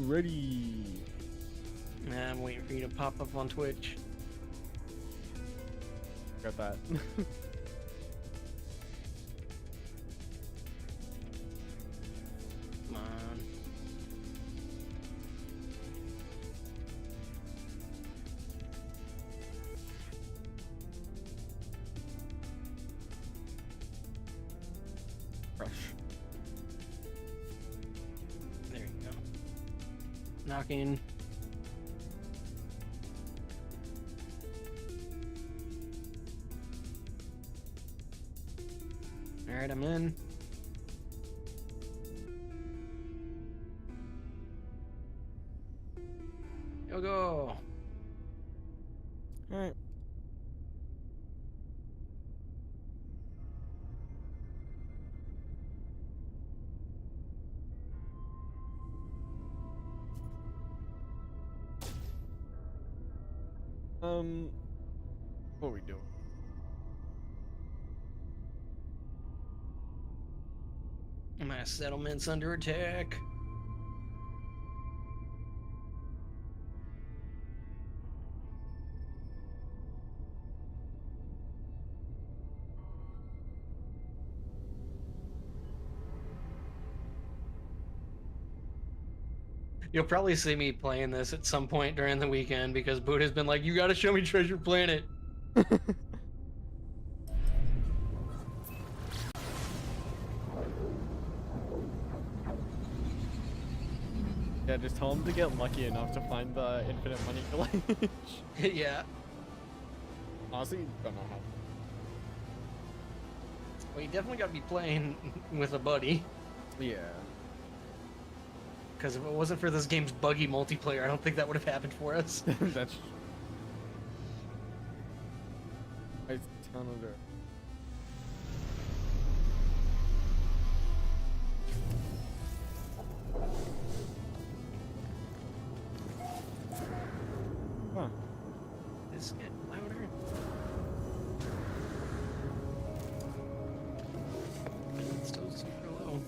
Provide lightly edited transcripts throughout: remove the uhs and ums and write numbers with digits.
ready. Nah, I'm waiting for you to pop up on Twitch. Got that. Come on. Rush. There you go. Knocking. Alright, I'm in. Yo, go. All right. What are we doing? My settlement's under attack. You'll probably see me playing this at some point during the weekend because Buddha's been like, you gotta show me Treasure Planet. Yeah, just tell him to get lucky enough to find the infinite money village. Yeah. Honestly, don't know how. Well, you definitely gotta be playing with a buddy. Yeah. Because if it wasn't for this game's buggy multiplayer, I don't think that would have happened for us. That's. I ton of dirt. Huh. This get louder. It's still super low.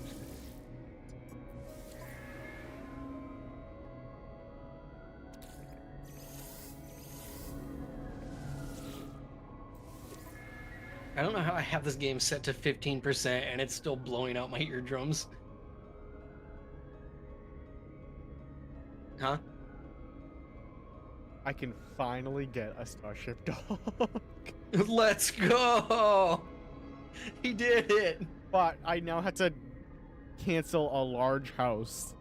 I don't know how I have this game set to 15% and it's still blowing out my eardrums. Huh? I can finally get a Starship dog. Let's go! He did it! But I now had to cancel a large house.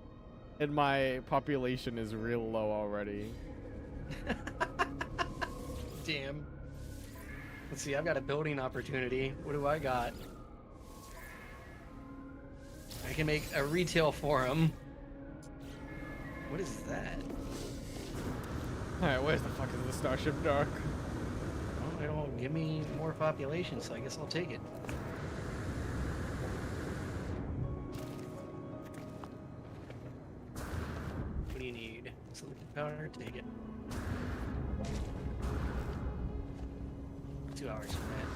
And my population is real low already. Damn. Let's see, I've got a building opportunity. What do I got? I can make a retail forum. What is that? Alright, where's the fuck is the Starship dog? Well, it'll give me more population, so I guess I'll take it. What do you need? Silicon powder? Take it. 2 hours for that.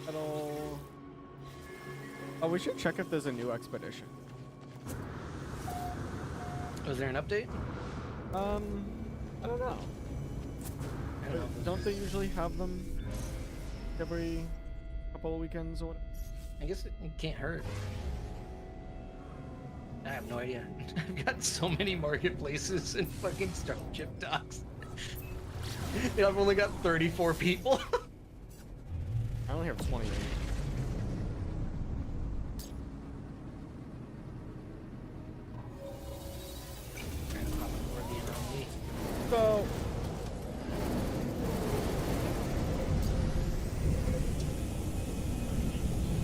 That'll... Oh, we should check if there's a new expedition. Was there an update? I don't know. I don't know. Don't they usually have them every couple of weekends or what? I guess it can't hurt. I have no idea. I've got so many marketplaces and fucking Starship docks. Yeah, I've only got 34 people. I only have 28. So...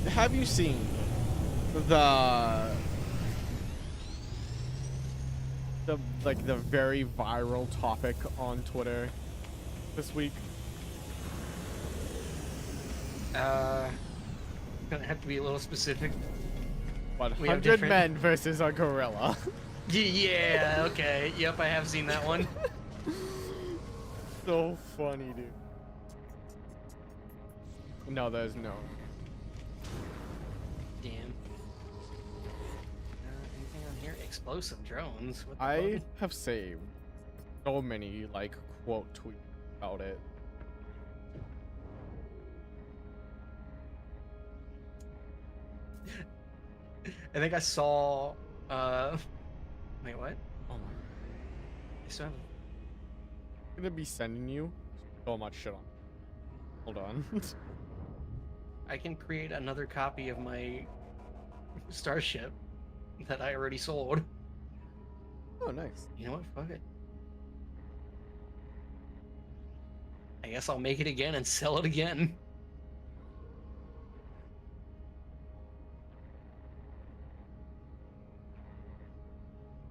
have you seen the very viral topic on Twitter this week? Gonna have to be a little specific. 100 men versus a gorilla. Yeah, okay. Yep, I have seen that one. So funny, dude. No, there's no. explosive drones. What the I fuck? have saved so many like quote tweets about it. I think I saw. Wait, what? Oh my! I still have. I'm gonna be sending you so much shit on. Hold on. I can create another copy of my starship that I already sold. Oh, nice. You know what? Fuck it. I guess I'll make it again and sell it again.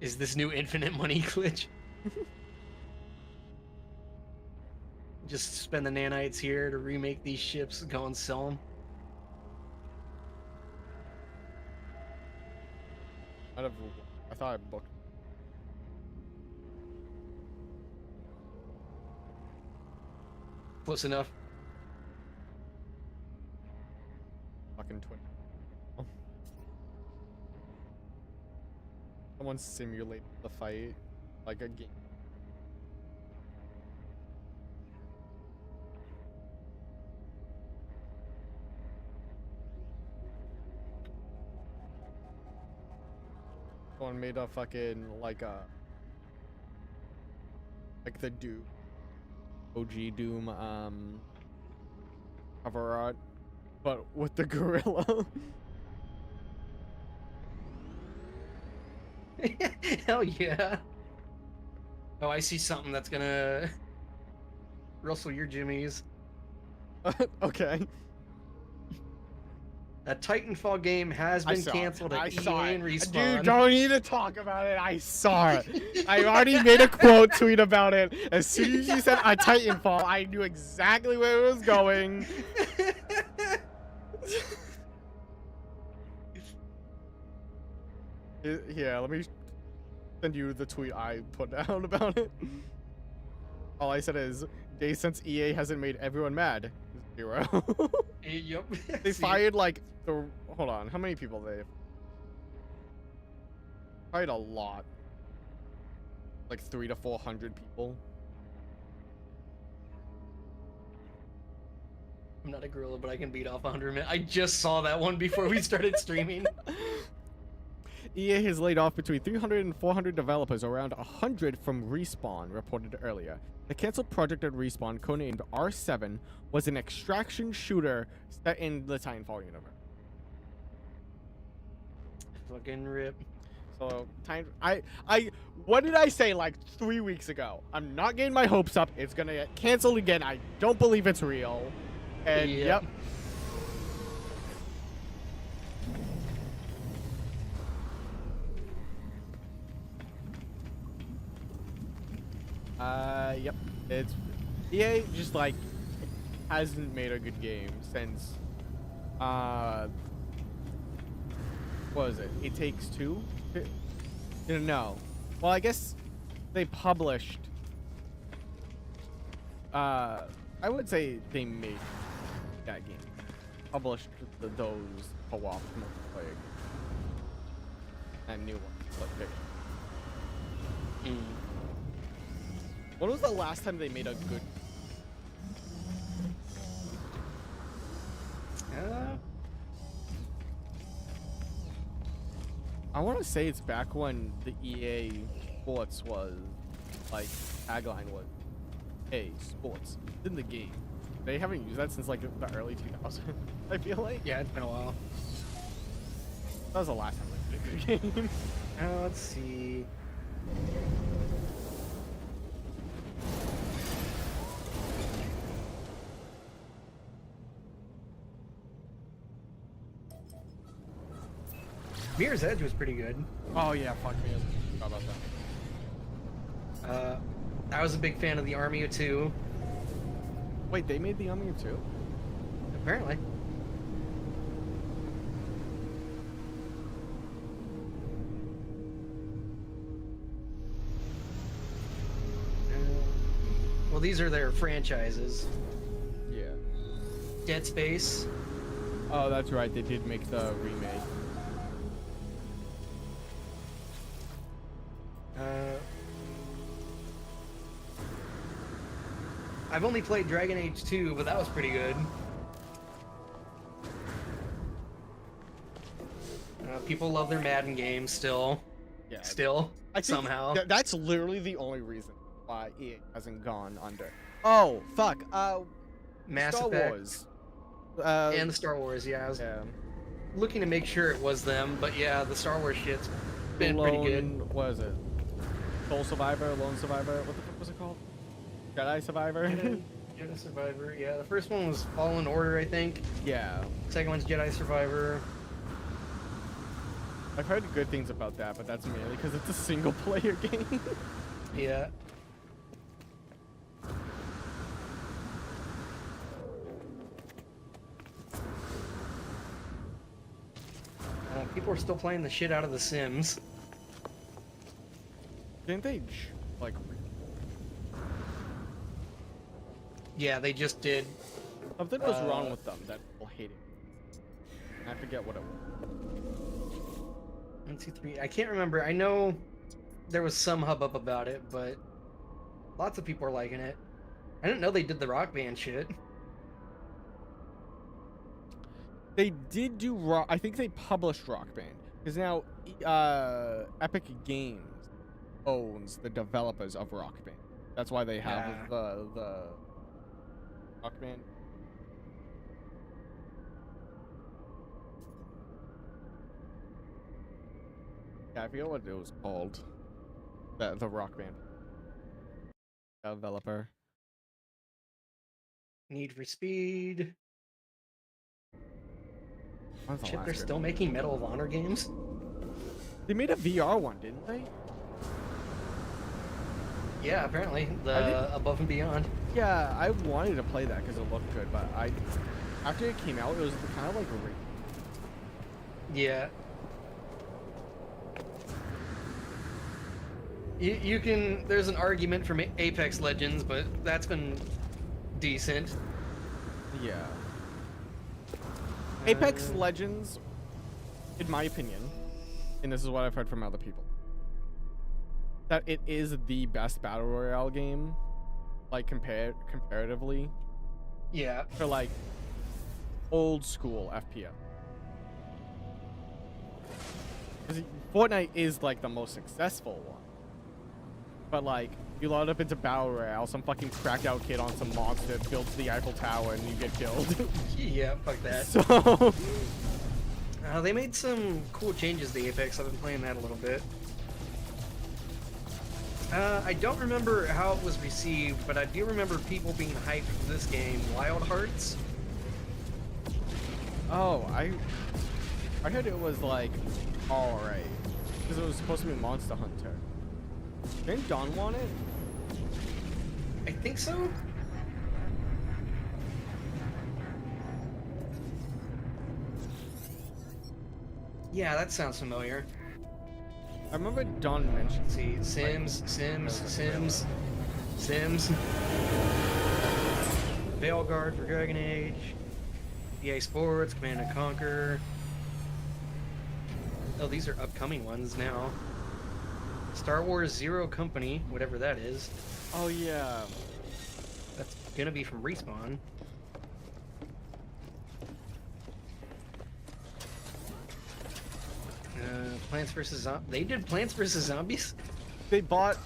Is this new infinite money glitch? Just spend the nanites here to remake these ships, go and sell them. I thought I booked. Close enough. Fucking twin. Oh. Someone simulated the fight like a game. Someone made a fucking like the Doom OG Doom cover art, but with the gorilla. Hell yeah. Oh, I see something that's gonna rustle your jimmies. Okay. A Titanfall game has been canceled at EA and Respawn. Dude, don't need to talk about it. I saw it. I already made a quote tweet about it. As soon as you said a Titanfall, I knew exactly where it was going. Yeah, let me send you the tweet I put down about it. All I said is, days since EA hasn't made everyone mad. 0. Yep. They fired like hold on, how many people they fired? A lot, like 300 to 400 people. I'm not a gorilla, but I can beat off 100 men. I just saw that one before we started streaming. EA has laid off between 300 and 400 developers, around 100 from Respawn, reported earlier. The canceled project at Respawn, codenamed R7, was an extraction shooter set in the Titanfall universe. Fucking rip. So, what did I say like 3 weeks ago? I'm not getting my hopes up. It's gonna get canceled again. I don't believe it's real. And yep. Yep. It's EA just like hasn't made a good game since what was it? It Takes Two? No. Well, I guess they published I would say they made that game. Published those co-op multiplayer. And new ones, but bigger. When was the last time they made a good? I want to say it's back when the EA Sports was, like, tagline was, "Hey, sports in the game." They haven't used that since like the early 2000s. I feel like. Yeah, it's been a while. That was the last time I played a good game. Let's see. Mirror's Edge was pretty good. Oh yeah, fuck me. I forgot about that. I was a big fan of the Army of Two. Wait, they made the Army of Two? Apparently. Well, these are their franchises. Yeah. Dead Space. Oh, that's right. They did make the remake. I've only played Dragon Age 2, but that was pretty good. People love their Madden games still. Yeah. Still, I think somehow. that's literally the only reason why EA hasn't gone under. Oh fuck. Mass Star Effect. Wars. And the Star Wars, yeah. I was looking to make sure it was them, but yeah, the Star Wars shit's been pretty good. What is it? Soul Survivor, Lone Survivor. What the fuck was it called? Jedi Survivor. Jedi Survivor. Yeah, the first one was Fallen Order, I think. Yeah. Second one's Jedi Survivor. I've heard good things about that, but that's mainly because it's a single-player game. Yeah. People are still playing the shit out of The Sims. Didn't they, like... Yeah, they just did. Something was wrong with them that people hated. I forget what it was. 1, 2, 3. I can't remember. I know there was some hubbub about it, but lots of people are liking it. I didn't know they did the Rock Band shit. They did do Rock... I think they published Rock Band. Because now, Epic Games owns the developers of Rock Band. That's why they have the Rock Band. Yeah, I forget what it was called. The Rock Band developer. Need for Speed. When's the Shit, last they're one? still making Medal of Honor games? They made a VR one, didn't they? Yeah, apparently. The Above and Beyond. Yeah, I wanted to play that because it looked good, but after it came out, it was kind of like Yeah. You can... There's an argument from Apex Legends, but that's been decent. yeah. Apex Legends, in my opinion, and this is what I've heard from other people, that it is the best battle royale game, like comparatively. Yeah. For like old school FPS. Because Fortnite is like the most successful one. But like, you load up into battle royale, some fucking cracked out kid on some monster builds the Eiffel Tower and you get killed. Yeah, fuck that. So they made some cool changes to Apex. I've been playing that a little bit. I don't remember how it was received, but I do remember people being hyped for this game, Wild Hearts. oh, I heard it was like alright. Because it was supposed to be Monster Hunter. Didn't Don want it? I think so. Yeah, that sounds familiar. I remember Don mentioned. Let's see, Sims. Veilguard for Dragon Age. EA Sports, Command & Conquer. Oh, these are upcoming ones now. Star Wars Zero Company, whatever that is. Oh yeah. That's gonna be from Respawn. Plants vs. Zombies. They did Plants vs. Zombies? They bought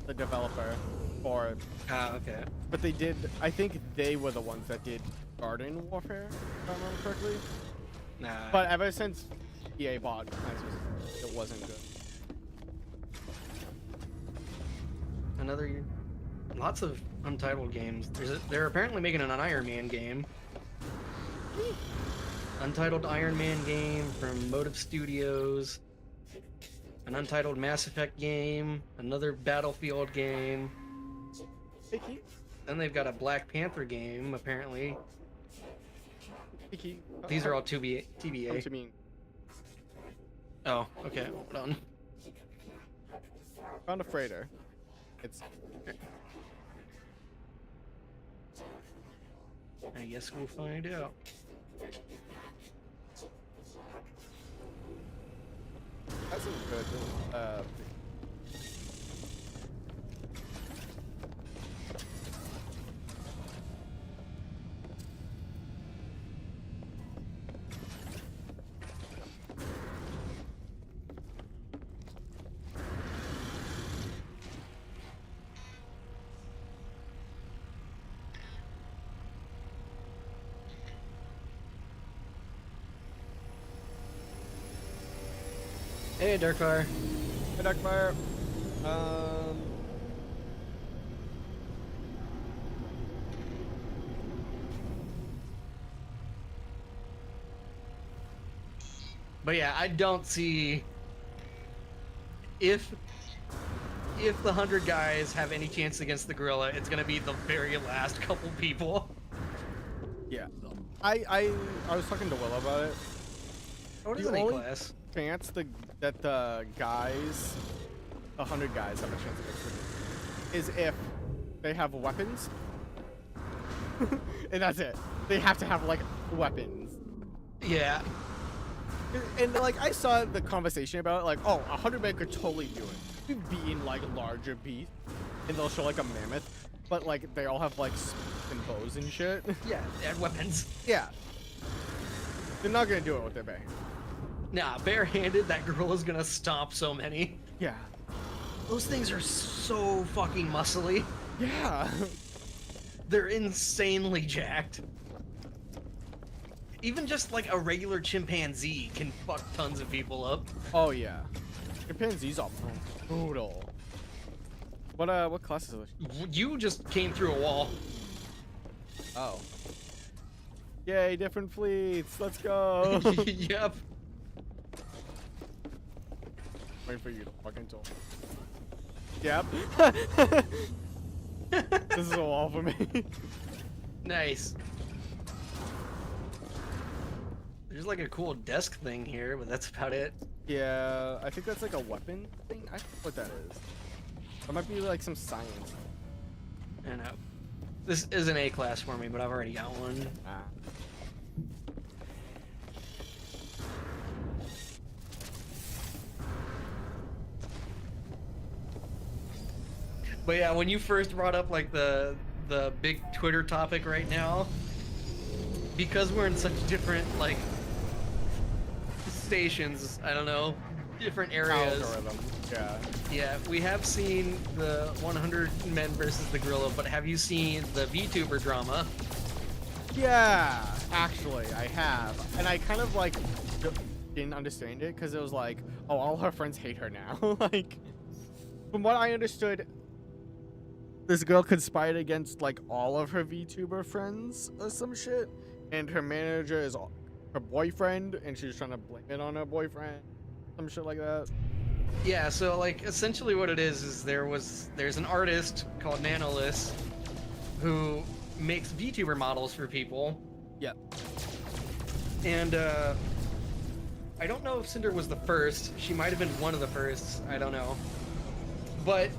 the developer for Ah, okay. but they did I think they were the ones that did Garden Warfare, if I remember correctly. Nah. But ever since EA bought Plants vs. it wasn't good. Another... Lots of untitled games. They're apparently making an Iron Man game. Untitled Iron Man game from Motive Studios. An untitled Mass Effect game. Another Battlefield game. Then they've got a Black Panther game, apparently. These are all TBA. Come to me. Oh, okay, hold on. Found a freighter. It's I guess we'll find out. that's some good Hey, Darkfire. Hey, Darkfire. But yeah, I don't see if the 100 guys have any chance against the gorilla, it's gonna be the very last couple people. Yeah. I was talking to Will about it. What is The an A only class? chance that the guys, 100 guys, have a chance against it is if they have weapons. And that's it. They have to have, like, weapons. Yeah. And like, I saw the conversation about it, like, oh, 100 men could totally do it. We've beaten, like, larger beasts, and they'll show, like, a mammoth. But, like, they all have, like, spears and bows and shit. Yeah, and weapons. Yeah. They're not gonna do it with their bare. Nah, barehanded, that gorilla's gonna stomp so many. Yeah. Those things are so fucking muscly. Yeah. They're insanely jacked. Even just like a regular chimpanzee can fuck tons of people up. Oh, yeah. Chimpanzees are brutal. What class is this? You just came through a wall. Oh. Yay, different fleets. Let's go. Yep. Wait for you to fucking talk. Yep. This is a wall for me. Nice. There's like a cool desk thing here, but that's about it. Yeah, I think that's like a weapon thing. I don't know what that is. That might be like some science. I know. This is an A class for me, but I've already got one. Ah. But yeah, when you first brought up like the big Twitter topic right now, because we're in such different like stations, I don't know, different areas. Algorithm. Yeah. Yeah, we have seen the 100 men versus the gorilla, but have you seen the VTuber drama? Yeah, actually, I have. And I kind of like didn't understand it because it was like, oh, all her friends hate her now. Like, from what I understood, this girl conspired against like all of her VTuber friends or some shit, and her manager is her boyfriend, and she's trying to blame it on her boyfriend, some shit like that. Yeah, so like essentially what it is there's an artist called Nanolith who makes VTuber models for people. Yep. And I don't know if Cinder was the first. She might have been one of the first. I don't know. But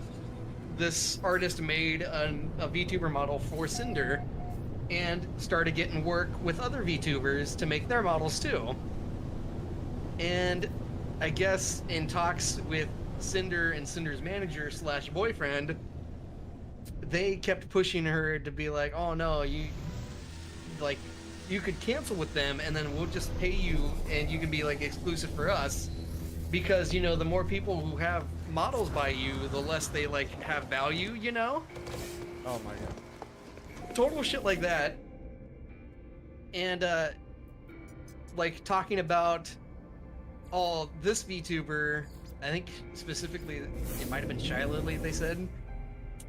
this artist made a VTuber model for Cinder and started getting work with other VTubers to make their models too. And I guess in talks with Cinder and Cinder's manager / boyfriend, they kept pushing her to be like, oh no, you could cancel with them and then we'll just pay you and you can be like exclusive for us, because you know the more people who have models by you, the less they like have value, you know? Oh my god. Total shit like that. And like talking about this VTuber, I think specifically it might have been Shy Lily, they said.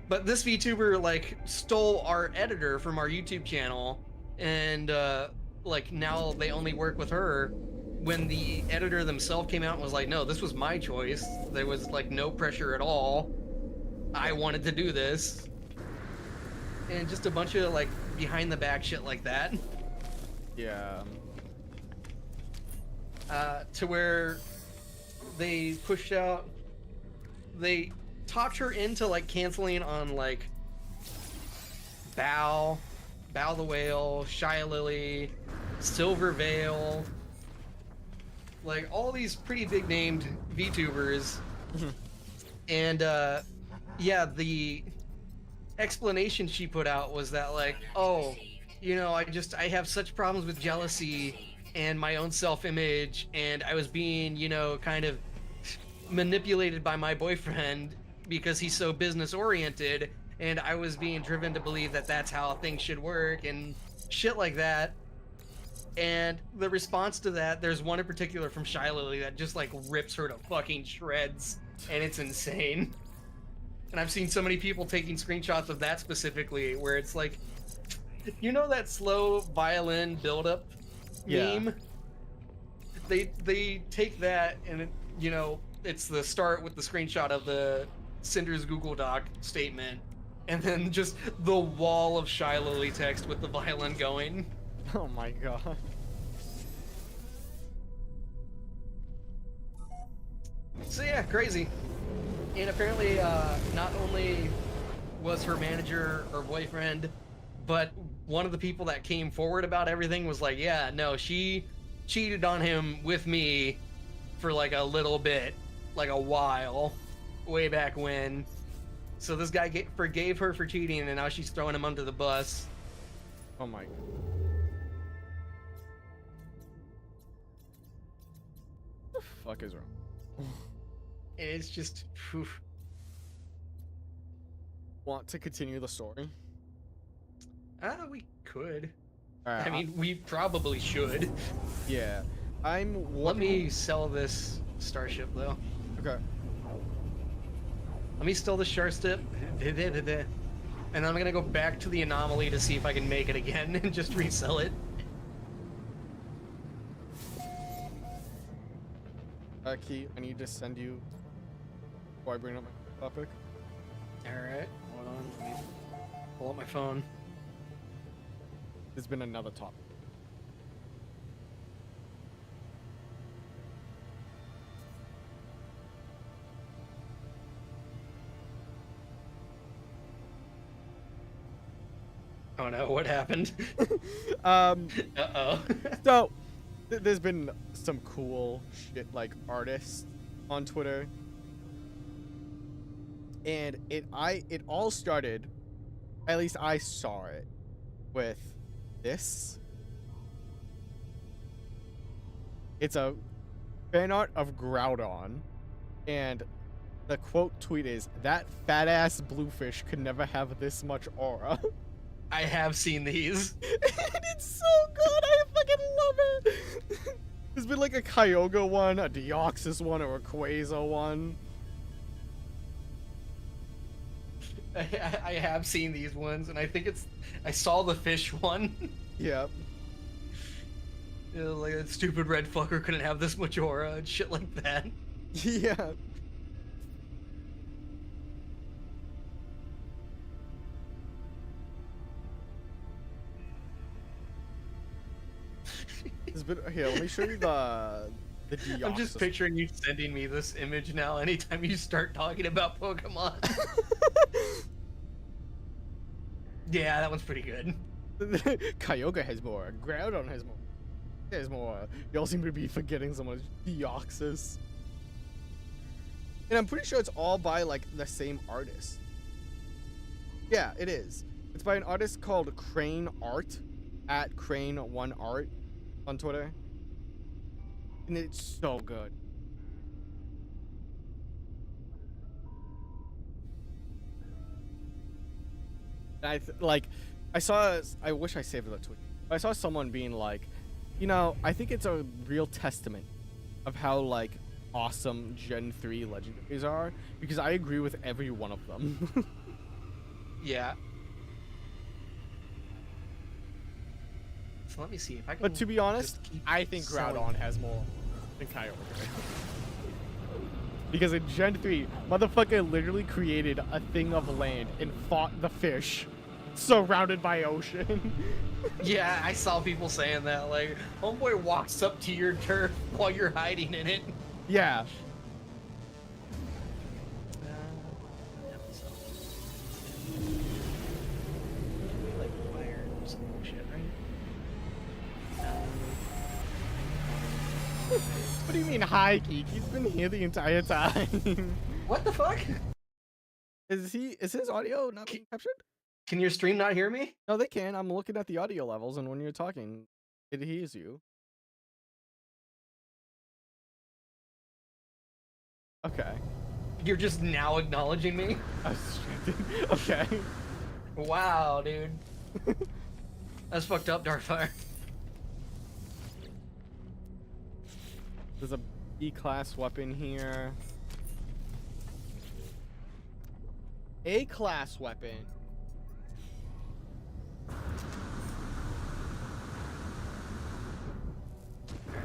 But this VTuber like stole our editor from our YouTube channel, and like now they only work with her, when the editor themselves came out and was like, no, this was my choice. There was like no pressure at all. I wanted to do this. And just a bunch of like behind the back shit like that. Yeah. To where they pushed out, they talked her into like canceling on like Bow the Whale, Shy Lily, Silver Veil, like all these pretty big named VTubers. And yeah, the explanation she put out was that like, oh, you know, I have such problems with jealousy and my own self-image, and I was being, you know, kind of manipulated by my boyfriend because he's so business oriented, and I was being driven to believe that that's how things should work and shit like that. And the response to that, there's one in particular from Shiloh that just like rips her to fucking shreds, and it's insane. And I've seen so many people taking screenshots of that specifically, where it's like, you know that slow violin buildup meme? They take that and you know it's the start with the screenshot of the Cinder's Google Doc statement, and then just the wall of Shiloh text with the violin going. Oh my god. So yeah, crazy. And apparently, not only was her manager or boyfriend, but one of the people that came forward about everything was like, yeah, no, she cheated on him with me for like a little bit, like a while, way back when. So this guy forgave her for cheating, and now she's throwing him under the bus. Oh my god. What the fuck is wrong? And it's just, whew. Want to continue the story? We could. Alright, I mean, we probably should. yeah. Let me sell this starship, though. Okay. Let me steal the starship. And I'm gonna go back to the anomaly to see if I can make it again and just resell it. Key, I need to send you before I bring up my topic. Alright, hold on. Let me pull up my phone. There's been another topic. Oh no, what happened? Uh-oh. So, there's been some cool shit, like artists on Twitter, and it all started, at least I saw it, with this. It's a fan art of Groudon, and the quote tweet is, "That fat ass bluefish could never have this much aura." I have seen these. And it's so good. I fucking love it. There's been like a Kyogre one, a Deoxys one, or a Quasar one. I have seen these ones, and I think I saw the fish one. Yep. You know, like that stupid red fucker couldn't have this much aura and shit like that. Yeah. There's been, here, let me show you the Deoxys. I'm just picturing you sending me this image now anytime you start talking about Pokemon. Yeah, that one's pretty good. Kyogre has more. Groudon has more. There's more. Y'all seem to be forgetting so much. Deoxys. And I'm pretty sure it's all by like the same artist. Yeah, it is. It's by an artist called Crane Art, at Crane1Art on Twitter. And it's so good. I wish I saved that tweet. I saw someone being like, you know, I think it's a real testament of how like awesome Gen 3 legendaries are, because I agree with every one of them. Yeah. So let me see if I can. But to be honest, just keep I think selling. Groudon has more than Kyogre. Because in Gen 3, motherfucker literally created a thing of land and fought the fish surrounded by ocean. Yeah, I saw people saying that. Like, homeboy walks up to your turf while you're hiding in it. Yeah. Like wire or some bullshit, right? What do you mean, hi, Geek? He's been here the entire time. What the fuck? Is his audio not being captured? Can your stream not hear me? No, they can. I'm looking at the audio levels, and when you're talking, it hears you. Okay. You're just now acknowledging me? Okay. Wow, dude. That's fucked up, Darkfire. There's a B-class weapon here. A-class weapon.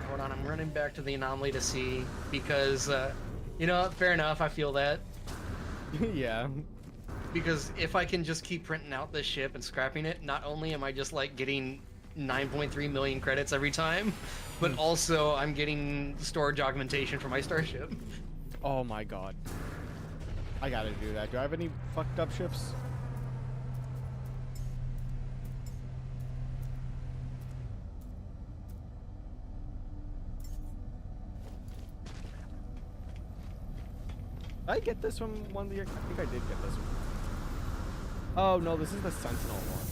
Hold on, I'm running back to the anomaly to see because, you know, fair enough. I feel that Yeah. because if I can just keep printing out this ship and scrapping it, not only am I just like getting 9.3 million credits every time, but also I'm getting storage augmentation for my starship. Oh my god. I gotta do that. Do I have any fucked up ships? Did I get this from one of the... I think I did get this one. Oh no, this is the Sentinel one.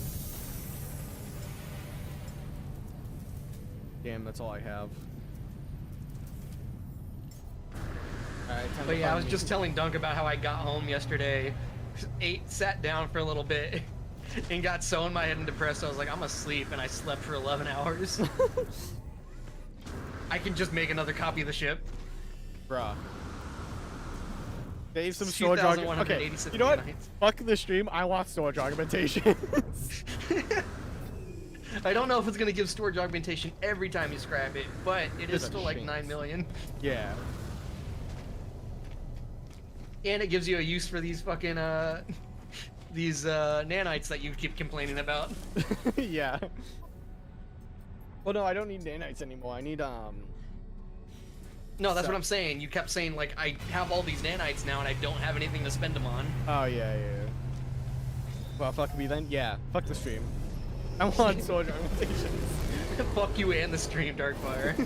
Damn, that's all I have. Alright, But yeah, I was just telling Dunk about how I got home yesterday, sat down for a little bit, and got so in my head and depressed, I was like, I'm asleep, and I slept for 11 hours. I can just make another copy of the ship. Bruh. Save some storage augmentation. Okay, you know what? Fuck the stream. I want storage augmentation. I don't know if it's gonna give storage augmentation every time you scrap it, but it is still like 9 million. Yeah. And it gives you a use for these fucking these nanites that you keep complaining about. Yeah. Well, no, I don't need nanites anymore. I need No, that's what I'm saying. You kept saying like I have all these nanites now and I don't have anything to spend them on. Oh yeah. Well, fuck me then. Yeah. Fuck the stream. I want storage augmentations. Fuck you and the stream, Darkfire.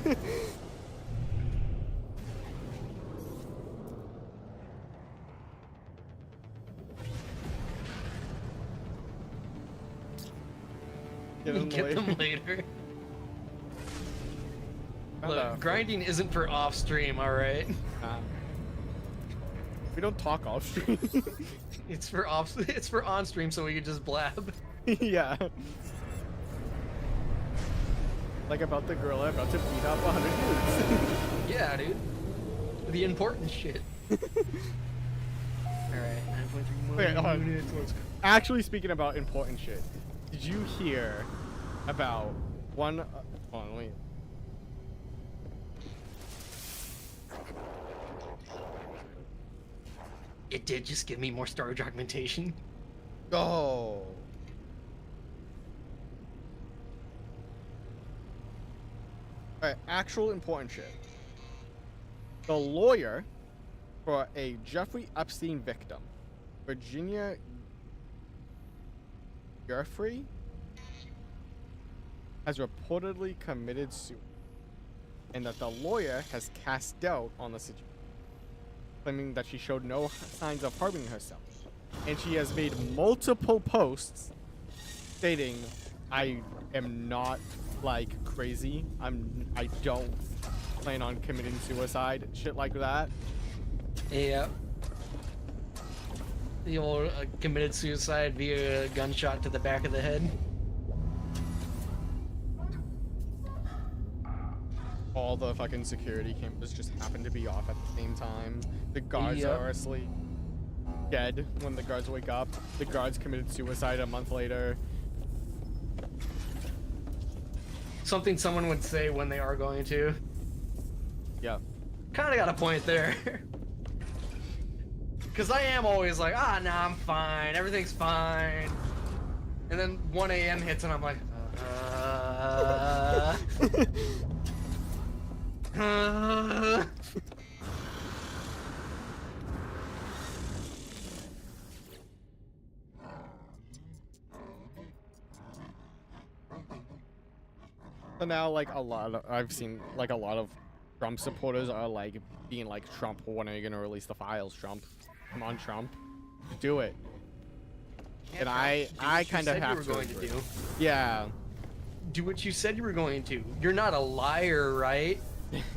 Get them later. Look, grinding isn't for off stream, alright? We don't talk off stream. It's for on stream so we can just blab. Yeah. Like about the gorilla about to beat up 100 dudes. Yeah, dude. The important shit. Alright, 9.3 million units. Let's go. Actually, speaking about important shit, did you hear about one... hold on, wait. It did just give me more storage augmentation. Oh. Alright, actual important shit. The lawyer for a Jeffrey Epstein victim, Virginia Giuffre, has reportedly committed suicide, and that the lawyer has cast doubt on the situation, claiming that she showed no signs of harming herself. And she has made multiple posts stating, I am not like crazy. I don't plan on committing suicide. Shit like that. Yeah. The old committed suicide via gunshot to the back of the head. All the fucking security cameras just happen to be off at the same time. The guards are asleep, dead when the guards wake up. The guards committed suicide a month later. Something someone would say when they are going to. Yeah. Kinda got a point there. Because I am always like, nah, I'm fine. Everything's fine. And then 1 a.m. hits and I'm like, So now, like, I've seen, like, a lot of Trump supporters are, like, being like, Trump, when are you gonna release the files, Trump? Come on, Trump. Do it. yeah, And Trump, I kind of have to. do. Yeah. Do what you said you were going to. You're not a liar, right?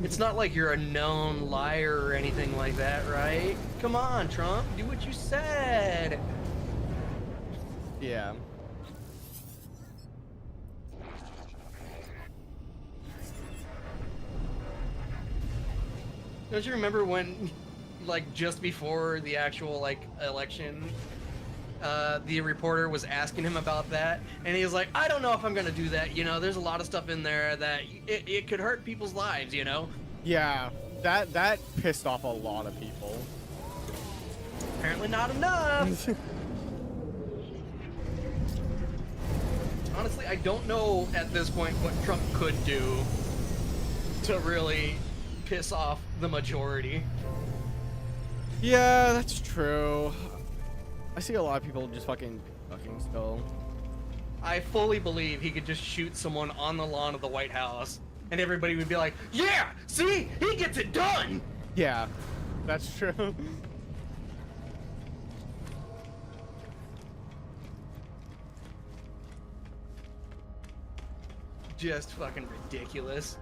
It's not like you're a known liar or anything like that, right? Come on, Trump, do what you said. Yeah. Don't you remember when, like, just before the actual, like, election, the reporter was asking him about that, and he was like, I don't know if I'm gonna do that, you know, there's a lot of stuff in there that it could hurt people's lives, you know? Yeah, that pissed off a lot of people. Apparently not enough! Honestly, I don't know at this point what Trump could do to really piss off the majority. Yeah, that's true. I see a lot of people just fucking still. I fully believe he could just shoot someone on the lawn of the White House, and everybody would be like, yeah, see? He gets it done! Yeah, that's true. Just fucking ridiculous.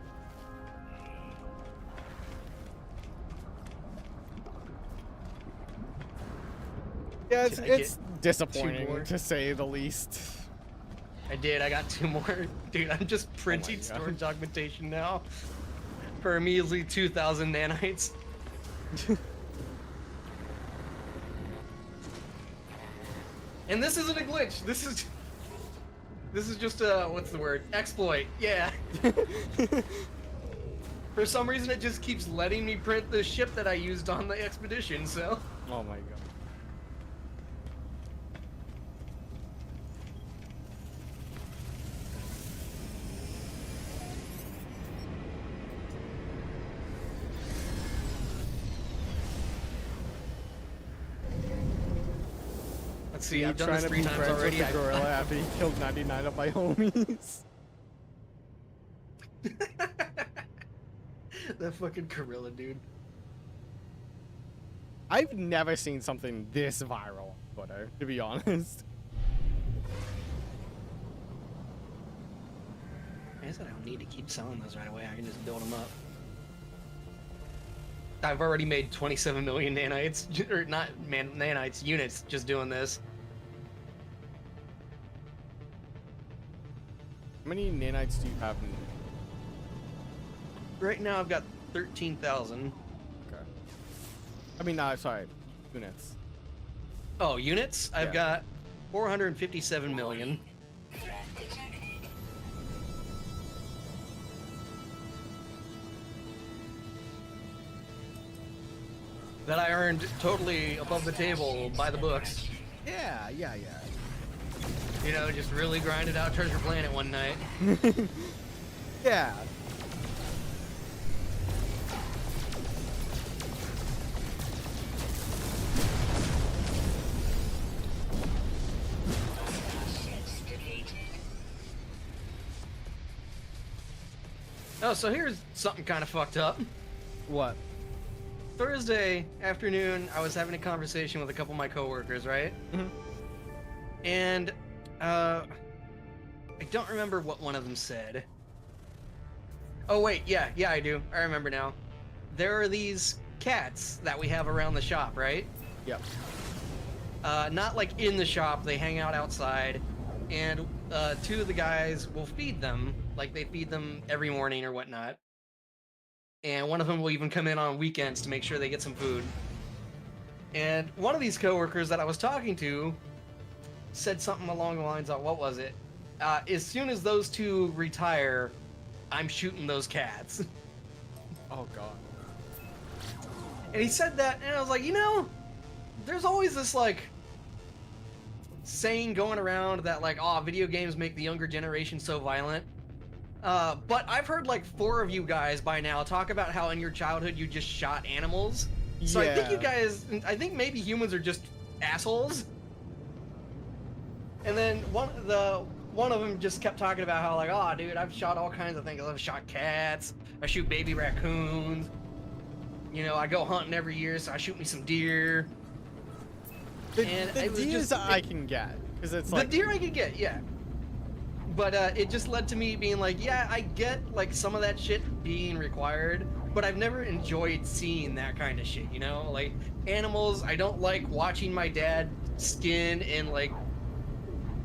Yeah, Did I it's get disappointing 2 more? to say the least. I did, I got 2 more. Dude, I'm just printing God. storage documentation now for a measly 2,000 nanites. And this isn't a glitch. This is just a, what's the word? Exploit. Yeah. For some reason, it just keeps letting me print the ship that I used on the expedition, so. Oh my god. Let's see, I've done Trying this to 3 be times friends already. with the gorilla after he killed 99 of my homies. That fucking gorilla, dude. I've never seen something this viral on Twitter, to be honest. I guess I don't need to keep selling those right away. I can just build them up. I've already made 27 million nanites, or not nanites, units, just doing this. How many nanites do you have in? Right now I've got 13,000. Okay. I mean, sorry, units. Oh, units? I've Yeah. got 457 million. That I earned totally above the table by the books. Yeah. You know, just really grinded out Treasure Planet one night. Yeah. Oh, so here's something kind of fucked up. What? Thursday afternoon, I was having a conversation with a couple of my coworkers, right? Mhm. And I don't remember what one of them said. Oh wait, yeah, I do. I remember now. There are these cats that we have around the shop, right? Yep. Not like in the shop, they hang out outside, and 2 of the guys will feed them, like they feed them every morning or whatnot. And one of them will even come in on weekends to make sure they get some food. And one of these coworkers that I was talking to said something along the lines of, what was it? As soon as those 2 retire, I'm shooting those cats. Oh god. And he said that, and I was like, you know, there's always this, like, saying going around that, like, oh, video games make the younger generation so violent. But I've heard, like, 4 of you guys by now talk about how in your childhood you just shot animals. So I think you guys, I think maybe humans are just assholes. And then one of them just kept talking about how, like, oh, dude, I've shot all kinds of things. I've shot cats. I shoot baby raccoons. You know, I go hunting every year, so I shoot me some deer. The And it was deers just- I can get, because it's The like deer I could get, yeah. But it just led to me being like, yeah, I get, like, some of that shit being required, but I've never enjoyed seeing that kind of shit, you know? Like, animals, I don't like watching my dad skin and, like,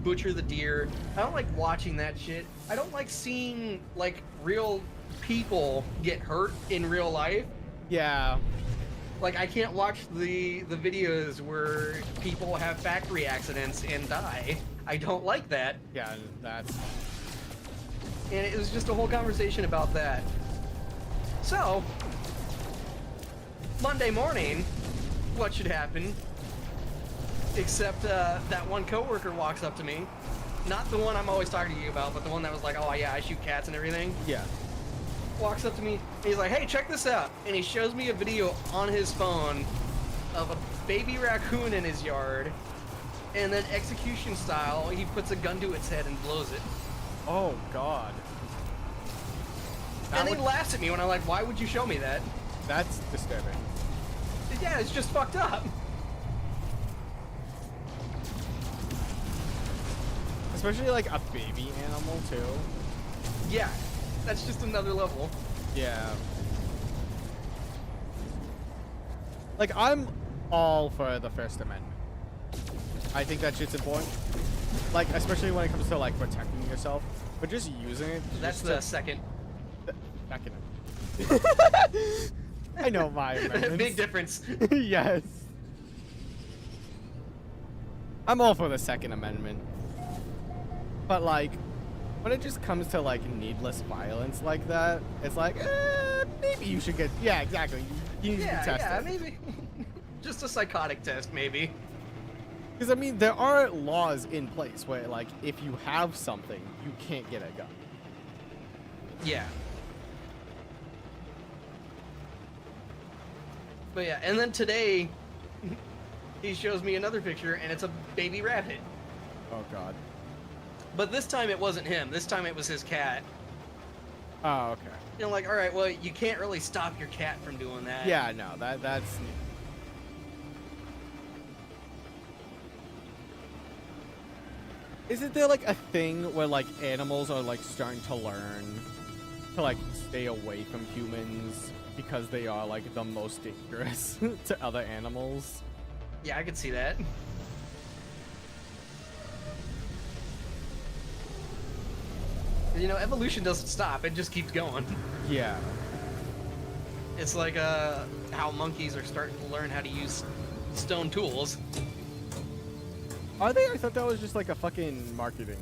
butcher the deer. I don't like watching that shit. I don't like seeing, like, real people get hurt in real life. Yeah. Like, I can't watch the videos where people have factory accidents and die. I don't like that. Yeah, that's... And it was just a whole conversation about that. So, Monday morning, what should happen? Except that one coworker walks up to me. Not the one I'm always talking to you about, but the one that was like, oh yeah, I shoot cats and everything. Yeah. Walks up to me, and he's like, hey, check this out. And he shows me a video on his phone of a baby raccoon in his yard. And then execution style, he puts a gun to its head and blows it. Oh, God. And he laughs at me when I'm like, why would you show me that? That's disturbing. Yeah, it's just fucked up. Especially, like, a baby animal, too. Yeah, that's just another level. Yeah. Like, I'm all for the First Amendment. I think that shit's important. Like, especially when it comes to, like, protecting yourself. But just using it... That's the second. Second. I know my amendments. Big difference. Yes. I'm all for the Second Amendment. But, like, when it just comes to, like, needless violence like that, it's like, maybe you should get... Yeah, exactly. You need to be tested. Yeah, maybe. Just a psychotic test, maybe. Because, I mean, there are laws in place where, like, if you have something, you can't get a gun. Yeah. But yeah, and then today, he shows me another picture, and it's a baby rabbit. Oh, God. But this time it wasn't him. This time it was his cat. Oh, okay. You know, like, all right, well, you can't really stop your cat from doing that. Yeah, no, that's... Isn't there, like, a thing where, like, animals are, like, starting to learn to, like, stay away from humans because they are, like, the most dangerous to other animals? Yeah, I could see that. You know, evolution doesn't stop. It just keeps going. Yeah. It's like how monkeys are starting to learn how to use stone tools. Are they? I thought that was just, like, a fucking marketing thing.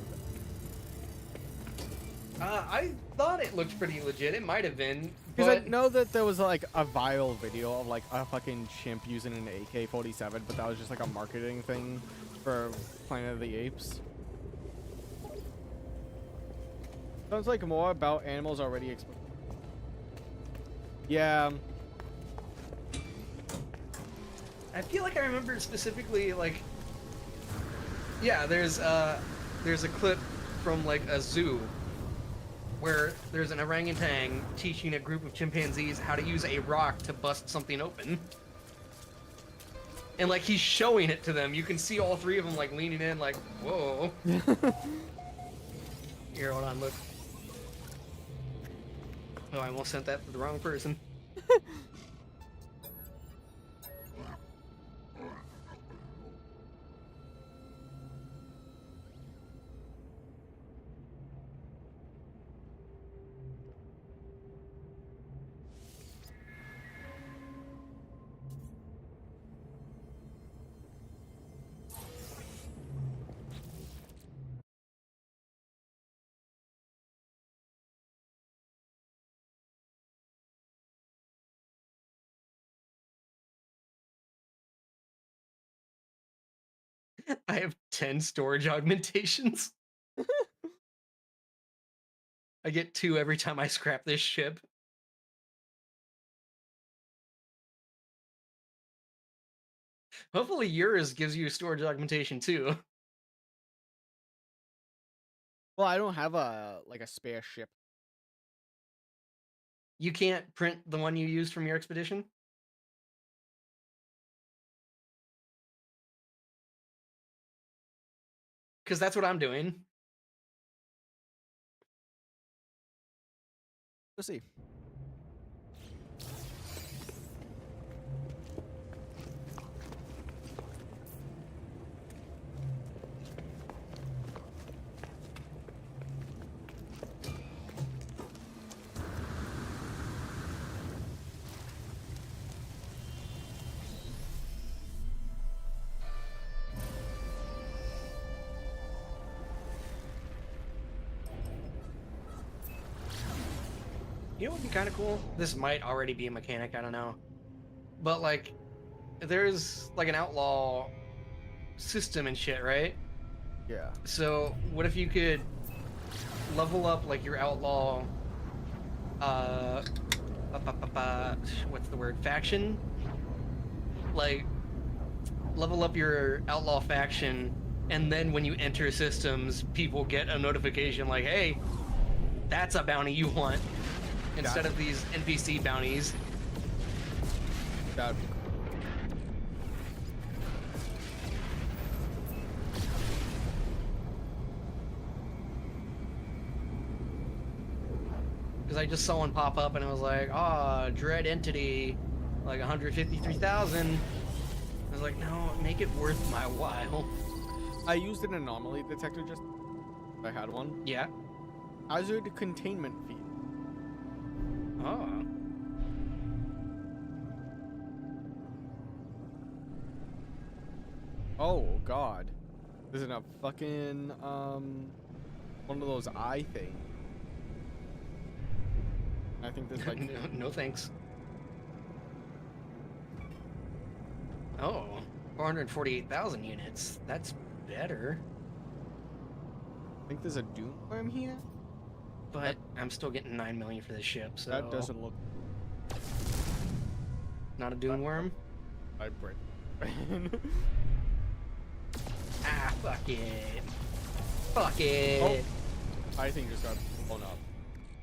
I thought it looked pretty legit. It might have been. Because But I know that there was, like, a viral video of, like, a fucking chimp using an AK-47, but that was just, like, a marketing thing for Planet of the Apes. Sounds like more about animals already Yeah. I feel like I remember specifically, like, yeah, there's a clip from, like, a zoo where there's an orangutan teaching a group of chimpanzees how to use a rock to bust something open. And, like, he's showing it to them. You can see all three of them, like, leaning in, like, whoa. Here, hold on, look. Oh, I almost sent that to the wrong person. I have 10 storage augmentations. I get 2 every time I scrap this ship. Hopefully yours gives you storage augmentation too. Well, I don't have a, like, a spare ship. You can't print the one you used from your expedition? Because that's what I'm doing. Let's see. You know what would be kind of cool? This might already be a mechanic, I don't know. But like, there's like an outlaw system and shit, right? Yeah. So what if you could level up like your outlaw, what's the word? Faction? Like, level up your outlaw faction, and then when you enter systems, people get a notification like, hey, that's a bounty you want, instead of these NPC bounties. That'd be cool. Because I just saw one pop up and I was like, ah, dread entity, like 153,000. I was like, no, make it worth my while. I used an anomaly detector just. I had one. Yeah. Hazard containment feed. Oh. Oh God. Isn't a fucking one of those eye things. I think there's like No thanks. Oh, 448,000 units. That's better. I think there's a doom worm here. But I'm still getting 9 million for this ship, so That doesn't look. not a dune worm. I break. Ah, fuck it. Fuck it. Oh, I think just got blown up.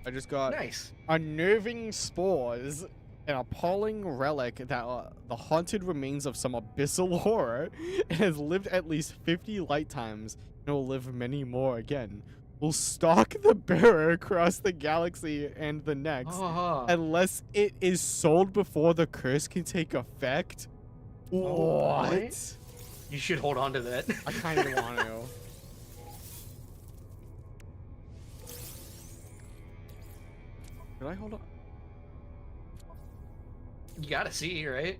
I just got Nice. unnerving spores, an appalling relic that the haunted remains of some abyssal horror. It has lived at least 50 lifetimes and will live many more again. Will stalk the bearer across the galaxy and the next, unless it is sold before the curse can take effect. What? Right? You should hold on to that. I kind of want to. Did I hold on? You gotta see, right?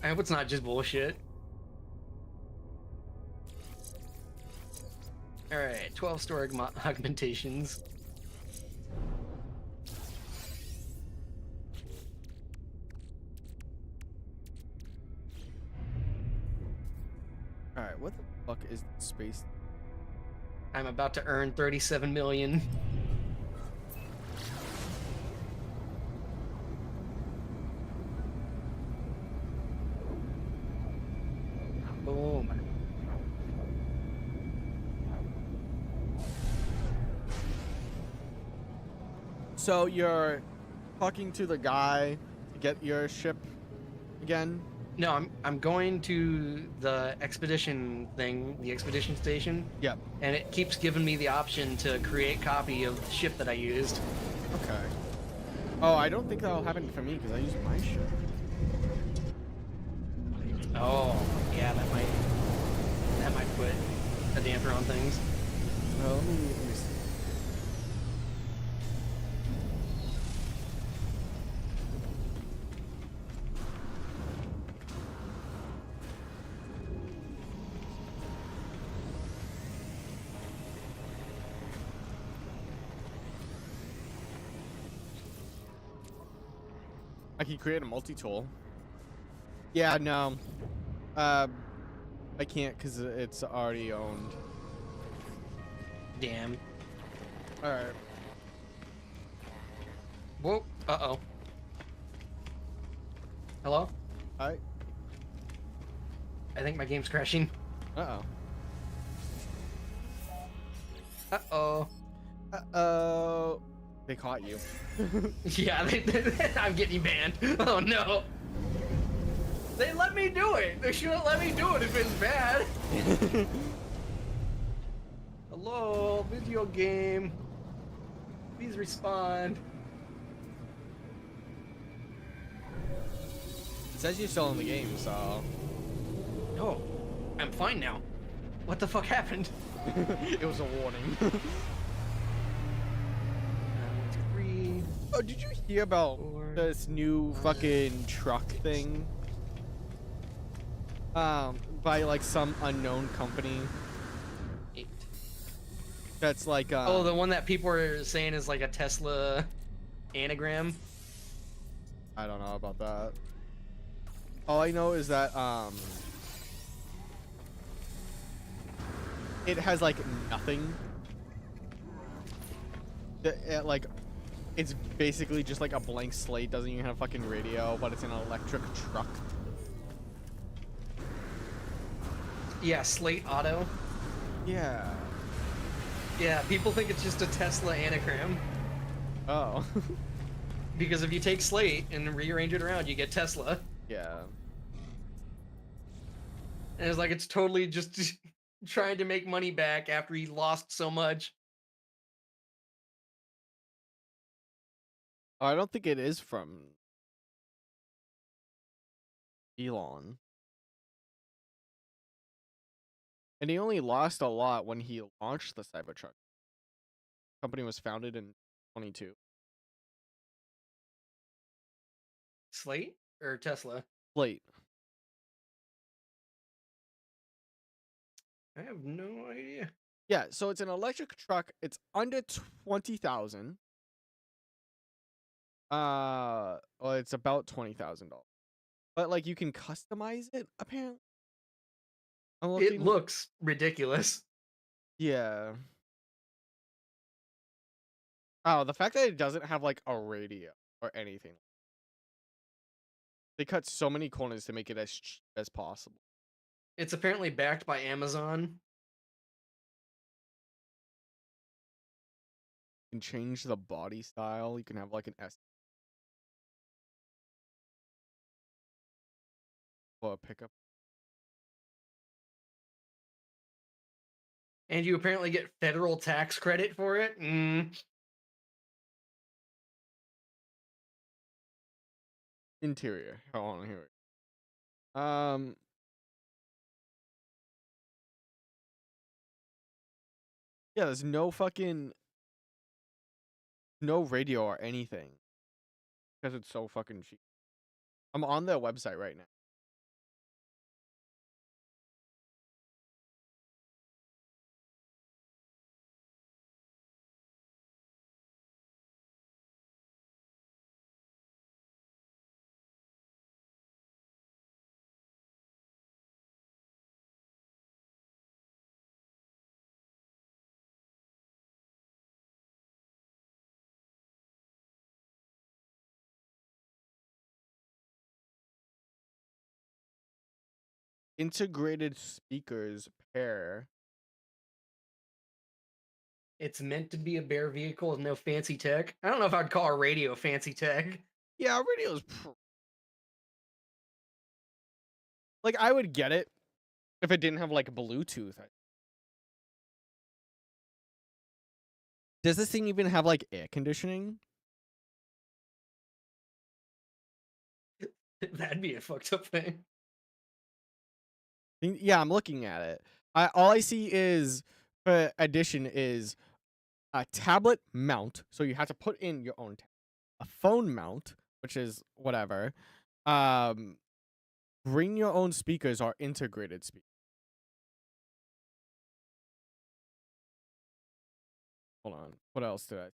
I hope it's not just bullshit. Alright, 12 store augmentations. Alright, what the fuck is space? I'm about to earn 37 million. Boom. So you're talking to the guy to get your ship again? No, I'm going to the expedition thing, the expedition station. Yep. And it keeps giving me the option to create copy of the ship that I used. Okay. Oh, I don't think that'll happen for me because I use my ship. Oh, yeah, that might put a damper on things. Well, let me see. I can create a multi-tool. Yeah, no. I can't because it's already owned. Damn. Alright. Whoa. Uh-oh. Hello? Alright. I think my game's crashing. Uh-oh. Uh-oh. Uh-oh. They caught you. Yeah, I'm getting banned. Oh, no. They let me do it. They shouldn't let me do it if it's bad. Hello, video game. Please respond. It says you're still in the game, so... Oh, I'm fine now. What the fuck happened? It was a warning. 3. Oh, did you hear about 4, this new fucking truck thing? By like some unknown company 8. that's like Oh, the one that people are saying is like a Tesla anagram. I don't know about that. All I know is that it has like nothing. Like it's basically just like a blank slate. Doesn't even have a fucking radio, but it's an electric truck. Yeah, Slate Auto. Yeah. Yeah, people think it's just a Tesla anagram. Oh. Because if you take Slate and rearrange it around, you get Tesla. Yeah. And it's like it's totally just trying to make money back after he lost so much. I don't think it is from Elon. And he only lost a lot when he launched the Cybertruck. The company was founded in 22. Slate or Tesla? Late. I have no idea. Yeah, so it's an electric truck. It's under 20,000. Well, it's about $20,000. But like you can customize it apparently. I'm It looking. looks ridiculous. Yeah. Oh, the fact that it doesn't have like a radio or anything. They cut so many corners to make it as cheap as possible. It's apparently backed by Amazon. You can change the body style. You can have like an S or a pickup. And you apparently get federal tax credit for it. Interior. Hold on here. Yeah, there's no fucking no radio or anything because it's so fucking cheap. I'm on their website right now. Integrated speakers pair. It's meant to be a bare vehicle with no fancy tech. I don't know if I'd call a radio fancy tech. Yeah, radio's like I would get it if it didn't have like Bluetooth. Does this thing even have like air conditioning? That'd be a fucked up thing. Yeah, I'm looking at it. All I see is for addition is a tablet mount, so you have to put in your own a phone mount, which is whatever. Bring your own speakers or integrated speakers. Hold on. What else did I?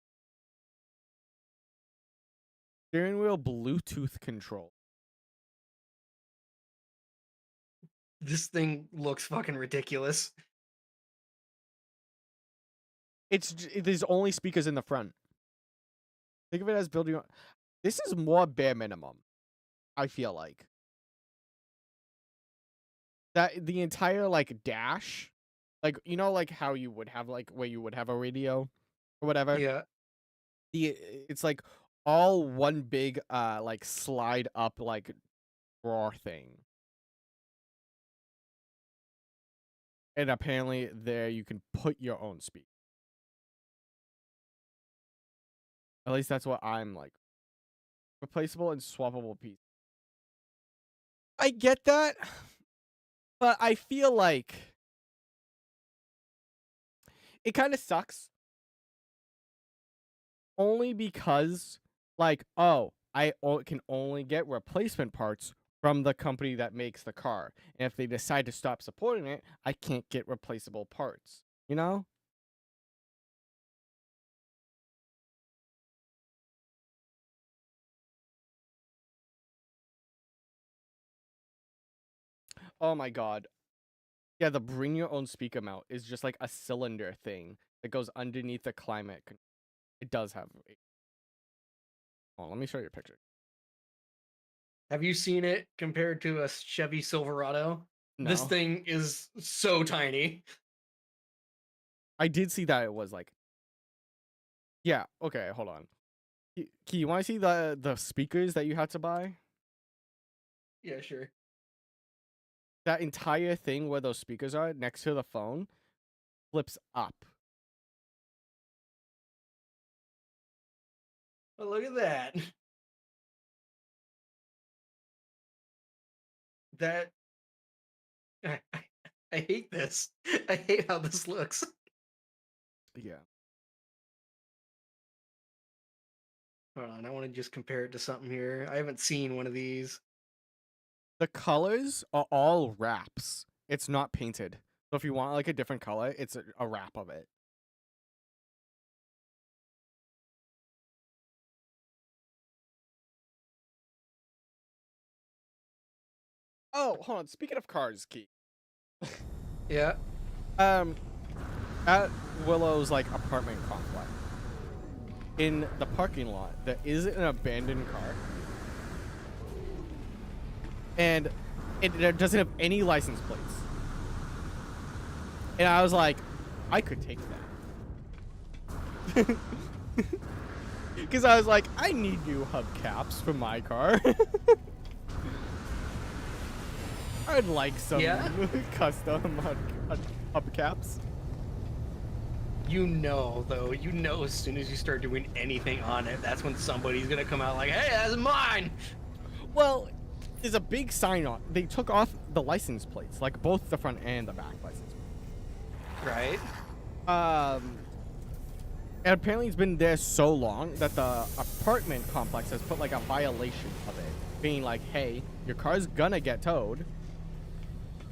Steering wheel Bluetooth control. This thing looks fucking ridiculous. There's only speakers in the front. Think of it as building. This is more bare minimum. I feel like that the entire like dash, like you know, like how you would have like where you would have a radio or whatever. Yeah. It's like all one big like slide up like drawer thing. And apparently there you can put your own speaker. At least that's what I'm like. Replaceable and swappable piece. I get that, but I feel like it kind of sucks. Only because, like, oh, can only get replacement parts from the company that makes the car. And if they decide to stop supporting it, I can't get replaceable parts. You know? Oh my god. Yeah, the bring your own speaker mount is just like a cylinder thing that goes underneath the climate. It does have. Oh, let me show you a picture. Have you seen it compared to a Chevy Silverado? This No. thing is so tiny. I did see that it was like. Yeah, okay, hold on. Key, you want to see the speakers that you had to buy? Yeah, sure. That entire thing where those speakers are next to the phone flips up. Oh, look at that. That I, I hate this. I hate how this looks. Yeah. Hold on, I want to just compare it to something here. I haven't seen one of these. The colors are all wraps. It's not painted. So if you want like a different color, it's a wrap of it. Oh, hold on. Speaking of cars, Key. Yeah. Um, at Willow's like apartment complex, in the parking lot, there is an abandoned car, and it doesn't have any license plates. And I was like, I could take that. Because I was like, I need new hubcaps for my car. I'd like some custom hubcaps. You know, though, as soon as you start doing anything on it, that's when somebody's gonna come out like, hey, that's mine! Well, there's a big sign on. They took off the license plates, like both the front and the back license Right? plates. And apparently it's been there so long that the apartment complex has put like a violation of it, being like, hey, your car's gonna get towed.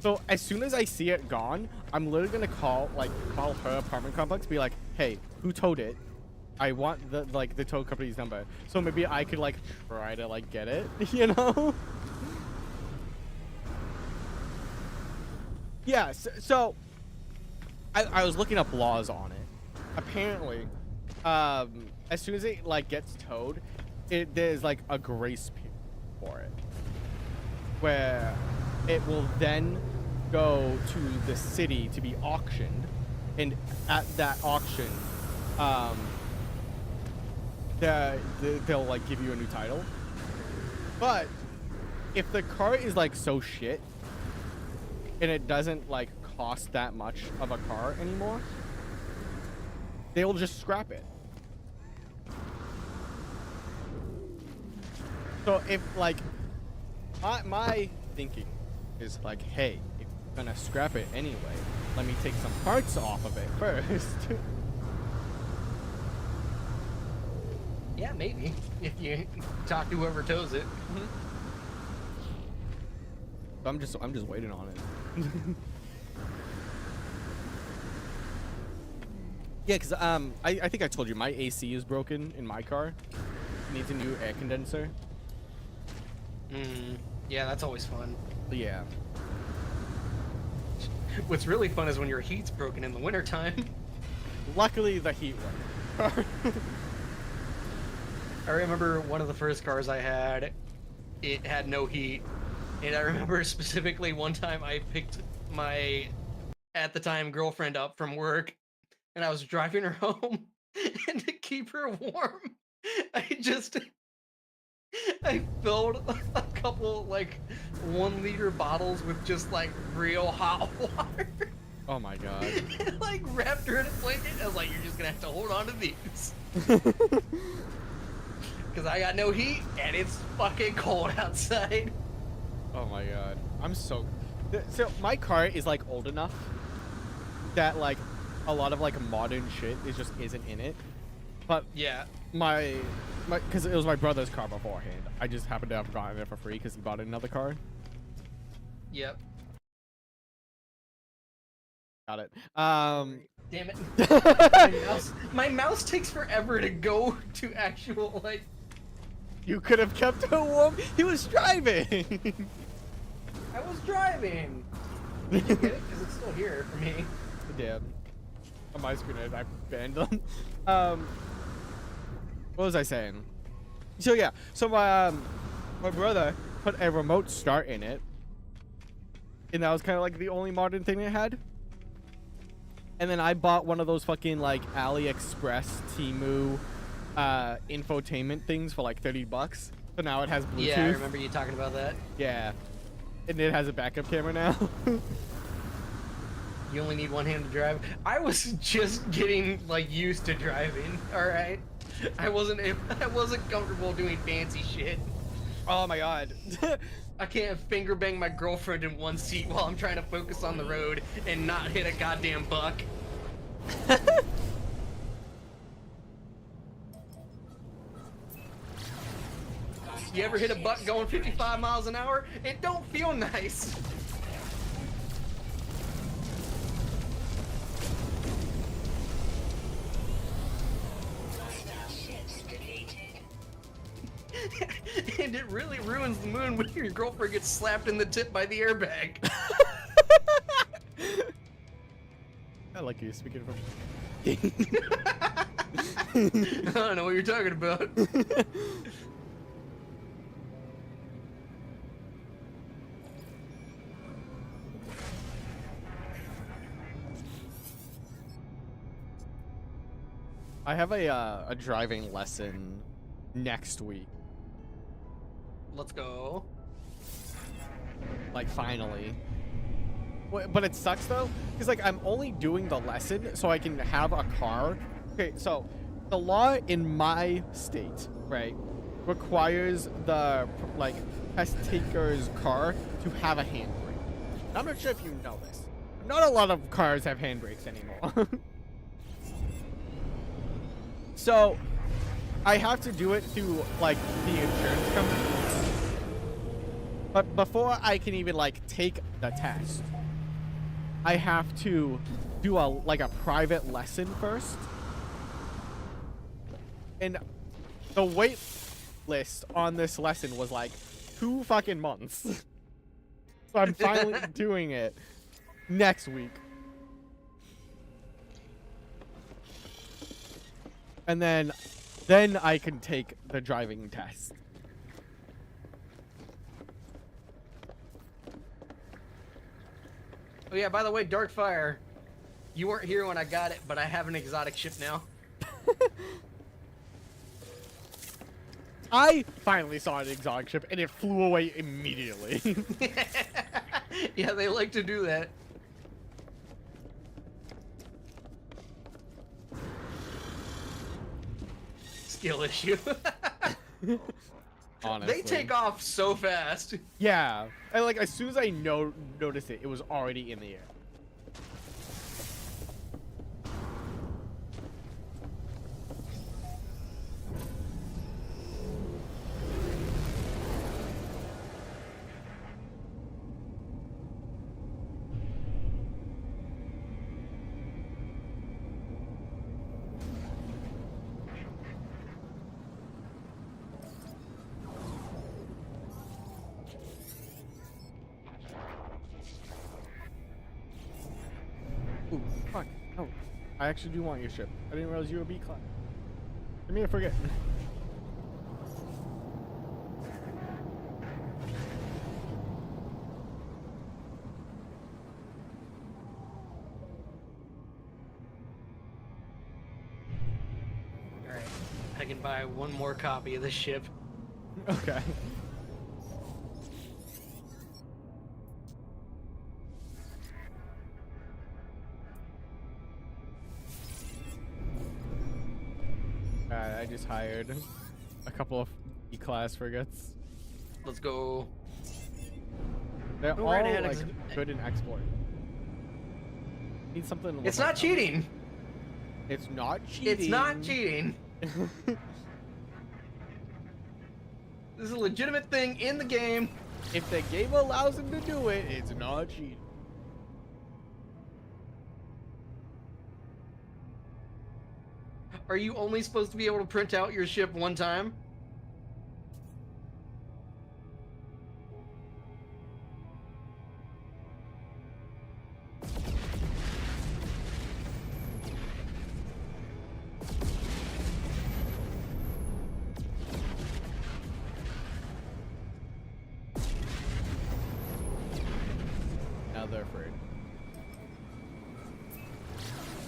So as soon as I see it gone, I'm literally gonna call her apartment complex, be like, hey, who towed it? I want the tow company's number. So maybe I could like try to like get it, you know? Yeah, so I was looking up laws on it. Apparently, as soon as it like gets towed, there's like a grace period for it, where it will then go to the city to be auctioned, and at that auction, they'll like give you a new title. But if the car is like so shit, and it doesn't like cost that much of a car anymore, they'll just scrap it. So if like my thinking is like, hey, if you're gonna scrap it anyway, let me take some parts off of it first. Yeah, maybe. If you talk to whoever tows it. I'm just waiting on it. Yeah, because I think I told you my AC is broken in my car. It needs a new air condenser. Yeah, that's always fun. Yeah. What's really fun is when your heat's broken in the wintertime. Luckily, the heat went. I remember one of the first cars I had, it had no heat. And I remember specifically one time I picked my, at the time, girlfriend up from work, and I was driving her home, and to keep her warm, I filled a couple, like, 1 liter bottles with just, like, real hot water. Oh my god. And, like, wrapped her in a blanket. I was like, you're just gonna have to hold on to these. Because I got no heat, and it's fucking cold outside. Oh my god. I'm so... So, my car is, like, old enough that, like, a lot of, like, modern shit just isn't in it. But... Yeah. Because it was my brother's car beforehand. I just happened to have gotten it for free because he bought another car. Yep. Got it. Damn it. My mouse takes forever to go to actual, like... You could have kept it warm. He was driving. I was driving. Did you get it? Because it's still here for me. Damn. On my screen, I banned them. What was I saying? So yeah, so my brother put a remote start in it, and that was kind of like the only modern thing it had. And then I bought one of those fucking like AliExpress, Temu, infotainment things for like $30. So now it has Bluetooth. Yeah, I remember you talking about that. Yeah, and it has a backup camera now. You only need one hand to drive. I was just getting like used to driving. All right, I wasn't comfortable doing fancy shit. Oh my god. I can't finger bang my girlfriend in one seat while I'm trying to focus on the road and not hit a goddamn buck. You ever hit a buck going 55 miles an hour? It don't feel nice. And it really ruins the moon when your girlfriend gets slapped in the tip by the airbag. I like you speaking from. I don't know what you're talking about. I have a driving lesson next week. Let's go. Like finally. But it sucks though, because like I'm only doing the lesson so I can have a car. Okay, so the law in my state, right, requires the like test taker's car to have a handbrake. I'm not sure if you know this. Not a lot of cars have handbrakes anymore. So I have to do it through like the insurance company. But before I can even like take the test, I have to do a private lesson first. And the wait list on this lesson was like 2 fucking months. So I'm finally doing it next week. And then I can take the driving test. Oh yeah, by the way, Darkfire, you weren't here when I got it, but I have an exotic ship now. I finally saw an exotic ship and it flew away immediately. Yeah, they like to do that. Skill issue. Honestly. They take off so fast. Yeah. And like as soon as I noticed it, it was already in the air. Ooh, fuck. No. I actually do want your ship. I didn't realize you were a Beet class. Give me a forget. Alright, I can buy one more copy of this ship. Okay. I just hired a couple of E-class frigates. Let's go. They're Go all right ahead, like good in export. Need something. It's not cheating. It's not cheating. It's not cheating. This is a legitimate thing in the game. If the game allows him to do it, it's not cheating. Are you only supposed to be able to print out your ship one time? they're afraid.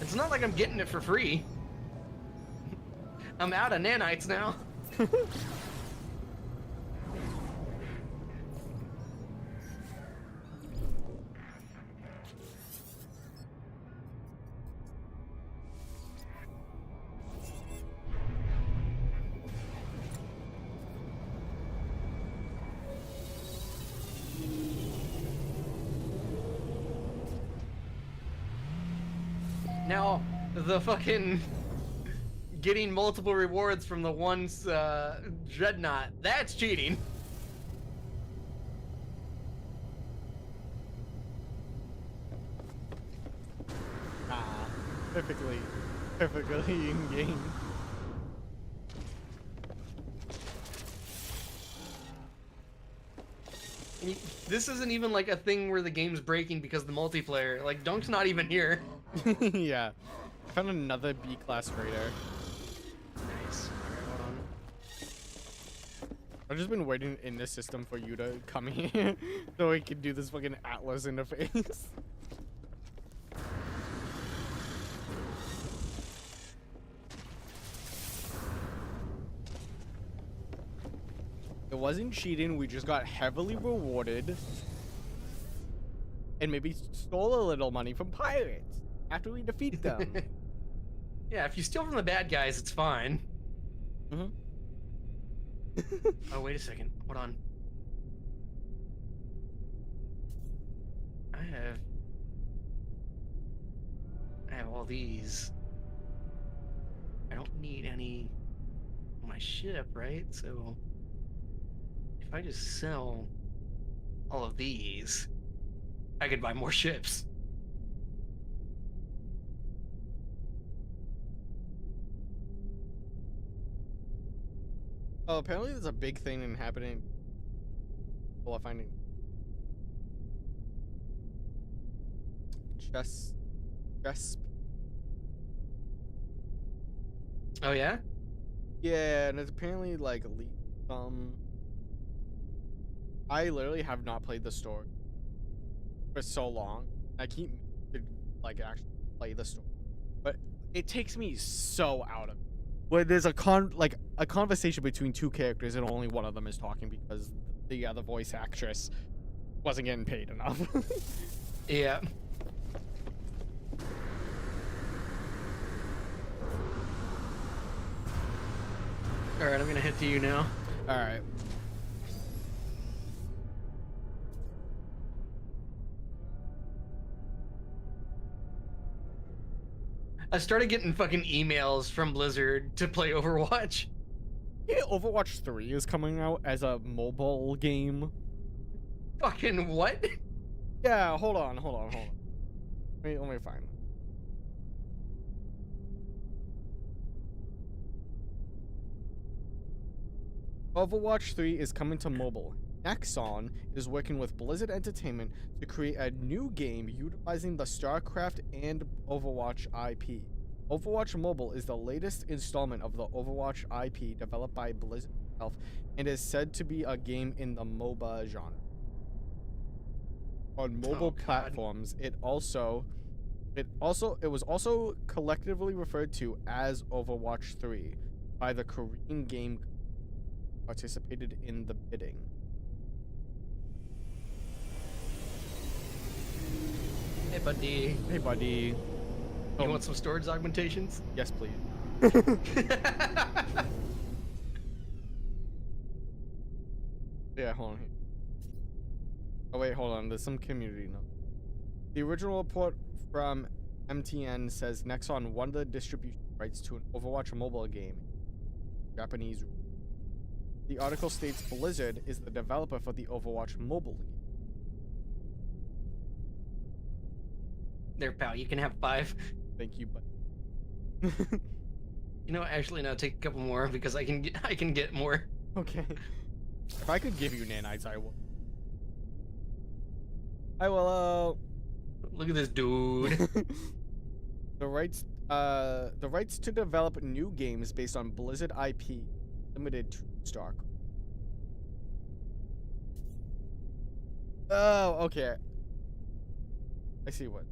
It's not like I'm getting it for free. I'm out of nanites now. Now, the fucking getting multiple rewards from the one's dreadnought, that's cheating. Ah, perfectly in game. This isn't even like a thing where the game's breaking because of the multiplayer. Like, Dunk's not even here. Yeah. Found another B class freighter. Nice. Alright, hold on. I've just been waiting in the system for you to come here so we can do this fucking Atlas interface. It wasn't cheating, we just got heavily rewarded and maybe stole a little money from pirates after we defeat them. Yeah, if you steal from the bad guys, it's fine. Mm-hmm. Oh, wait a second. Hold on. I have all these. I don't need any on my ship, right? So if I just sell all of these, I could buy more ships. Oh, apparently there's a big thing happening. Well, I'm finding chess. Oh yeah? Yeah, and it's apparently like I literally have not played the story for so long. I keep to like actually play the story, but it takes me so out of it. Where there's a conversation between two characters and only one of them is talking because the other voice actress wasn't getting paid enough. Yeah. All right, I'm gonna head to you now. All right. I started getting fucking emails from Blizzard to play Overwatch. Yeah, Overwatch 3 is coming out as a mobile game. Fucking what? Yeah, hold on. Let me find it. Overwatch 3 is coming to mobile. Nexon is working with Blizzard Entertainment to create a new game utilizing the StarCraft and Overwatch IP. Overwatch Mobile is the latest installment of the Overwatch IP developed by Blizzard itself and is said to be a game in the MOBA genre. On mobile platforms, it was also collectively referred to as Overwatch 3 by the Korean game participated in the bidding. Hey, buddy. Hey, buddy. You want some storage augmentations? Yes, please. Yeah, hold on. Oh, wait, hold on. There's some community note. The original report from MTN says Nexon won the distribution rights to an Overwatch mobile game. Japanese. The article states Blizzard is the developer for the Overwatch mobile game. There, pal. You can have 5. Thank you, but You know, actually, no. Take a couple more because I can get more. okay. If I could give you nanites, I will. I will. Look at this dude. The rights to develop new games based on Blizzard IP limited to Stark. Oh, okay. I see what.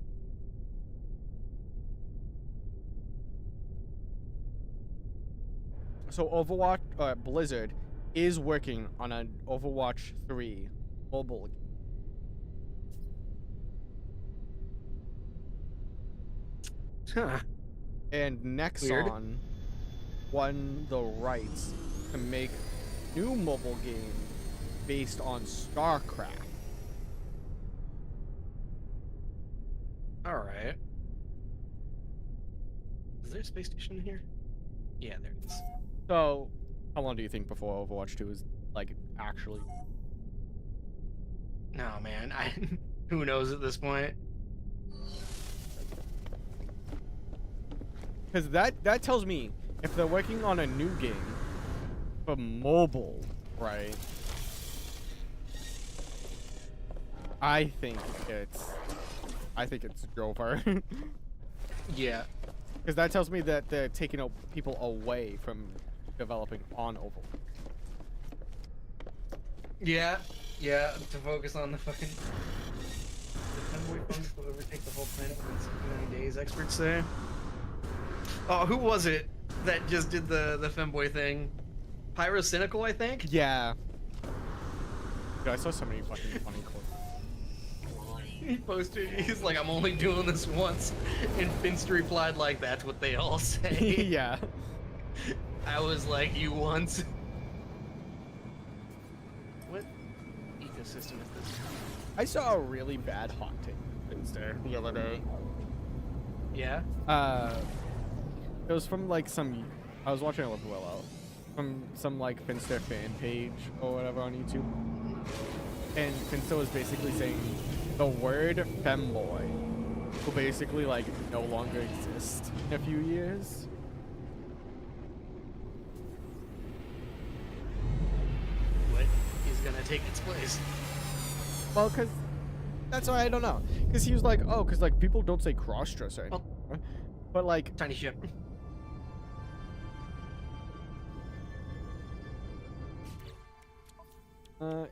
So Overwatch, Blizzard is working on an Overwatch 3 mobile. Huh. And Weird. Nexon won the rights to make new mobile game based on StarCraft. All right. Is there a space station in here? Yeah, there it is. So, how long do you think before Overwatch 2 is like actually? No, man. Who knows at this point? Because that tells me if they're working on a new game for mobile, right? I think it's Jover. Yeah. Because that tells me that they're taking people away from developing on Overwatch. Yeah. Yeah. To focus on the fucking. The femboy fungus will overtake the whole planet within 69 days, experts say. Oh, who was it that just did the femboy thing? Pyrocynical, I think? Yeah. Dude, I saw so many fucking funny quotes. He posted, he's like, I'm only doing this once. And Finster replied like, that's what they all say. Yeah. I was like, you once. What ecosystem is this? I saw a really bad hot take Finster the other day. Yeah? It was from like I was watching it with Willow. From some like Finster fan page or whatever on YouTube. And Finster was basically saying the word femboy will basically like no longer exist in a few years. What is gonna take its place? Well, because that's why I don't know. Because he was like, oh, because like people don't say crossdresser anymore. But like, Tiny ship. yeah.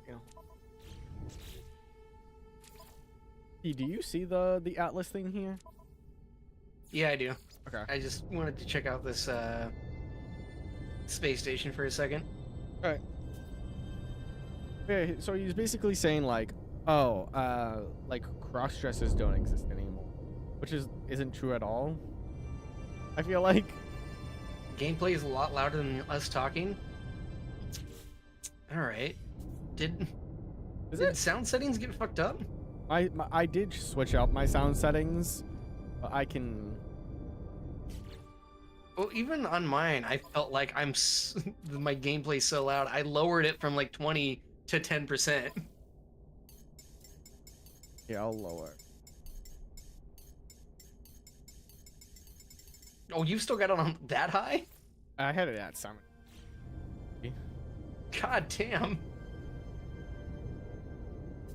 Hey, do you see the Atlas thing here? Yeah, I do. Okay. I just wanted to check out this space station for a second. All right. Yeah, so he's basically saying like, oh, like cross-dressers don't exist anymore, which isn't true at all. I feel like Gameplay is a lot louder than us talking. All right. Did sound settings get fucked up? I did switch out my sound settings, but I can. Well, even on mine, I felt like my gameplay's so loud. I lowered it from like 20 to 10%. Yeah, I'll lower. Oh, you've still got it on that high? I had it at 7. God damn.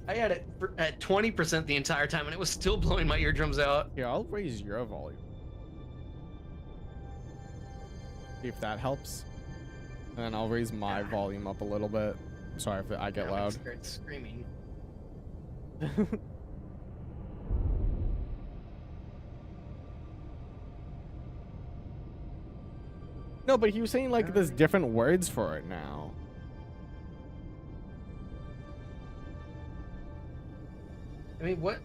I had it at 20% the entire time, and it was still blowing my eardrums out. Yeah, I'll raise your volume. See if that helps. And then I'll raise my volume up a little bit. Sorry if I get loud. Start screaming. No, but he was saying like there's different words for it now. I mean, what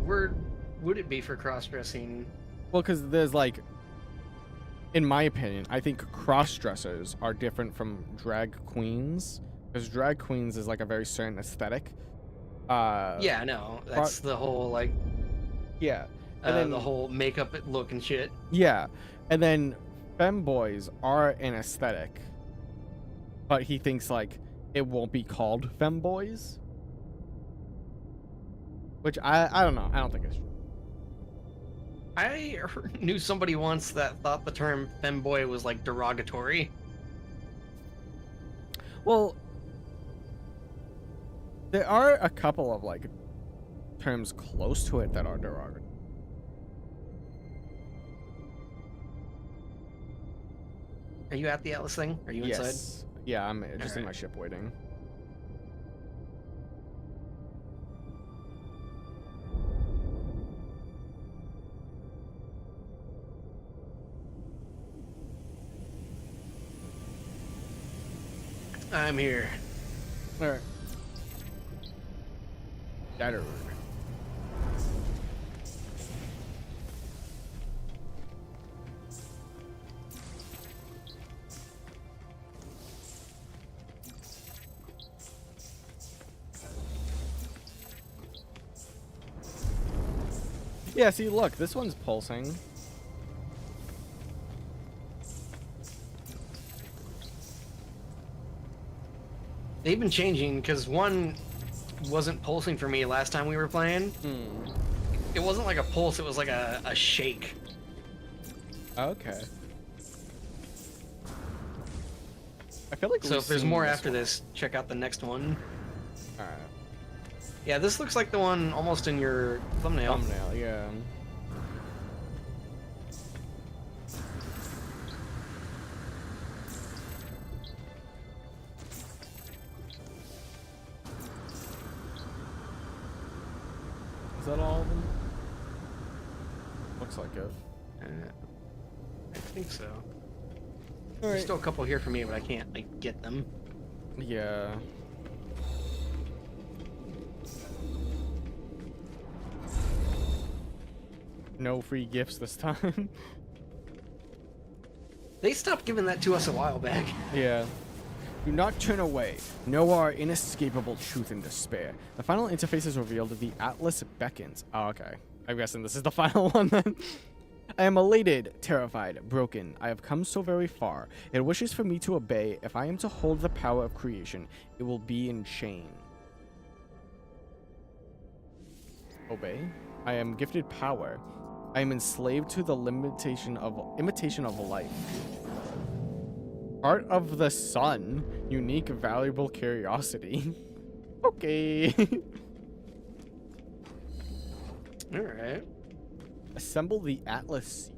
word would it be for cross-dressing? Well, because there's like, in my opinion, I think cross-dressers are different from drag queens. Because drag queens is like a very certain aesthetic. Yeah, no, that's the whole like. Yeah, and then the whole makeup look and shit. Yeah, and then femboys are an aesthetic, but he thinks like it won't be called femboys. Which I don't know. I don't think it's true. I knew somebody once that thought the term femboy was like derogatory. Well, there are a couple of like terms close to it that are derogatory. Are you at the Atlas thing? Are you inside? Yes. Yeah, I'm just in Alright. my ship waiting. I'm here. All right. Shattered. Yeah, see, look, this one's pulsing. They've been changing because one wasn't pulsing for me last time we were playing. It wasn't like a pulse, it was like a shake. Okay. I feel like so if there's more after this, check out the next one. Alright. Yeah, this looks like the one almost in your thumbnail. Thumbnail, yeah. Is that all of them? Looks like it. I think so. All There's right. still a couple here for me, but I can't like get them. Yeah. No free gifts this time. They stopped giving that to us a while back. Yeah. Do not turn away. Know our inescapable truth and despair. The final interface is revealed. The Atlas beckons. Oh, okay. I'm guessing this is the final one then. I am elated, terrified, broken. I have come so very far. It wishes for me to obey. If I am to hold the power of creation, it will be in chain. Obey? I am gifted power. I am enslaved to the imitation of life. Heart of the sun. Unique, valuable curiosity. Okay. Alright. Assemble the Atlas.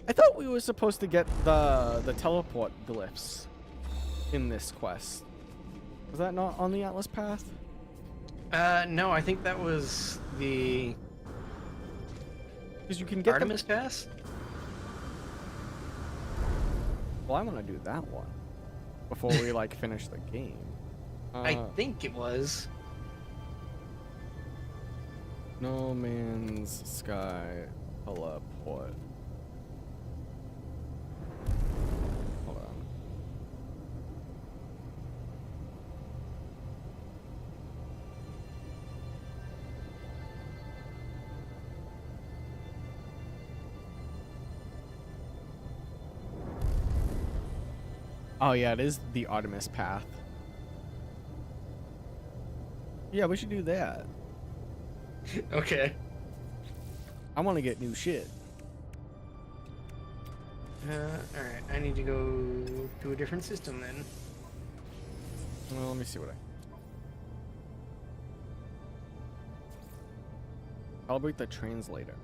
I thought we were supposed to get the teleport glyphs in this quest. Was that not on the Atlas path? No, I think that was the Because you can get Artemis Pass? Well, I want to do that one before we like finish the game. I think it was. No Man's Sky teleport. Hold on. Oh yeah, it is the Artemis path. Yeah, we should do that. Okay. I want to get new shit. Alright, I need to go to a different system then. Well, let me see what I... Calibrate the translator.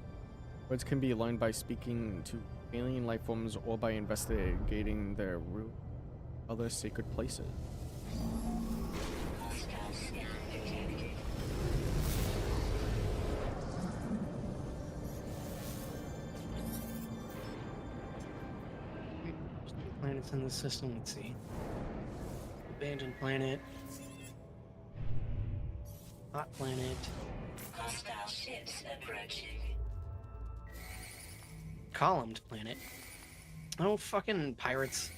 Words can be learned by speaking to alien life forms or by investigating their root other sacred places. Planets in the system, let's see. Abandoned planet. Hot planet. Hostile ships approaching. Columned planet. Oh, fucking pirates.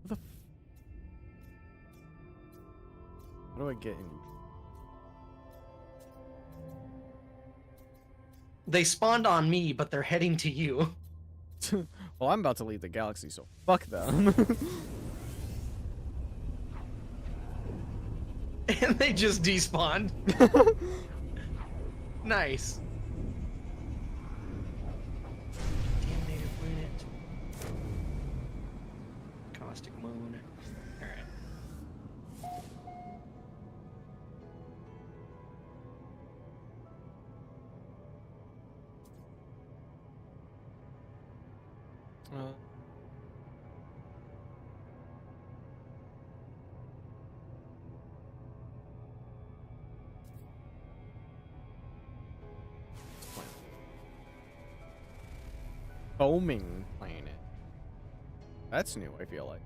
What the How do I get in? They spawned on me, but they're heading to you. Well, I'm about to leave the galaxy, so fuck them. And they just despawned. Nice. Contaminated planet. Caustic moon. Alright. Foaming planet. That's new, I feel like.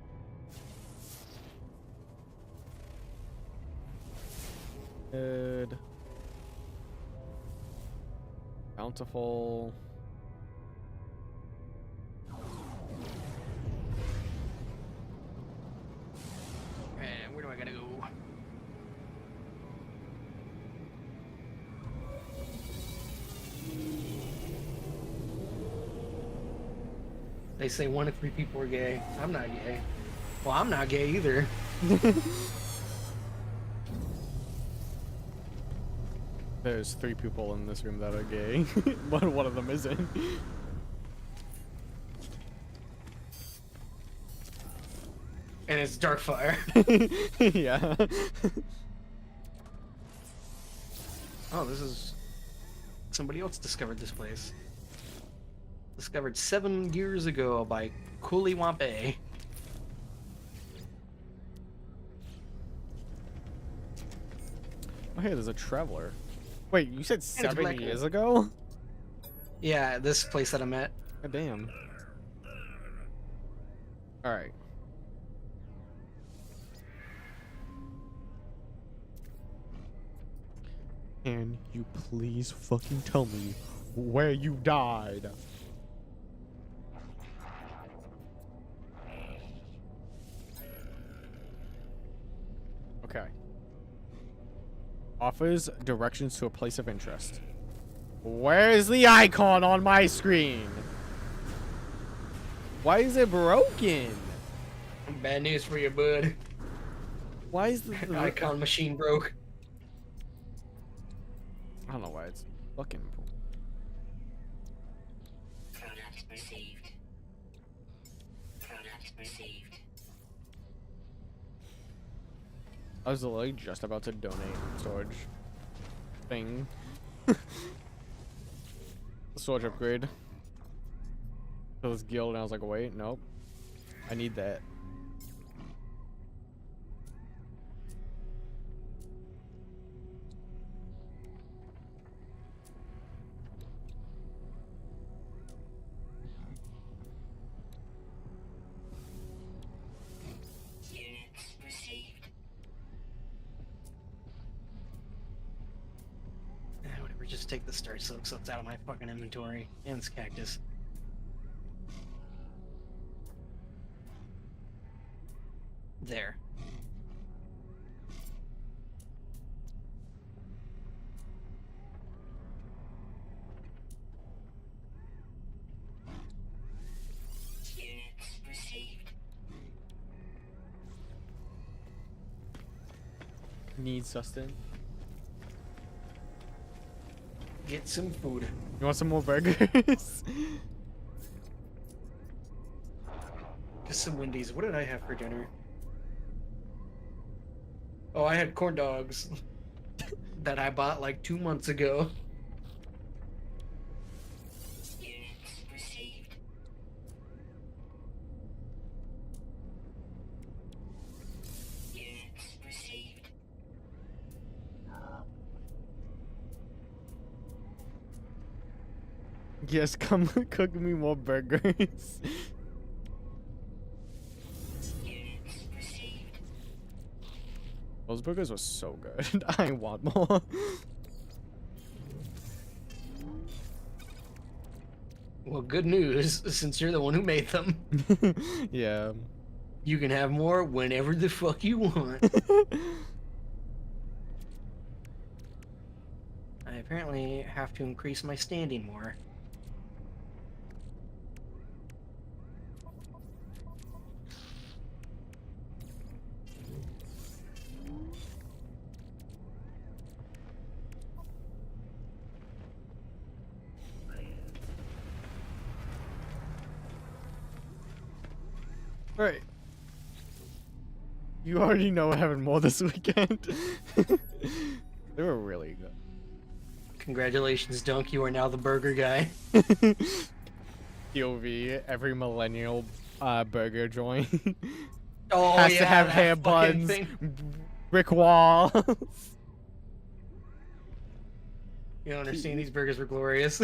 Good. Bountiful. Where do I gotta go? They say 1 in 3 people are gay. I'm not gay. Well, I'm not gay either. There's 3 people in this room that are gay, but one of them isn't. And it's Darkfire. Yeah. Oh, this is... Somebody else discovered this place. Discovered 7 years ago by Kuliwampe. Oh, hey, there's a traveler. Wait, you said it's 7 Mecca. years ago? Yeah, this place that I'm at. God damn. Alright. Can you please fucking tell me where you died? Okay. Offers directions to a place of interest. Where's the icon on my screen? Why is it broken? Bad news for you, bud. Why is the Icon machine broke. I don't know why it's fucking. Product received. Product received. I was literally just about to donate storage thing. Storage upgrade to this guild, and I was like, wait, nope. I need that. Units received. Whatever, just take the star silk so it's out of my fucking inventory. And this cactus. There. Units received. Need sustenance. Get some food. You want some more burgers? Just some Wendy's. What did I have for dinner? Oh, I had corn dogs that I bought like 2 months ago. Units received. Units received. Yes, come cook me more burgers. Units received. Those burgers were so good. I want more. Well, good news, since you're the one who made them. Yeah. You can have more whenever the fuck you want. I apparently have to increase my standing more. Alright. You already know we're having more this weekend. They were really good. Congratulations, Dunk. You are now the burger guy. POV, every millennial burger joint Oh, has yeah, to have that hair fucking buns, thing. brick walls. You don't understand, these burgers were glorious.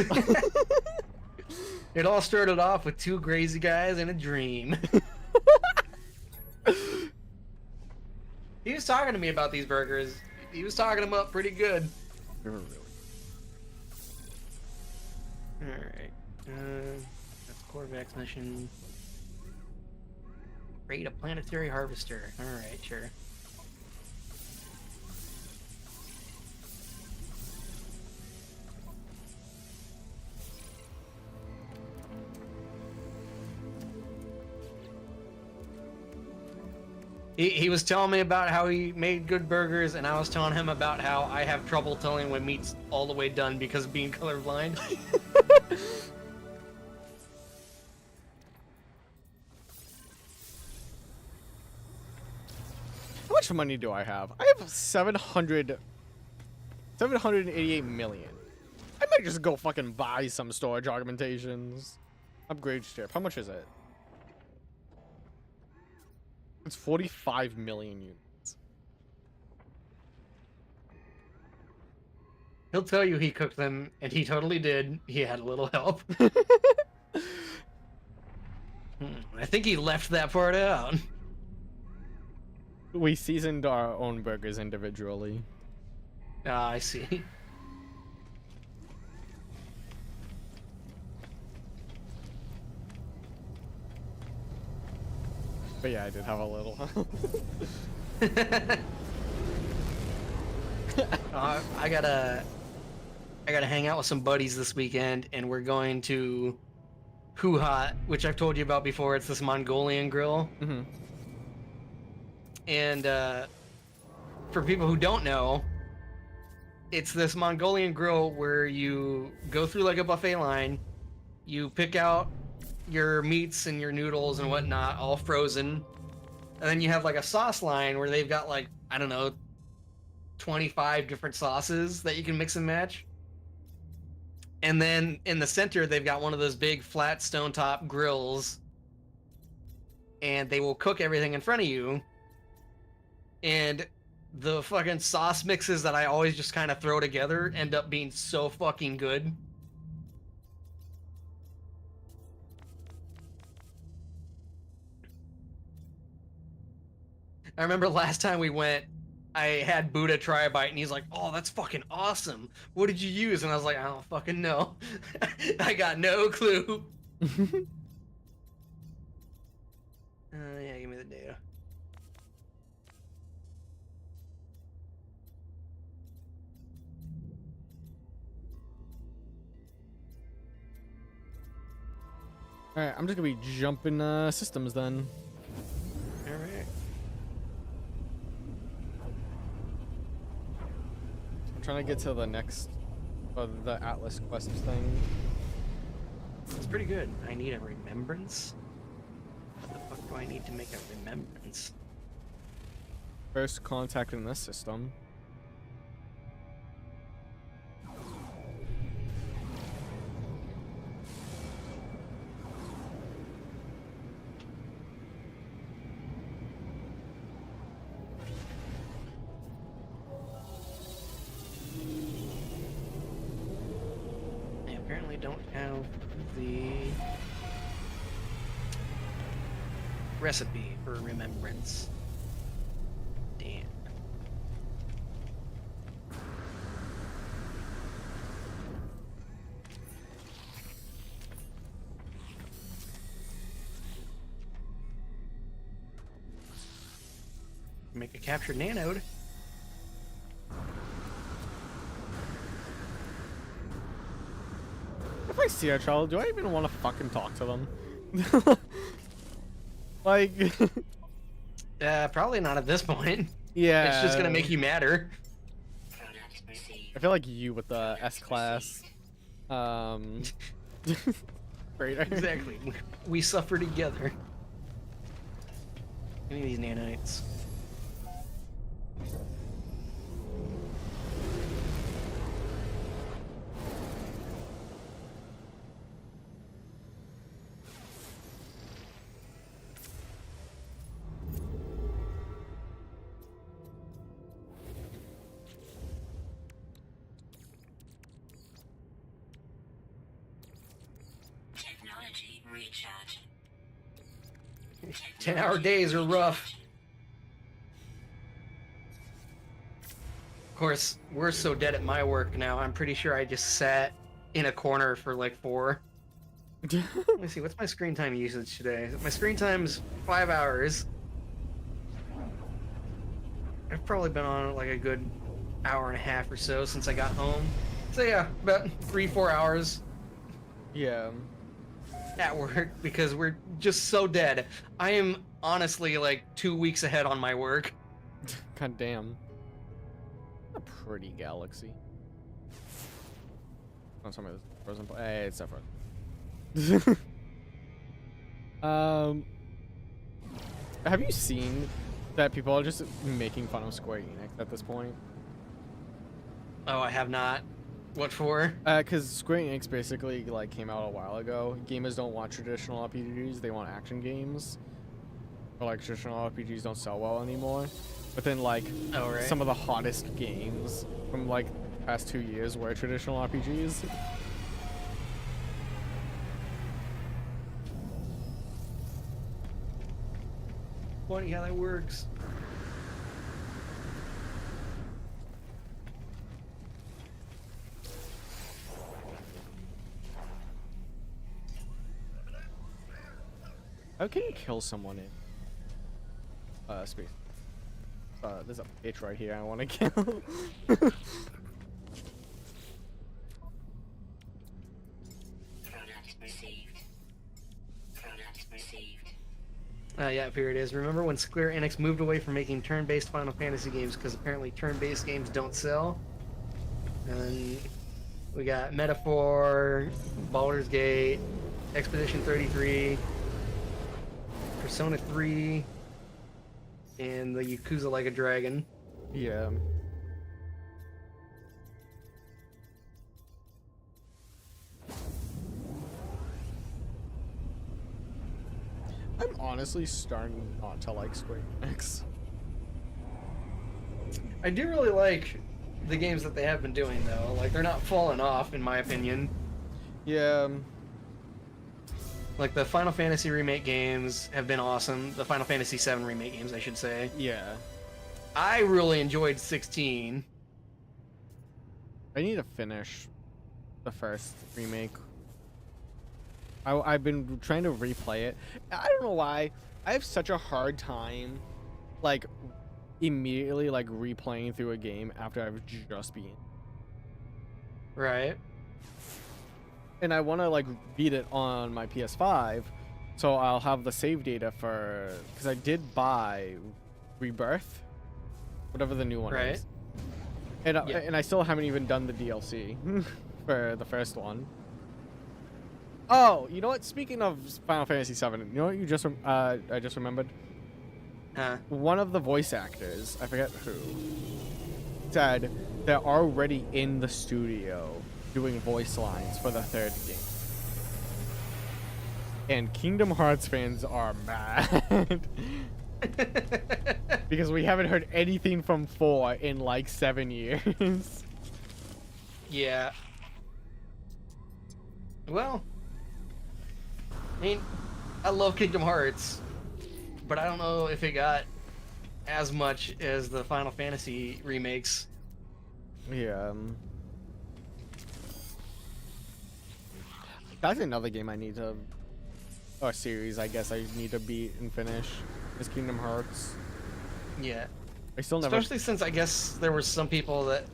It all started off with two crazy guys in a dream. He was talking to me about these burgers. He was talking them up pretty good. They were really. Alright. That's Corvax mission. Raid a planetary harvester. Alright, sure. He was telling me about how he made good burgers, and I was telling him about how I have trouble telling when meat's all the way done because of being colorblind. How much money do I have? I have 788 million. I might just go fucking buy some storage augmentations. Upgrade strip. How much is it? It's 45 million units. He'll tell you he cooked them, and he totally did. He had a little help. I think he left that part out. We seasoned our own burgers individually. Ah, I see. But yeah, I did have a little. I gotta hang out with some buddies this weekend, and we're going to Hoo-Ha, which I've told you about before. It's this Mongolian grill. Mm-hmm. And for people who don't know, it's this Mongolian grill where you go through like a buffet line, you pick out your meats and your noodles and whatnot, all frozen, and then you have like a sauce line where they've got like, I don't know, 25 different sauces that you can mix and match. And then in the center, they've got one of those big flat stone top grills, and they will cook everything in front of you. And the fucking sauce mixes that I always just kind of throw together end up being so fucking good. I remember last time we went, I had Buddha try a bite, and he's like, "Oh, that's fucking awesome. What did you use?" And I was like, "I don't fucking know. I got no clue." Yeah, give me the data. Alright, I'm just gonna be jumping systems then. Alright. I'm trying to get to the next, the Atlas quest thing. It's pretty good. I need a remembrance. What the fuck do I need to make a remembrance? First contact in this system. I apparently don't have the recipe for remembrance. Damn. Make a captured nanode. If I see a child, do I even want to fucking talk to them? Like, Probably not at this point. yeah. It's just gonna make you madder. Product received. I feel like you with the S class. Great. Exactly. We suffer together. Give me these nanites. Recharge. 10-hour days are rough. Of course, we're so dead at my work now, I'm pretty sure I just sat in a corner for like 4. Let me see, what's my screen time usage today? My screen time's 5 hours. I've probably been on like a good hour and a half or so since I got home. So yeah, about 3-4 hours Yeah. at work because we're just so dead. I am honestly like 2 weeks ahead on my work. God damn. A pretty galaxy. On some of this frozen. Hey, it's not frozen. Have you seen that people are just making fun of Square Enix at this point? Oh, I have not. What for? Because Square Enix basically like came out a while ago. Gamers don't want traditional RPGs; they want action games. Or like traditional RPGs don't sell well anymore. But then like Oh, right. some of the hottest games from like the past 2 years were traditional RPGs. Funny how that works. How can you kill someone in space? There's a bitch right here I want to kill. Product received. Product received. Yeah, here it is. Remember when Square Enix moved away from making turn-based Final Fantasy games because apparently turn-based games don't sell? And we got Metaphor, Baldur's Gate, Expedition 33, Persona 3, and the Yakuza Like a Dragon. Yeah. I'm honestly starting not to like Square Enix. I do really like the games that they have been doing, though. Like, they're not falling off, in my opinion. Yeah. Like, the Final Fantasy remake games have been awesome. The Final Fantasy VII remake games, I should say. Yeah. I really enjoyed 16. I need to finish the first remake. I've been trying to replay it. I don't know why. I have such a hard time, like, immediately, like, replaying through a game after I've just beaten. Right. And I want to, like, beat it on my PS5, so I'll have the save data for... Because I did buy Rebirth, whatever the new one Right. is. And, Yeah. and I still haven't even done the DLC for the first one. Oh, you know what? Speaking of Final Fantasy VII, you know what you just I just remembered? Huh. One of the voice actors, I forget who, said they're already in the studio doing voice lines for the third game. And Kingdom Hearts fans are mad. Because we haven't heard anything from 4 in like 7 years. Yeah. Well, I mean, I love Kingdom Hearts, but I don't know if it got as much as the Final Fantasy remakes. Yeah. That's another game I need to, or series I guess I need to beat and finish, is Kingdom Hearts. Yeah. I still never. Especially since I guess there were some people that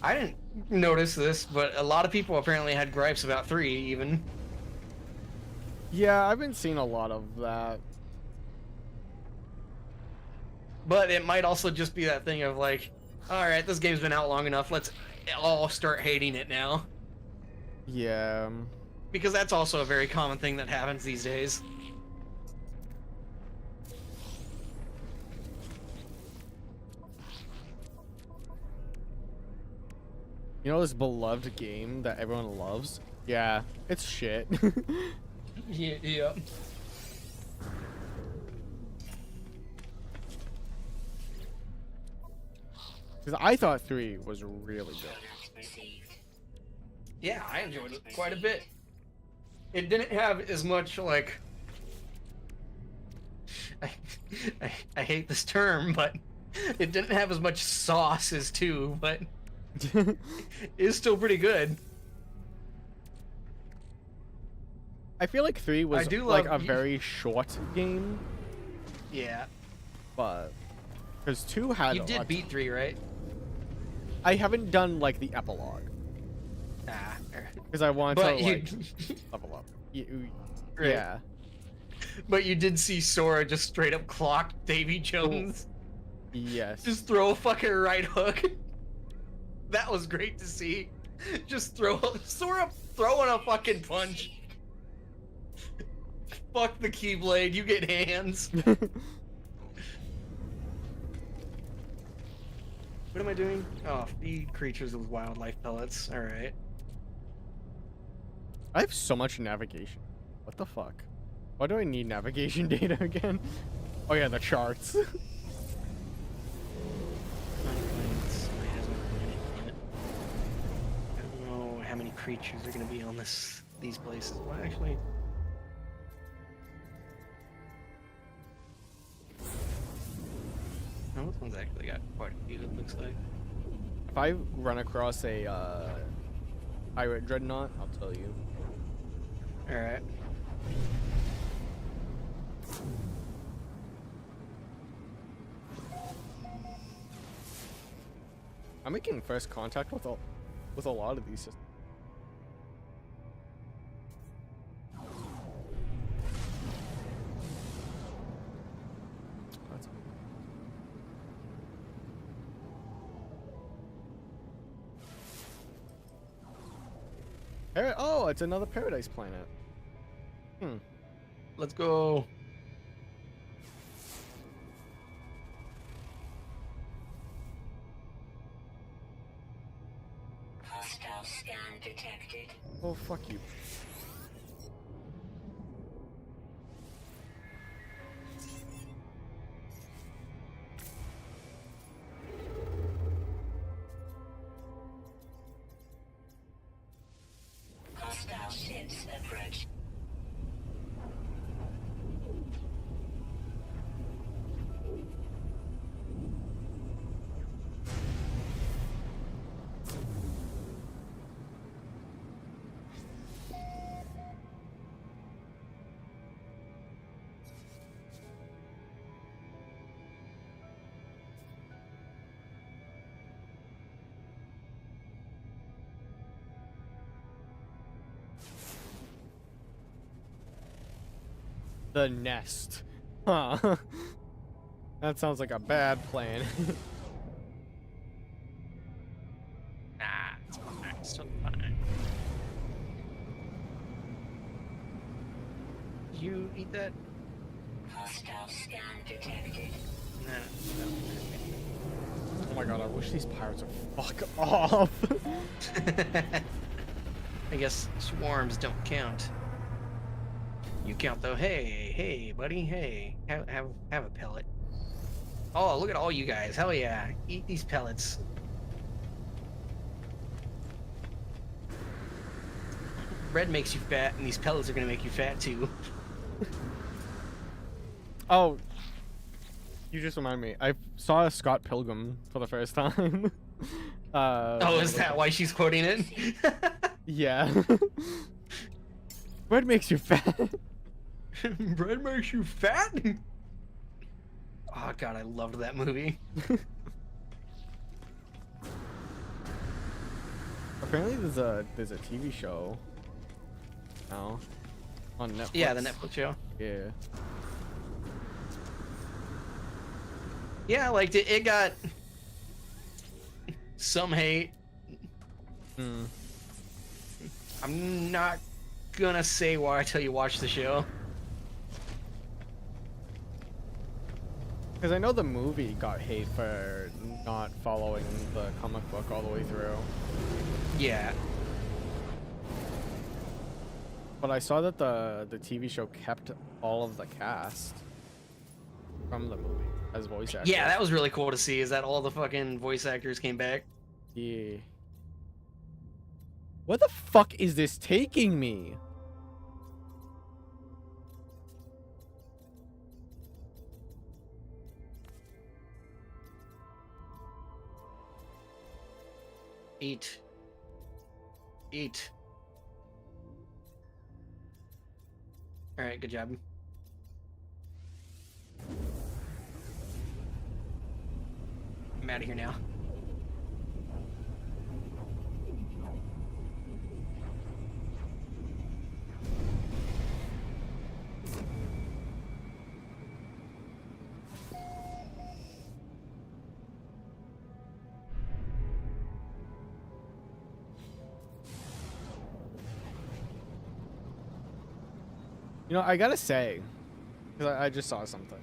I didn't notice this, but a lot of people apparently had gripes about 3 even. Yeah, I've been seeing a lot of that. But it might also just be that thing of like, all right, this game's been out long enough. Let's all start hating it now. Yeah. Because that's also a very common thing that happens these days. You know this beloved game that everyone loves? Yeah, it's shit. Yeah. Because I thought 3 was really good. Product received. Yeah, I enjoyed it quite a bit. It didn't have as much like. I, I hate this term, but it didn't have as much sauce as 2, but it's still pretty good. I feel like 3 was do like love- a very short game, Yeah. but because 2 had. You did beat 3, right? I haven't done like the epilogue Ah. because I wanted But to you, like level up. Right. Yeah. but you did see Sora just straight up clock Davy Jones. Yes. Just throw a fucking right hook. That was great to see. Just Sora throwing a fucking punch. Fuck the Keyblade, you get hands. What am I doing? Oh, feed creatures with wildlife pellets. Alright. I have so much navigation. What the fuck? Why do I need navigation data again? Oh yeah, the charts. I don't know how many creatures are gonna be on these places. Well, actually. No, this one's actually got quite a few, it looks like. If I run across a pirate dreadnought, I'll tell you. Alright. I'm making first contact with a lot of these systems. Oh, it's another paradise planet. Let's go. Hostile scan detected. Oh, fuck you. Hostile ships approach. The nest. Huh. That sounds like a bad plan. Ah, it's fine. It's still fine. You eat that? Hostile scan detected. No. Oh my god, I wish these pirates would fuck off. I guess swarms don't count. You count though. Hey, buddy. Hey, have a pellet. Oh, look at all you guys. Hell yeah, eat these pellets. Bread makes you fat, and these pellets are gonna make you fat too. Oh, you just remind me. I saw Scott Pilgrim for the first time. Oh, is that why she's quoting it? Yeah. Bread makes you fat. Bread makes you fat? Oh god, I loved that movie. Apparently, there's a TV show now on Netflix. Yeah, the Netflix show. Yeah. Yeah, I liked it. It got some hate. Hmm. I'm not gonna say why until you watch the show. Because I know the movie got hate for not following the comic book all the way through. Yeah. But I saw that the TV show kept all of the cast from the movie as voice actors. Yeah, that was really cool to see, is that all the fucking voice actors came back. Yeah. Where the fuck is this taking me? Eat. Eat. All right, good job. I'm out of here now. You know, I gotta say, because I just saw something.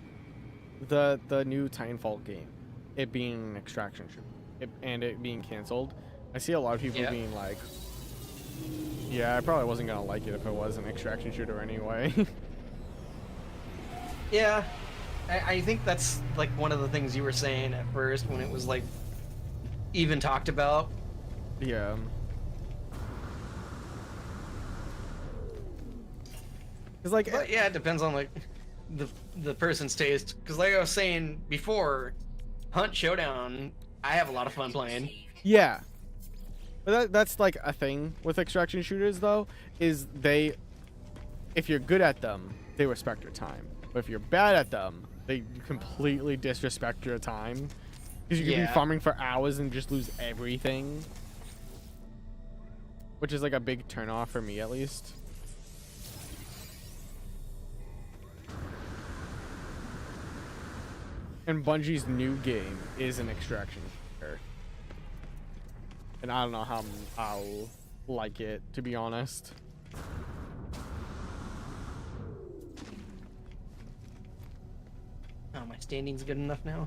The new Titanfall game, it being an extraction shooter, and it being canceled, I see a lot of people Yeah. being like, yeah, I probably wasn't gonna like it if it was an extraction shooter anyway. Yeah, I think that's like one of the things you were saying at first when it was like even talked about. Yeah. Cause like, But yeah, it depends on like the person's taste. Because like I was saying before, Hunt Showdown, I have a lot of fun playing. yeah. But that's like a thing with extraction shooters though, is if you're good at them, they respect your time. But if you're bad at them, they completely disrespect your time. Because you can be Yeah. farming for hours and just lose everything. Which is like a big turnoff for me at least. And Bungie's new game is an extraction shooter. And I don't know how I'll like it, to be honest. Oh, my standing's good enough now.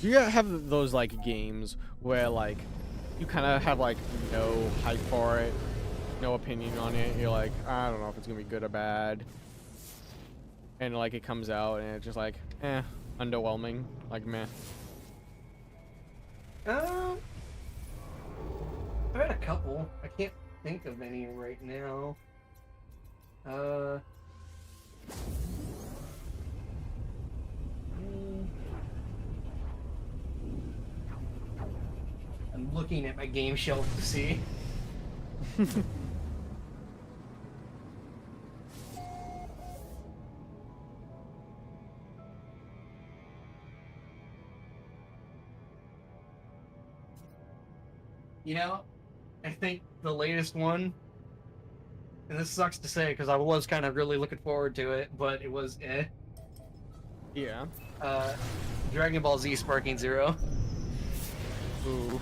You gotta have those like games where like you kind of have like no hype for it, no opinion on it. You're like, I don't know if it's gonna be good or bad. And like it comes out and it's just like, underwhelming, like meh. I've had a couple. I can't think of any right now. I'm looking at my game shelf to see. You know, I think the latest one, and this sucks to say because I was kind of really looking forward to it, but it was Yeah. Dragon Ball Z Sparking Zero. Ooh.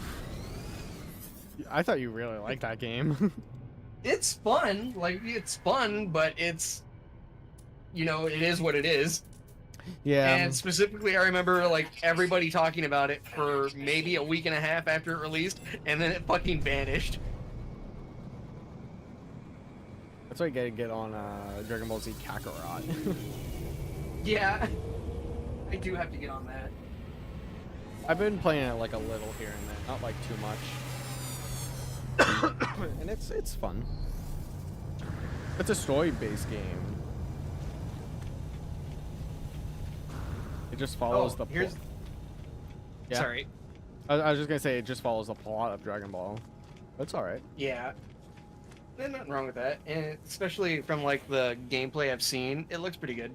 I thought you really liked that game. It's fun, but it's, you know, it is what it is. Yeah. And specifically, I remember like everybody talking about it for maybe a week and a half after it released, and then it fucking vanished. That's why you gotta get on Dragon Ball Z Kakarot. Yeah, I do have to get on that. I've been playing it like a little here and there, not like too much. And it's fun. It's a story-based game. It just follows the here's. plot. Yeah. Sorry. I was just gonna say it just follows the plot of Dragon Ball. That's all right. Yeah. There's nothing wrong with that, and especially from like the gameplay I've seen, it looks pretty good.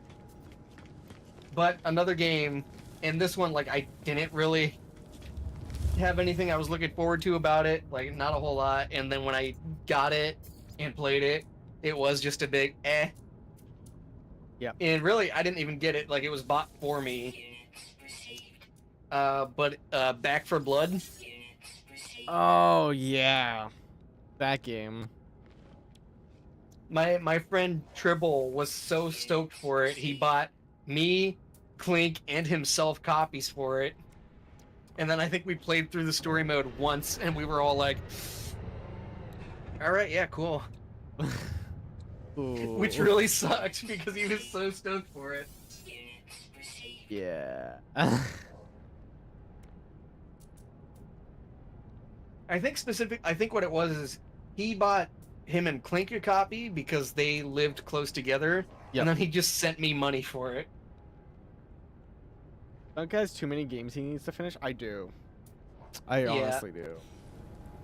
But another game, and this one, like I didn't really have anything I was looking forward to about it, like not a whole lot. And then when I got it and played it, it was just a big eh. Yeah. And really, I didn't even get it. Like it was bought for me. But Back for Blood. Oh yeah, that game. My friend Tribble was so stoked for it. He bought me, Clink, and himself copies for it. And then I think we played through the story mode once, and we were all like, "All right, yeah, cool." Ooh. Which really sucked because he was so stoked for it. Yeah. I think what it was is he bought him and Clink a copy because they lived close together, Yep. and then he just sent me money for it. Dunk has too many games he needs to finish. I do. I honestly do.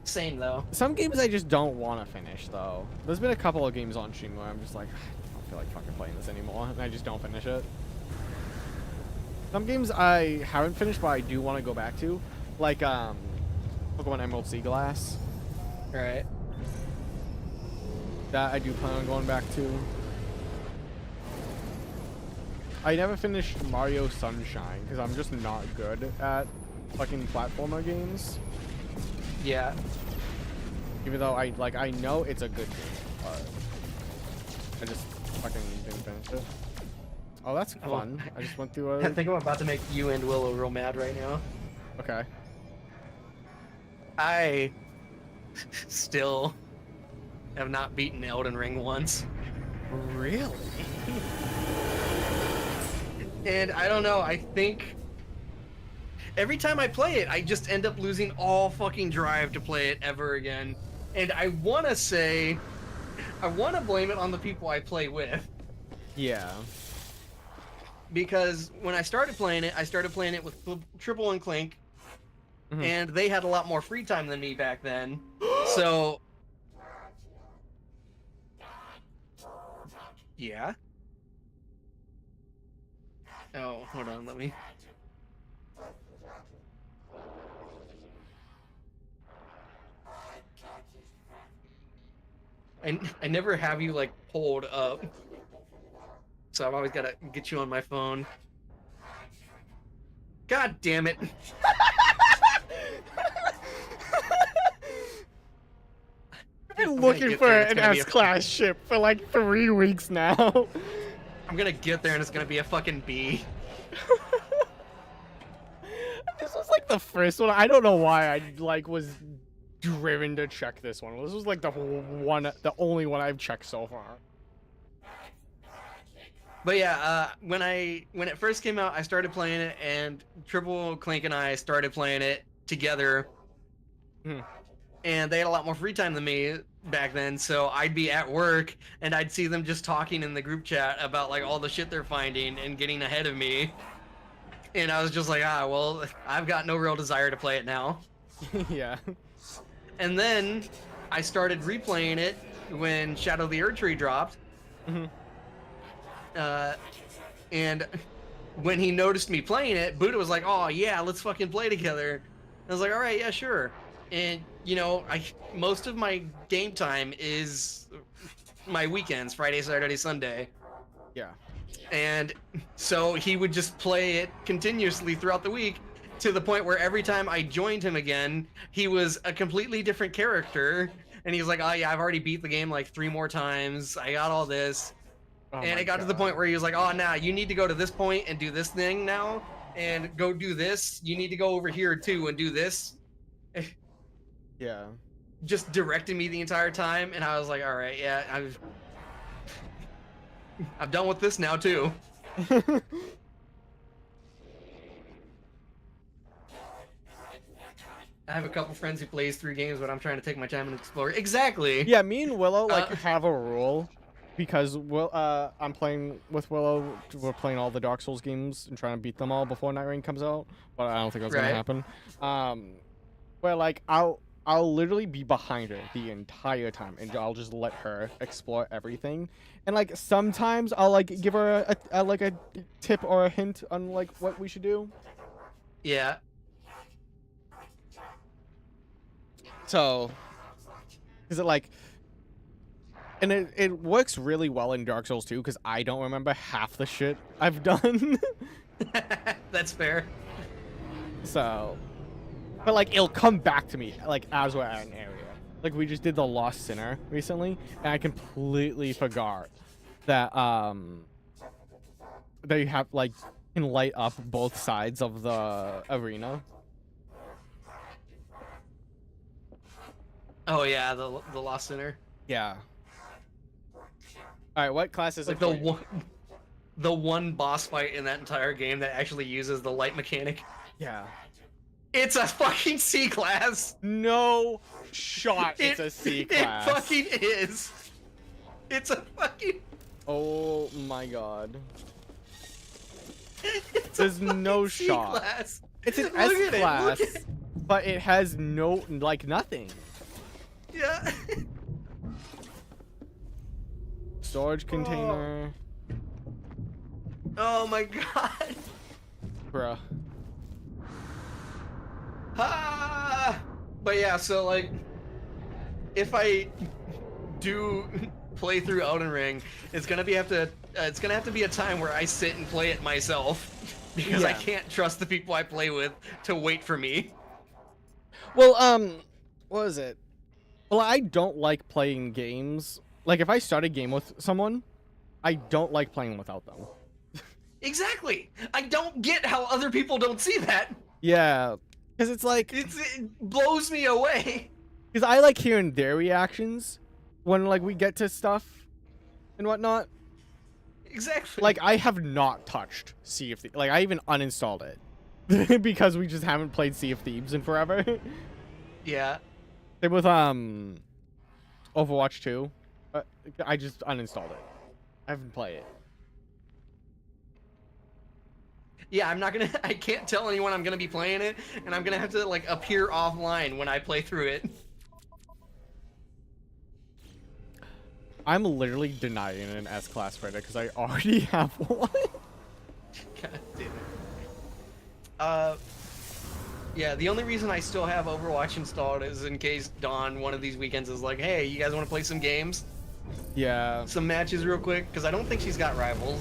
Same though. Some games I just don't want to finish though. There's been a couple of games on stream where I'm just like, I don't feel like fucking playing this anymore, and I just don't finish it. Some games I haven't finished, but I do want to go back to, like Pokemon Emerald Sea Glass. Right. That I do plan on going back to. I never finished Mario Sunshine because I'm just not good at fucking platformer games. Yeah. Even though I know it's a good game, but I just fucking didn't finish it. Oh, that's fun. I just went through I think I'm about to make you and Willow real mad right now. Okay. I still have not beaten Elden Ring once. Really? And I don't know, I think every time I play it, I just end up losing all fucking drive to play it ever again. And I want to blame it on the people I play with. Yeah. Because when I started playing it with Triple and Clink, Mhm. and they had a lot more free time than me back then. So, yeah. Oh, hold on, let me. I never have you like pulled up, so I've always got to get you on my phone. God damn it! I've been looking for an S-Class ship for like 3 weeks now. I'm gonna get there and it's gonna be a fucking B. This was like the first one. I don't know why I like was driven to check this one. This was like the only one I've checked so far. But yeah, when it first came out, I started playing it, and Triple Clink and I started playing it together. Hmm. And they had a lot more free time than me back then, so I'd be at work and I'd see them just talking in the group chat about like all the shit they're finding and getting ahead of me. And I was just like, well, I've got no real desire to play it now. Yeah. And then I started replaying it when Shadow of the Erdtree dropped. Mm-hmm. And when he noticed me playing it, Buddha was like, oh yeah, let's fucking play together. I was like, all right, yeah, sure. And you know, most of my game time is my weekends, Friday, Saturday, Sunday. Yeah. And so he would just play it continuously throughout the week, to the point where every time I joined him again, he was a completely different character. And he was like, oh yeah, I've already beat the game like 3 more times. I got all this. Oh And my it got to the God. point where he was like, oh, now you need to go to this point and do this thing now, and go do this. You need to go over here too and do this. Yeah. Just directing me the entire time, and I was like, all right, yeah, I'm done with this now too. I have a couple friends who plays 3 games, but I'm trying to take my time and explore. Exactly. Yeah, me and Willow like have a rule because I'm playing with Willow. We're playing all the Dark Souls games and trying to beat them all before Night Rain comes out, but I don't think that's gonna happen. Where like I'll literally be behind her the entire time, and I'll just let her explore everything. And like sometimes I'll like give her a tip or a hint on like what we should do. Yeah. So, is it like, and it works really well in Dark Souls 2 because I don't remember half the shit I've done. That's fair. So, but like it'll come back to me like as we're at an area. Like we just did the Lost Sinner recently, and I completely forgot that they have like can light up both sides of the arena. Oh yeah, the Lost Sinner. Yeah. All right, what class is Like it? the one boss fight in that entire game that actually uses the light mechanic. Yeah. It's a fucking C class. No shot. It's a C class. It fucking is. It's a fucking. Oh my god. It's There's no C shot. class. It's an Look S at it, class, look at it. but it has no like nothing. Yeah. Storage container. Oh my god. Bruh. Ah! But yeah, so like, if I do play through Elden Ring, it's gonna have to be a time where I sit and play it myself because I Yeah. can't trust the people I play with to wait for me. Well, what is it? Well, I don't like playing games. Like, if I start a game with someone, I don't like playing without them. Exactly. I don't get how other people don't see that. Yeah, because it's like, It blows me away. because I like hearing their reactions when like we get to stuff and whatnot. Exactly. Like, I have not touched Sea of Thieves. Like, I even uninstalled it because we just haven't played Sea of Thieves in forever. Yeah. Same with Overwatch 2. I just uninstalled it. I haven't played it. Yeah, I can't tell anyone I'm gonna be playing it, and I'm gonna have to like appear offline when I play through it. I'm literally denying an S-class fighter because I already have one. God damn it. Yeah, the only reason I still have Overwatch installed is in case Dawn one of these weekends is like, hey, you guys want to play some games? Yeah. Some matches real quick? Because I don't think she's got rivals.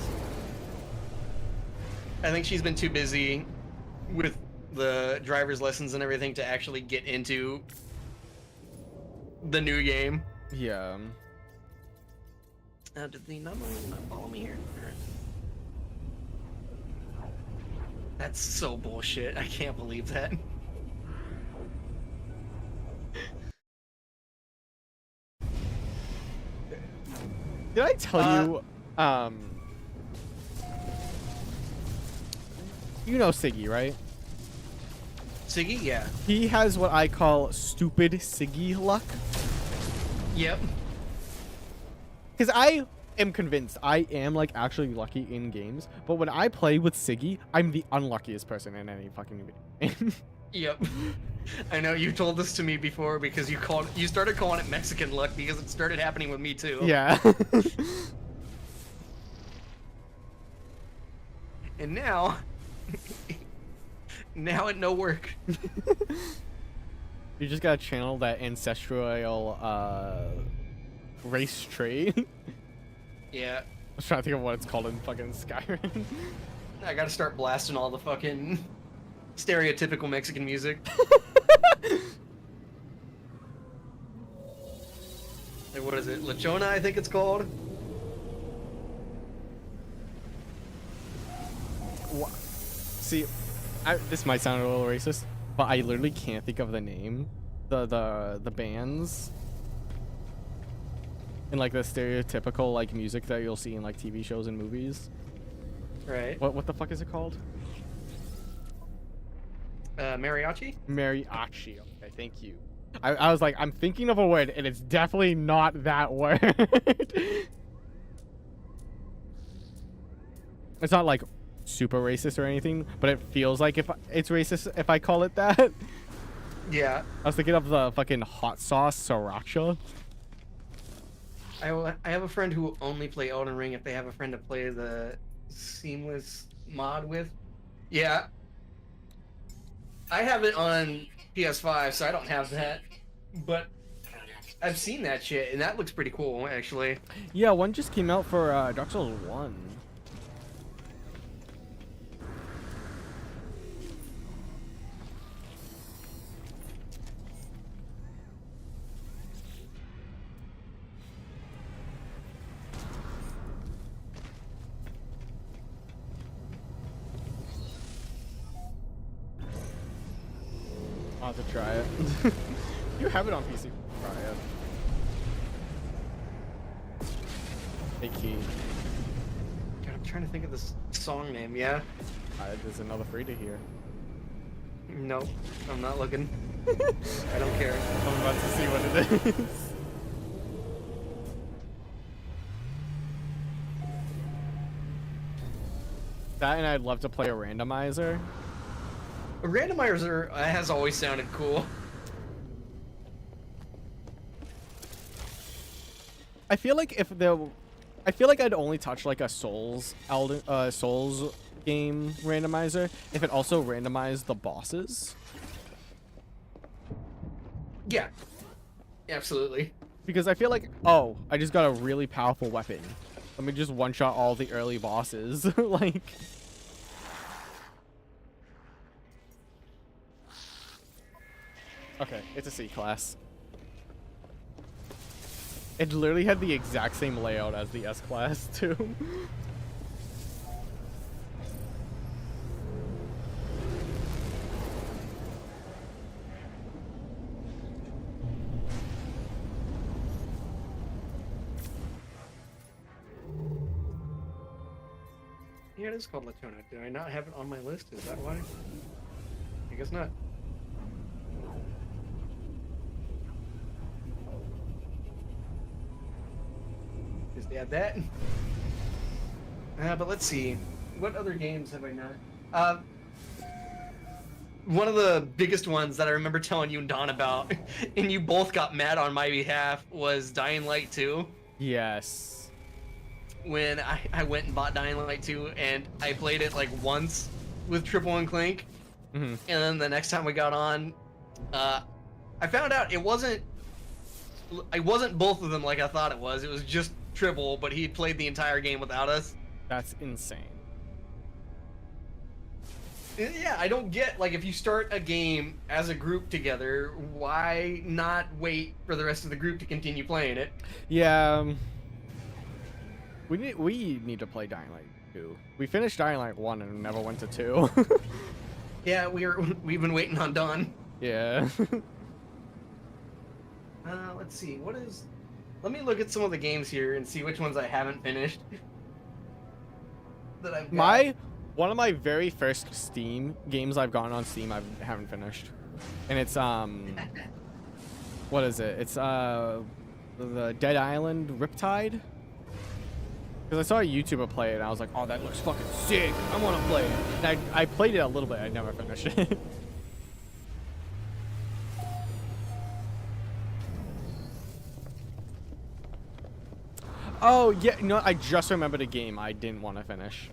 I think she's been too busy with the driver's lessons and everything to actually get into the new game. Yeah. Did the number not follow me here? Alright. That's so bullshit. I can't believe that. Did I tell you, you know Siggy, right? Siggy? Yeah. He has what I call stupid Siggy luck. Yep. Because I am convinced I am like actually lucky in games, but when I play with Siggy, I'm the unluckiest person in any fucking game. Yep. I know you told this to me before because you started calling it Mexican luck because it started happening with me too. Yeah. And now it no work. You just gotta channel that ancestral race trait. Yeah. I was trying to think of what it's called in fucking Skyrim. I gotta start blasting all the fucking stereotypical Mexican music. Like, what is it? Lechona, I think it's called. See, this might sound a little racist, but I literally can't think of the name. The bands. And like the stereotypical like music that you'll see in like TV shows and movies. Right. What the fuck is it called? Mariachi? Mariachi. Okay, thank you. I was like, I'm thinking of a word, and it's definitely not that word. It's not like super racist or anything, but it feels like if it's racist if I call it that. Yeah. I was thinking of the fucking hot sauce sriracha. I have a friend who will only play Elden Ring if they have a friend to play the seamless mod with. Yeah. I have it on PS5, so I don't have that. But I've seen that shit, and that looks pretty cool, actually. Yeah, one just came out for Dark Souls 1. I'll have to try it. You have it on PC. Try it. Hey, Key. God, I'm trying to think of this song name, yeah? There's another free to hear. Nope, I'm not looking. I don't care. I'm about to see what it is. That and I'd love to play a randomizer. A randomizer has always sounded cool. I feel like if there, I feel like I'd only touch like a Souls game randomizer if it also randomized the bosses. Yeah, absolutely. Because I feel like, oh, I just got a really powerful weapon. Let me just one-shot all the early bosses. Like... Okay, it's a C class. It literally had the exact same layout as the S class, too. Yeah, it is called Latona. Did I not have it on my list? Is that why? I guess not. Just add that. But let's see. What other games have I not? One of the biggest ones that I remember telling you and Don about, and you both got mad on my behalf, was Dying Light 2. Yes. When I went and bought Dying Light 2, and I played it like once with Triple and Clink, and then the next time we got on, I found out it wasn't both of them like I thought it was. It was just Triple, but he played the entire game without us. That's insane. Yeah, I don't get, like, if you start a game as a group together, why not wait for the rest of the group to continue playing it? Yeah. We need to play Dying Light 2. We finished Dying Light 1 and never went to 2. Yeah, we've been waiting on Dawn. Yeah. Let's see, let me look at some of the games here and see which ones I haven't finished. That I've got. One of my very first Steam games I've gotten on Steam I haven't finished. And it's what is it? It's the Dead Island Riptide. Because I saw a YouTuber play it and I was like, oh, that looks fucking sick. I want to play it. And I played it a little bit. I never finished it. Oh, yeah. No, I just remembered a game I didn't want to finish.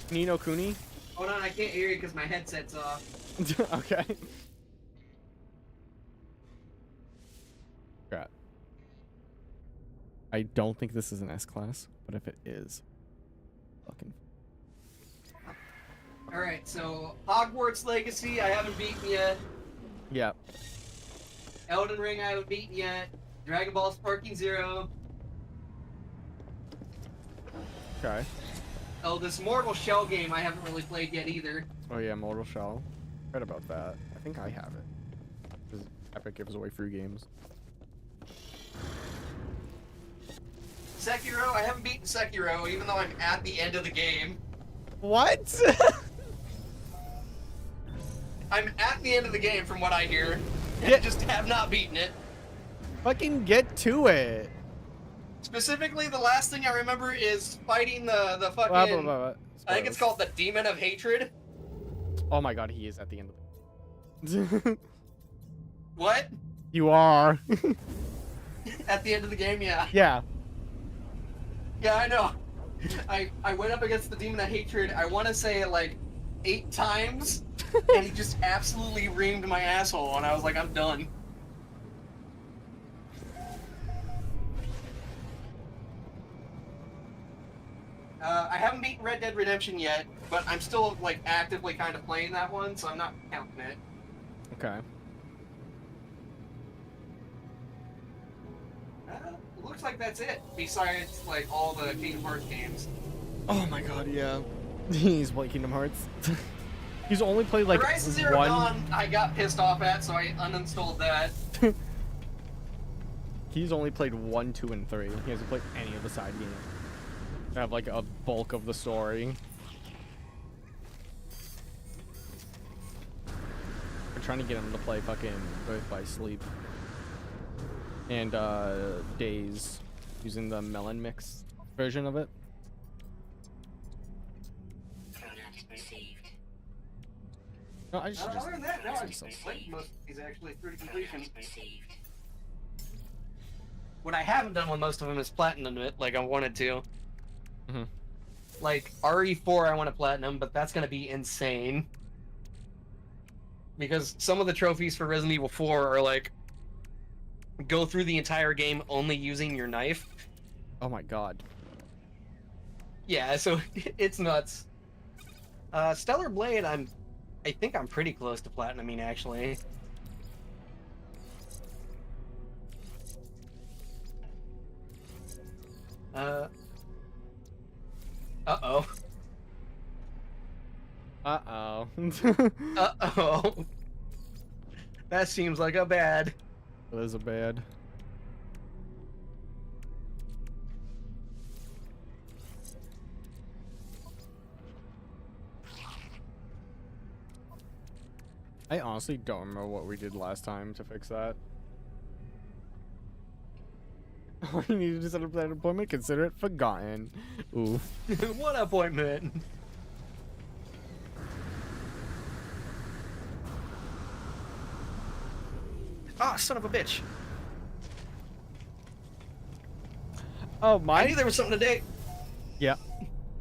Ni no Kuni? Hold on, I can't hear you because my headset's off. Okay. Crap. I don't think this is an S class, but if it is, fucking. Alright, so Hogwarts Legacy, I haven't beaten yet. Yeah. Elden Ring, I haven't beaten yet. Dragon Ball Sparking Zero. Okay. Oh, this Mortal Shell game I haven't really played yet either. Oh yeah, Mortal Shell. Read about that. I think I have it. Because Epic gives away free games. Sekiro, I haven't beaten Sekiro, even though I'm at the end of the game. What? I'm at the end of the game from what I hear. And Yeah. just have not beaten it. Fucking get to it. Specifically, the last thing I remember is fighting the fucking... Blah, blah, blah, blah. I think it's called the Demon of Hatred. Oh my god, he is at the end of it. What? You are. At the end of the game, yeah. Yeah. Yeah, I know. I went up against the Demon of Hatred, I want to say like 8 times, and he just absolutely reamed my asshole, and I was like, I'm done. I haven't beaten Red Dead Redemption yet, but I'm still like actively kind of playing that one, so I'm not counting it. Okay. Looks like that's it, besides like all the Kingdom Hearts games. Oh my god, yeah. He's played Kingdom Hearts. He's only played like Horizon Zero one. Dawn I got pissed off at, so I uninstalled that. He's only played 1, 2, and 3. He hasn't played any of the side games. I have like a bulk of the story. I'm trying to get him to play fucking Birth by Sleep. And Days, using the Melon Mix version of it. Product received. No, I just Other than that, no, I've myself. played most of these actually through to completion. Product received. What I haven't done with most of them is platinum it like I wanted to. Mhm. Like RE4, I want to platinum, but that's gonna be insane. Because some of the trophies for Resident Evil 4 are like go through the entire game only using your knife. Oh my god. Yeah, so it's nuts. Stellar Blade, I think I'm pretty close to platinuming actually. Uh-oh. Uh-oh. Uh-oh. That seems like a bad. That is a bad. I honestly don't remember what we did last time to fix that. All you needed to set up that appointment, consider it forgotten. Ooh. What appointment? Ah, son of a bitch. Oh, I my? knew there was something today. Yeah.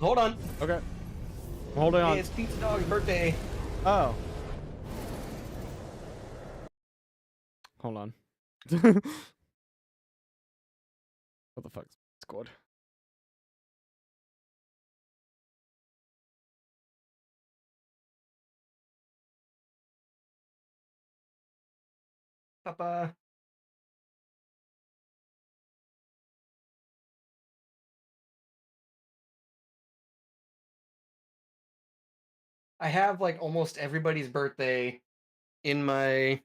Hold on. Okay. I'm holding on. Hey, it's Pizza Dog's birthday. Oh. Hold on. What the fuck's squad? Papa. I have like almost everybody's birthday in my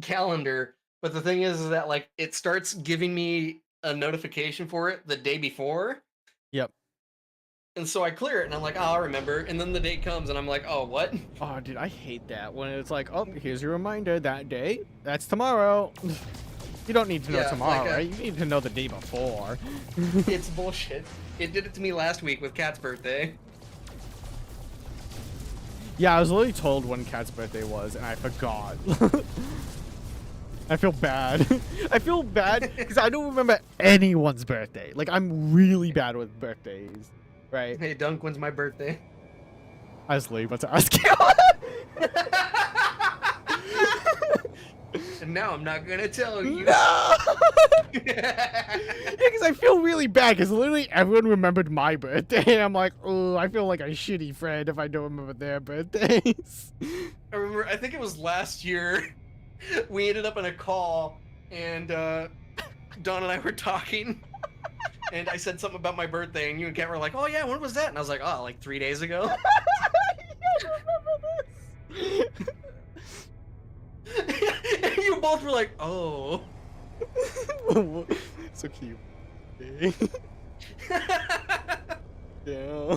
calendar, but the thing is that like it starts giving me a notification for it the day before. Yep. And so I clear it and I'm like, oh, I'll remember. And then the date comes and I'm like, oh, what? Oh, dude, I hate that when it's like, oh, here's your reminder that day. That's tomorrow. You don't need to know Yeah, tomorrow, like, right? You need to know the day before. It's bullshit. It did it to me last week with Kat's birthday. Yeah, I was literally told when Kat's birthday was, and I forgot. I feel bad. I feel bad because I don't remember anyone's birthday. Like, I'm really bad with birthdays, right? Hey, Dunk, when's my birthday? I was literally about to ask you. And now I'm not gonna tell you. No! Yeah, because I feel really bad because literally everyone remembered my birthday, and I'm like, oh, I feel like a shitty friend if I don't remember their birthdays. I remember, I think it was last year, we ended up in a call, and Dawn and I were talking, and I said something about my birthday, and you and Kat were like, oh yeah, when was that? And I was like, oh, like 3 days ago. I remember this. And you both were like, oh. So cute. Yeah.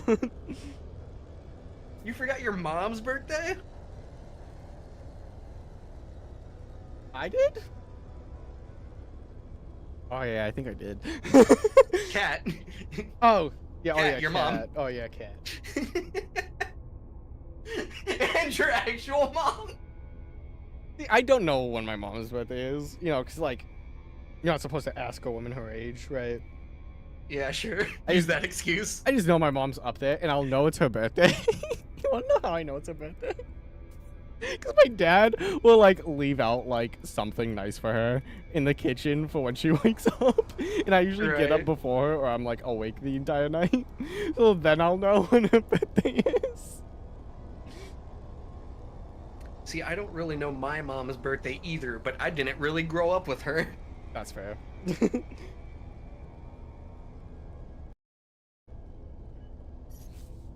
You forgot your mom's birthday? I did? Oh yeah, I think I did. Kat. Oh, yeah, oh Kat, yeah, your Cat. mom. Oh yeah, Cat. And your actual mom? See, I don't know when my mom's birthday is, you know, because, like, you're not supposed to ask a woman her age, right? Yeah, sure. I Use just- that excuse. I just know my mom's up there, and I'll know it's her birthday. You wanna know how I know it's her birthday? Because my dad will, like, leave out, like, something nice for her in the kitchen for when she wakes up. And I usually get up Right. before her, or I'm, like, awake the entire night. So then I'll know when her birthday is. See, I don't really know my mom's birthday either, but I didn't really grow up with her. That's fair.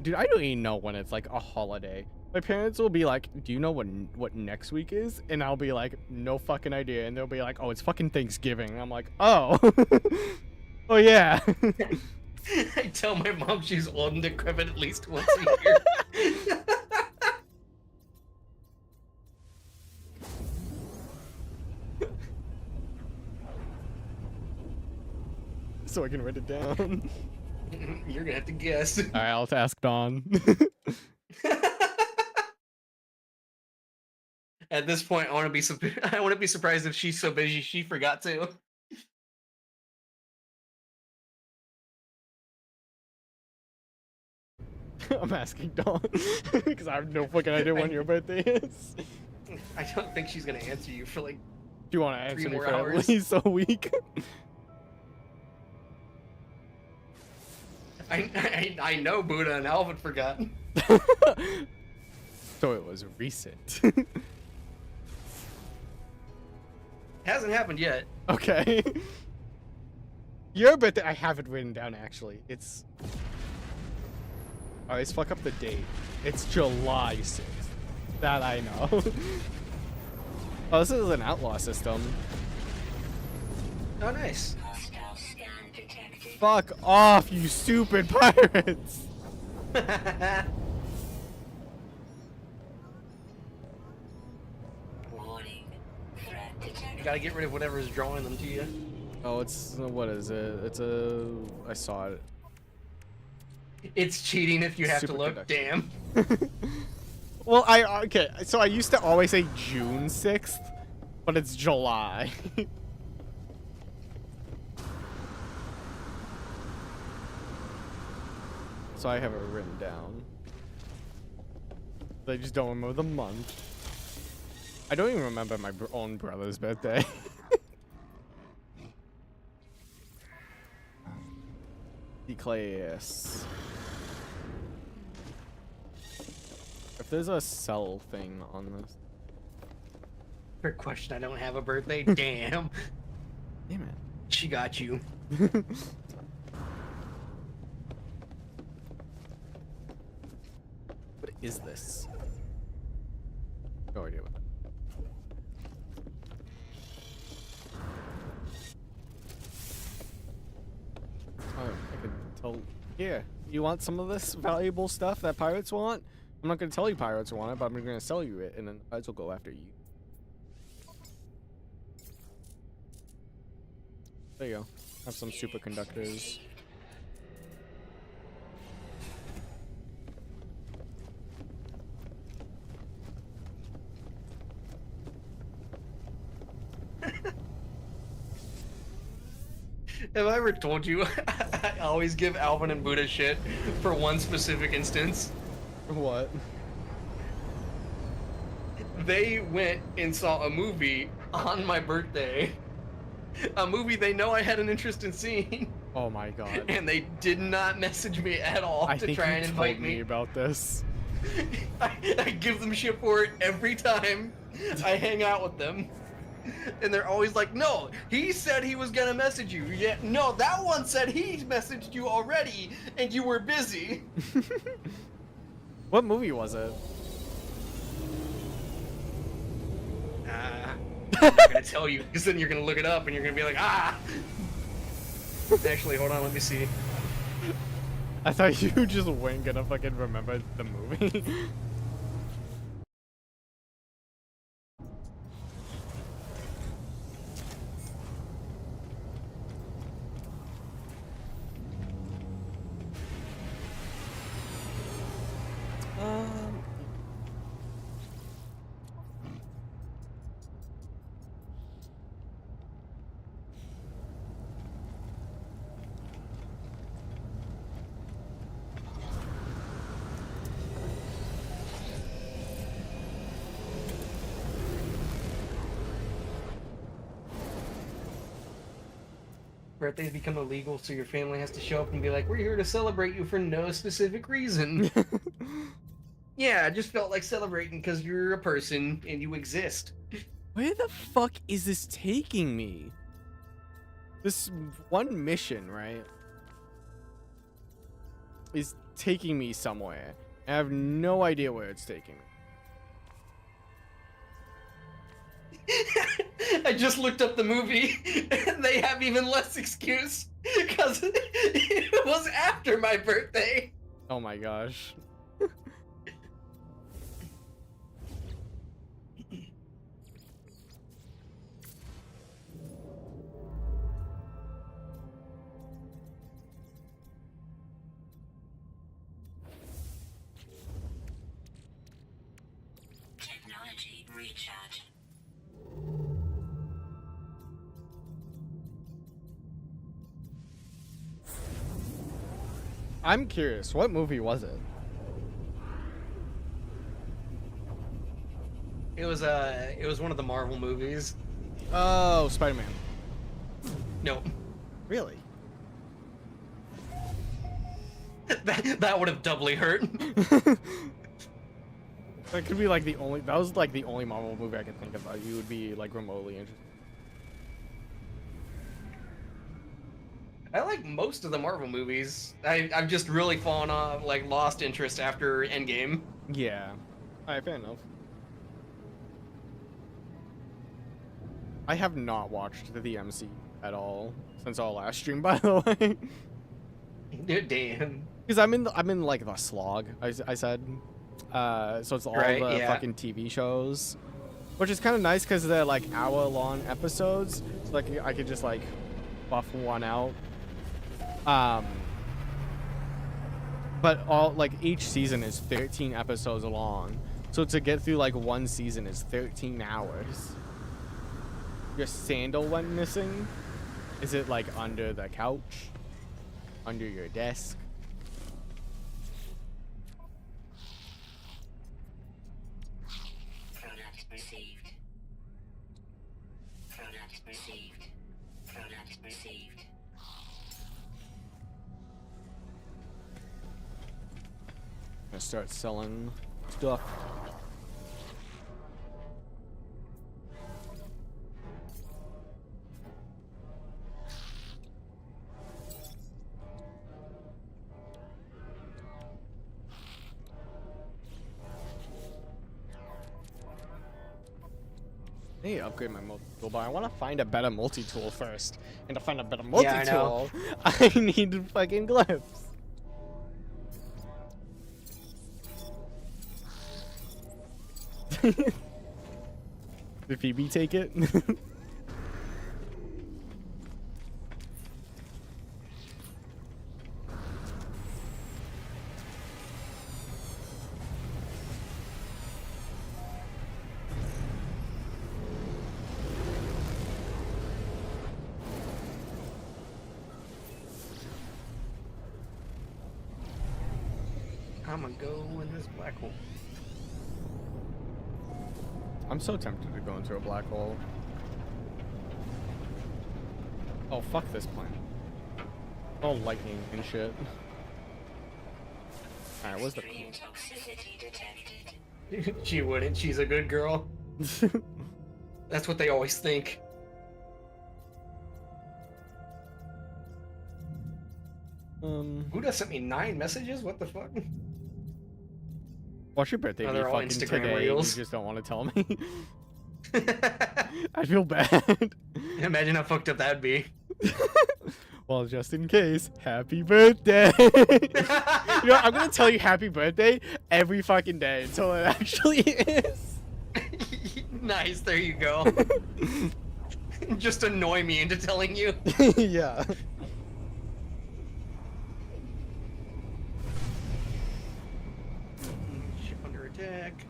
Dude, I don't even know when it's like a holiday. My parents will be like, "Do you know what next week is?" And I'll be like, "No fucking idea." And they'll be like, "Oh, it's fucking Thanksgiving." And I'm like, "Oh, oh yeah." I tell my mom she's old and decrepit at least once a year. So I can write it down. You're gonna have to guess. All right, I'll ask Dawn. At this point, I want to be surprised if she's so busy she forgot to. I'm asking Dawn because I have no fucking idea when your birthday is. I don't think she's gonna answer you for like. Do you want to answer me more for hours. at least a week? I know Buddha and Alvin forgot. So it was recent. Hasn't happened yet. Okay. Your birthday, I have it written down actually. It's. Alright, let's fuck up the date. It's July 6th. That I know. Oh, this is an outlaw system. Oh, nice. Hostile scan detected. Fuck off, you stupid pirates! Warning. Threat detected. You gotta get rid of whatever's drawing them to you. Oh, it's what is it? It's a. I saw it. It's cheating if you have to look. Superconductor. Damn. Well, okay. So I used to always say June 6th, but it's July. So I have it written down. But I just don't remember the month. I don't even remember my own brother's birthday. Declares. If there's a cell thing on this. Her question, I don't have a birthday. Damn. Damn it. She got you. What is this? No idea what that. Oh, I can tell. Here, you want some of this valuable stuff that pirates want? I'm not gonna tell you pirates want it, but I'm gonna sell you it, and then pirates will go after you. There you go. Have some superconductors. Have I ever told you I always give Alvin and Buddha shit for one specific instance? What? They went and saw a movie on my birthday. A movie they know I had an interest in seeing. Oh my god. And they did not message me at all I to think try you and told invite me me. about this. I give them shit for it every time I hang out with them. And they're always like, no, he said he was gonna message you. Yeah, no, that one said he messaged you already and you were busy. What movie was it? I'm not gonna tell you, because then you're gonna look it up and you're gonna be like, ah! Actually, hold on, let me see. I thought you just weren't gonna fucking remember the movie. Birthdays become illegal, so your family has to show up and be like, we're here to celebrate you for no specific reason. Yeah, I just felt like celebrating because you're a person and you exist. Where the fuck is this taking me? This one mission, right, is taking me somewhere. I have no idea where it's taking me. I just looked up the movie and they have even less excuse because it was after my birthday. Oh my gosh. Technology recharge. I'm curious, what movie was it? It was one of the Marvel movies. Oh, Spider-Man. Nope. Really? That would have doubly hurt. That could be like the only. That was like the only Marvel movie I could think of that you would be like remotely interested. I like most of the Marvel movies. I've just really fallen off, like lost interest after Endgame. Yeah. Alright, fair enough. I have not watched the MC at all since our last stream, by the way. Damn. Because I'm in like the slog. I said. So it's all Right, the yeah. fucking TV shows, which is kind of nice because they're like hour-long episodes. So like I could just like buff one out. But all like each season is 13 episodes long, so to get through like one season is 13 hours. Your sandal went missing. Is it like under the couch? Under your desk? Product received. Product received. Product received. Gonna start selling stuff. I need to upgrade my multi-tool, but I want to find a better multi-tool first. And to find a better Yeah, I know. multi-tool, I need fucking glyphs. Did Phoebe take it? I'm gonna go in this black hole. I'm so tempted to go into a black hole. Oh, fuck this planet. Oh, lightning and shit. Alright, where's the... Extreme toxicity detected. She wouldn't. She's a good girl. That's what they always think. Buddha sent me 9 messages. What the fuck? What's your birthday Oh, be they're all fucking Instagram today? reels. You just don't want to tell me? I feel bad. Imagine how fucked up that'd be. Well, just in case, happy birthday. You know, I'm gonna tell you happy birthday every fucking day until it actually is. Nice. There you go. Just annoy me into telling you. Yeah. Ship under attack.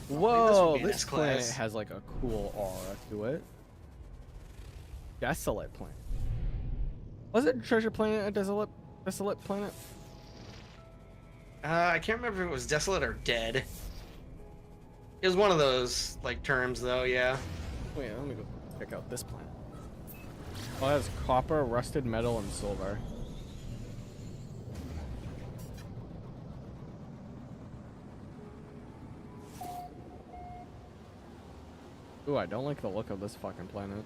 Whoa, would be an this planet S-class. has like a cool aura to it. Desolate planet. Was it Treasure Planet a desolate planet? I can't remember if it was desolate or dead. It was one of those like terms, though. Yeah. Wait, let me go check out this planet. Oh, it has copper, rusted metal, and silver. Ooh, I don't like the look of this fucking planet.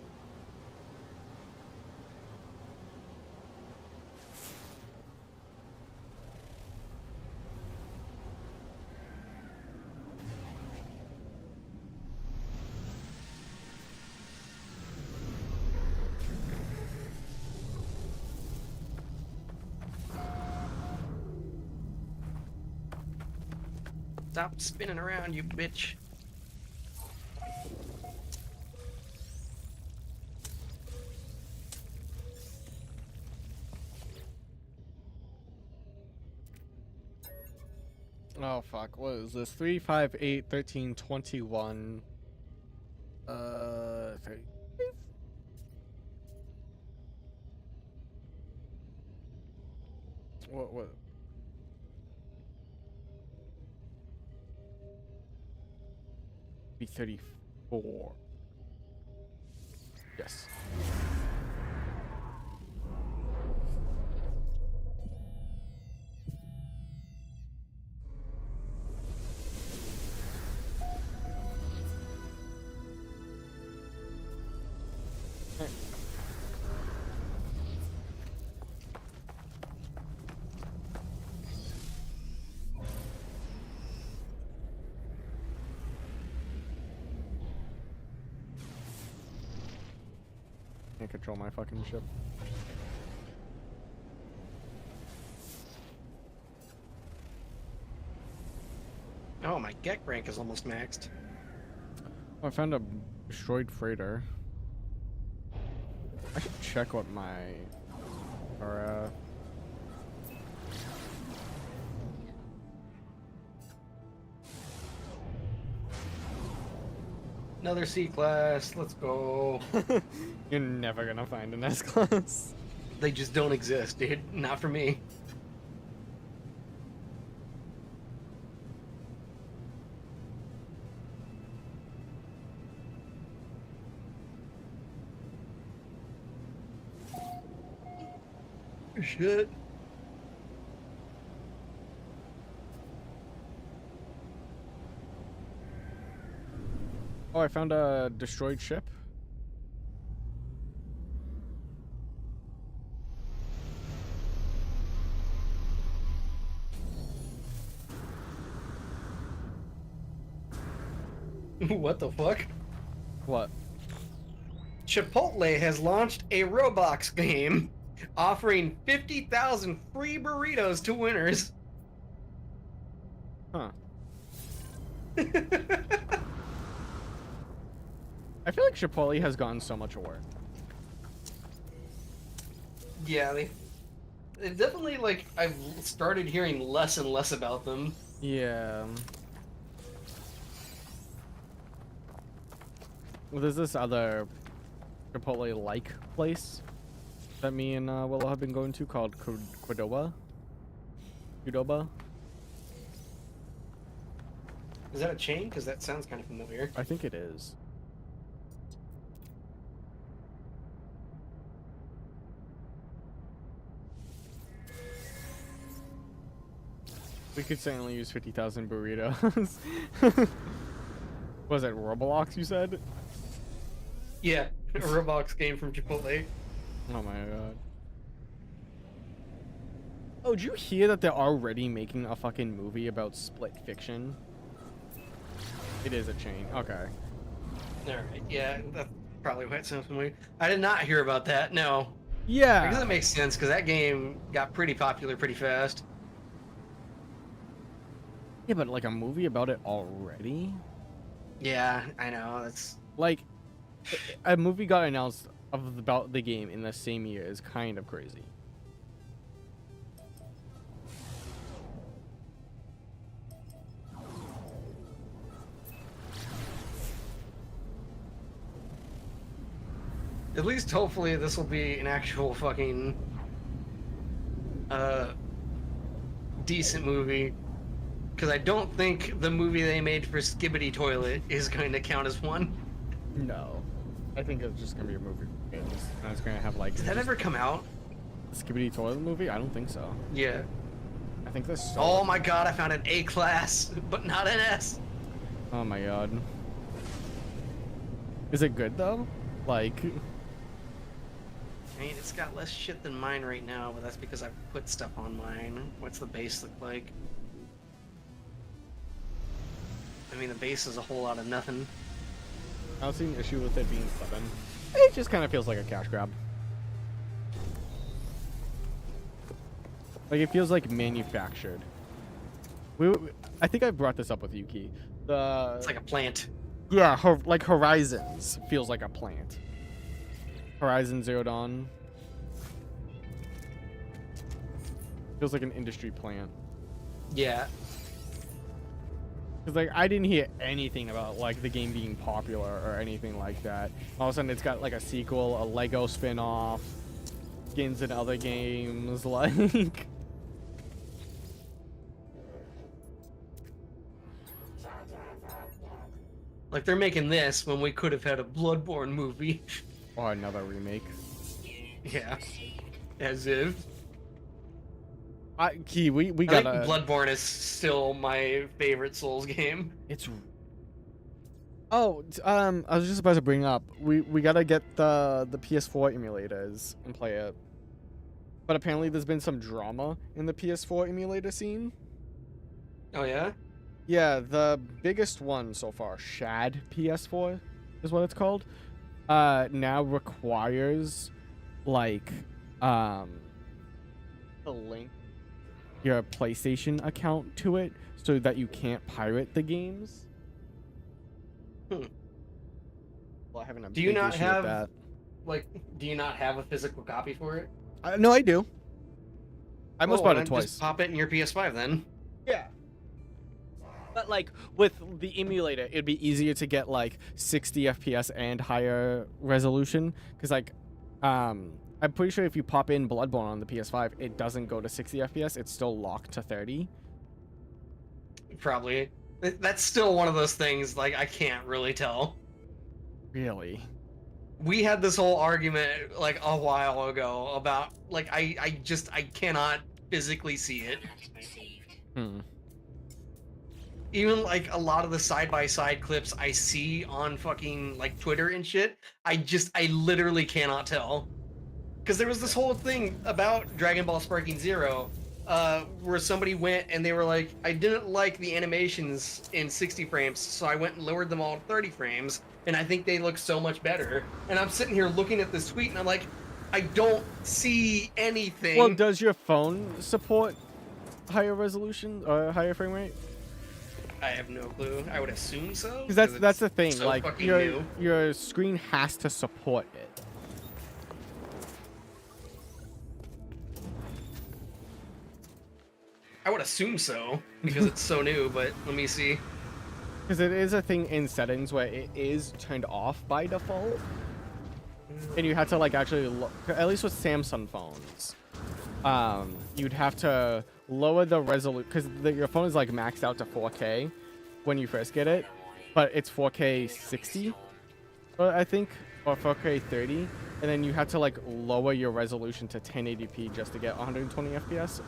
Stop spinning around, you bitch. Oh fuck, what is this? 3, 5, 8, 13, 21. 30. What? Be 34. Yes. Can't control my fucking ship. Oh, my Gek rank is almost maxed. Oh, I found a destroyed freighter. I should check what my Another C class. Let's go. You're never gonna find an S class. They just don't exist, dude. Not for me. Shit. Oh, I found a destroyed ship. What the fuck? What? Chipotle has launched a Roblox game offering 50,000 free burritos to winners. Huh. I feel like Chipotle has gotten so much work. Yeah, they've definitely, like, I've started hearing less and less about them. Yeah. Well, there's this other Chipotle-like place that me and Willow have been going to called Qdoba. Qdoba. Is that a chain? Because that sounds kind of familiar. I think it is. We could certainly use 50,000 burritos. Was it Roblox you said? Yeah, a Roblox game from Chipotle. Oh my god. Oh, did you hear that they're already making a fucking movie about split fiction? It is a chain. Okay. Alright, yeah, that's probably why it sounds familiar. I did not hear about that, no. Yeah. I guess that makes sense, because that game got pretty popular pretty fast. Yeah, but like a movie about it already? Yeah, I know, that's... Like, a movie got announced about the game in the same year is kind of crazy. At least hopefully this will be an actual fucking decent movie. Because I don't think the movie they made for Skibbity Toilet is going to count as one. No. I think it's just gonna be a movie. And it's gonna have like. Did that ever come out? Skibbity Toilet movie? I don't think so. Yeah. I think this. Oh my god, I found an A class, but not an S. Oh my god. Is it good though? Like. I mean, it's got less shit than mine right now, but that's because I put stuff on mine. What's the base look like? I mean, the base is a whole lot of nothing. I don't see an issue with it being 7. It just kind of feels like a cash grab. Like, it feels like manufactured. I think I brought this up with Yuki. It's like a plant. Yeah, like Horizons feels like a plant. Horizon Zero Dawn feels like an industry plant. Yeah. Because, like, I didn't hear anything about, like, the game being popular or anything like that. All of a sudden, it's got, like, a sequel, a Lego spin-off, skins in other games, like... Like they're making this when we could have had a Bloodborne movie. Or another remake. Yeah, as if. Key, we I think gotta. Bloodborne is still my favorite Souls game. It's. Oh, I was just about to bring up. We gotta get the PS4 emulators and play it. But apparently, there's been some drama in the PS4 emulator scene. Oh yeah? Yeah, the biggest one so far, Shad PS4, is what it's called. Now requires like to link your PlayStation account to it so that you can't pirate the games. Hmm. Well, having a Do you big not issue with have that. like? Do you not have a physical copy for it? No, I do. I almost bought it Just twice. pop it in your PS5 then. Yeah. But like with the emulator, it'd be easier to get like 60 FPS and higher resolution because like I'm pretty sure if you pop in Bloodborne on the PS5, it doesn't go to 60 FPS. It's still locked to 30. Probably. That's still one of those things. Like I can't really tell. Really? We had this whole argument like a while ago about like I cannot physically see it. Even like a lot of the side-by-side clips I see on fucking like Twitter and shit, I literally cannot tell. Because there was this whole thing about Dragon Ball Sparking Zero, where somebody went and they were like, I didn't like the animations in 60 frames, so I went and lowered them all to 30 frames, and I think they look so much better. And I'm sitting here looking at this tweet and I'm like, I don't see anything. Well, does your phone support higher resolution or higher frame rate? I have no clue. I would assume so. Because that's the thing. So like fucking new. your screen has to support it. I would assume so because it's so new. But let me see. Because it is a thing in settings where it is turned off by default, and you have to like actually look. At least with Samsung phones, you'd have to lower the resolution because your phone is like maxed out to 4K when you first get it, but it's 4K 60, I think, or 4K 30, and then you have to like lower your resolution to 1080p just to get 120 FPS.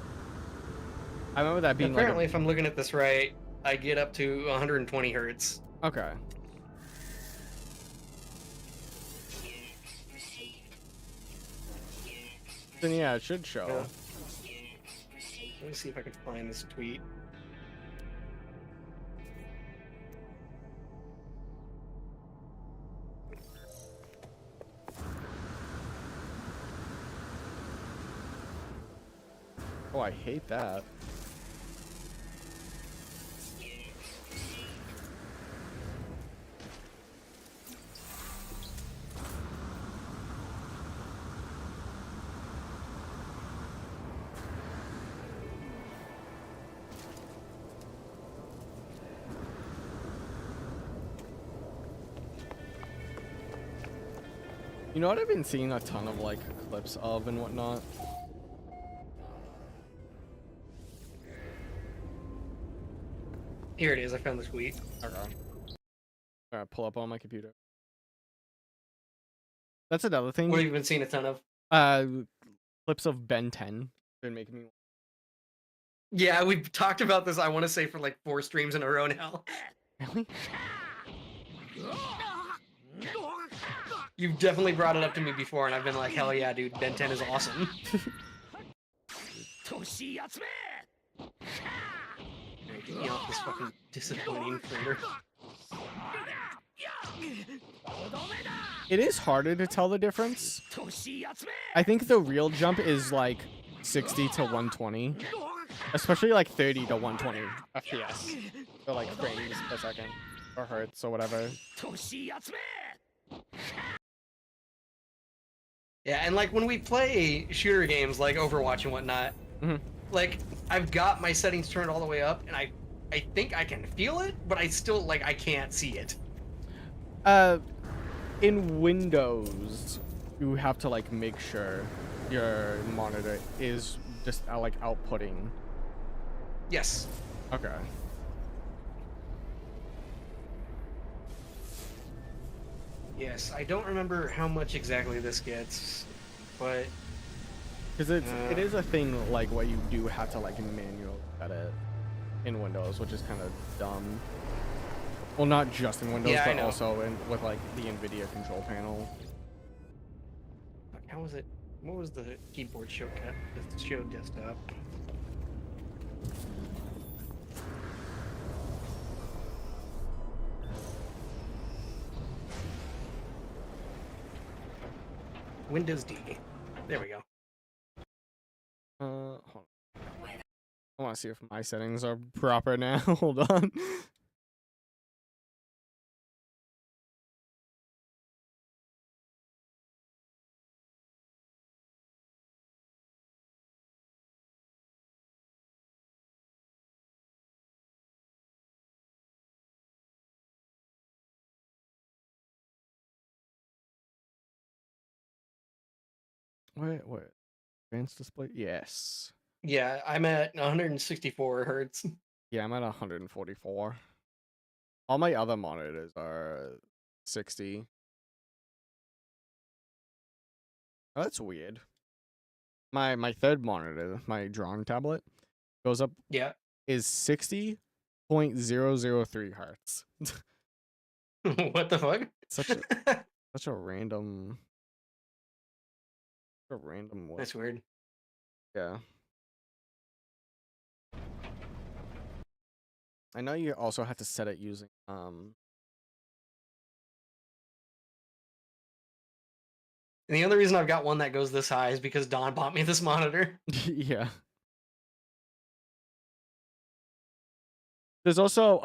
I remember that being apparently, if I'm looking at this right, I get up to 120 hertz. Okay. Then yeah, it should show. Yeah. Let me see if I can find this tweet. Oh, I hate that. You know what I've been seeing a ton of like clips of and whatnot? Here it is. I found this tweet. Okay. Alright, pull up on my computer. That's another thing. What have you been seeing a ton of? Clips of Ben 10 been making me. Yeah, we've talked about this. I want to say for like 4 streams in a row now. Really? You've definitely brought it up to me before, and I've been like, hell yeah, dude, Ben 10 is awesome. Get me off this fucking disappointing freighter. It is harder to tell the difference. I think the real jump is like 60 to 120, especially like 30 to 120 FPS, or like frames per second, or hertz, or whatever. Yeah, and like when we play shooter games like Overwatch and whatnot, like I've got my settings turned all the way up, and I think I can feel it, but I still like I can't see it. In Windows, you have to like make sure your monitor is just like outputting. Yes. Okay. Yes, I don't remember how much exactly this gets, but Because it is a thing like where you do have to like manually set it in Windows, which is kind of dumb. Well, not just in Windows, Yeah, I but know. also in with like the NVIDIA control panel. Fuck, how was it? What was the keyboard shortcut? The show desktop. Windows D. There we go. Hold on. I want to see if my settings are proper now. Hold on. Wait. Advanced display? Yes. Yeah, I'm at 164 hertz. Yeah, I'm at 144. All my other monitors are 60. Oh, that's weird. My third monitor, my drawing tablet, goes up Yeah. is 60.003 hertz. What the fuck? Such a random one. That's weird. Yeah. I know you also have to set it using And the only reason I've got one that goes this high is because Don bought me this monitor. yeah. There's also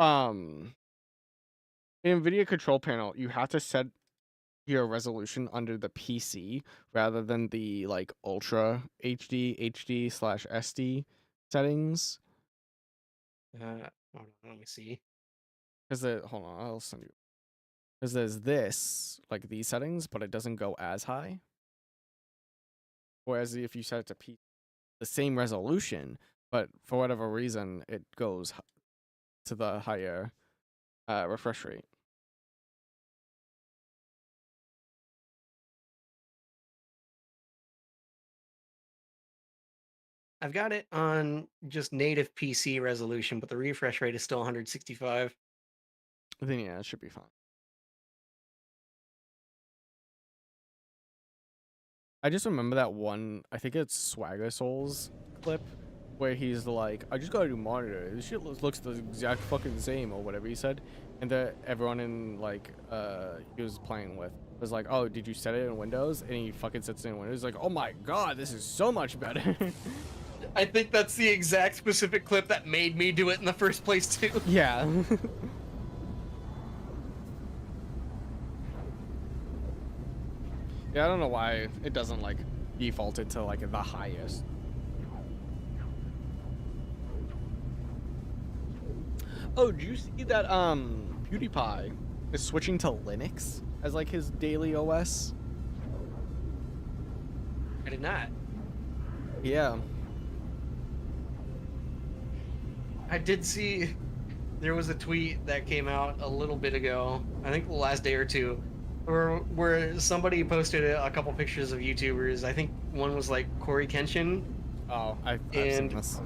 NVIDIA control panel, you have to set your resolution under the PC rather than the like Ultra HD/SD settings. Hold on, let me see. Because hold on, I'll send you. Because there's this, like these settings, but it doesn't go as high. Whereas if you set it to the same resolution, but for whatever reason, it goes to the higher refresh rate. I've got it on just native PC resolution, but the refresh rate is still 165. Then yeah, it should be fine. I just remember that one, I think it's Swagger Souls clip, where he's like, I just got a new monitor. This shit looks the exact fucking same, or whatever he said. And everyone in, like, he was playing with was like, oh, did you set it in Windows? And he fucking sets it in Windows. He's like, oh my god, this is so much better. I think that's the exact specific clip that made me do it in the first place, too. Yeah. Yeah, I don't know why it doesn't, like, default it to, like, the highest. Oh, did you see that, PewDiePie is switching to Linux as, like, his daily OS? I did not. Yeah. I did see there was a tweet that came out a little bit ago, I think the last day or two, where somebody posted a couple pictures of YouTubers. I think one was like Corey Kenshin. Oh, I've seen this.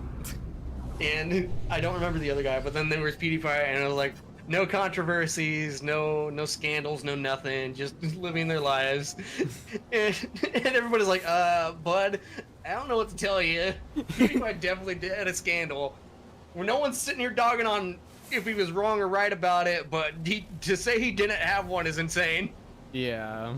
And I don't remember the other guy, but then there was PewDiePie, and it was like, no controversies, no scandals, no nothing, just living their lives. and everybody's like, bud, I don't know what to tell you. PewDiePie definitely had a scandal. Well, no one's sitting here dogging on if he was wrong or right about it, but to say he didn't have one is insane. Yeah.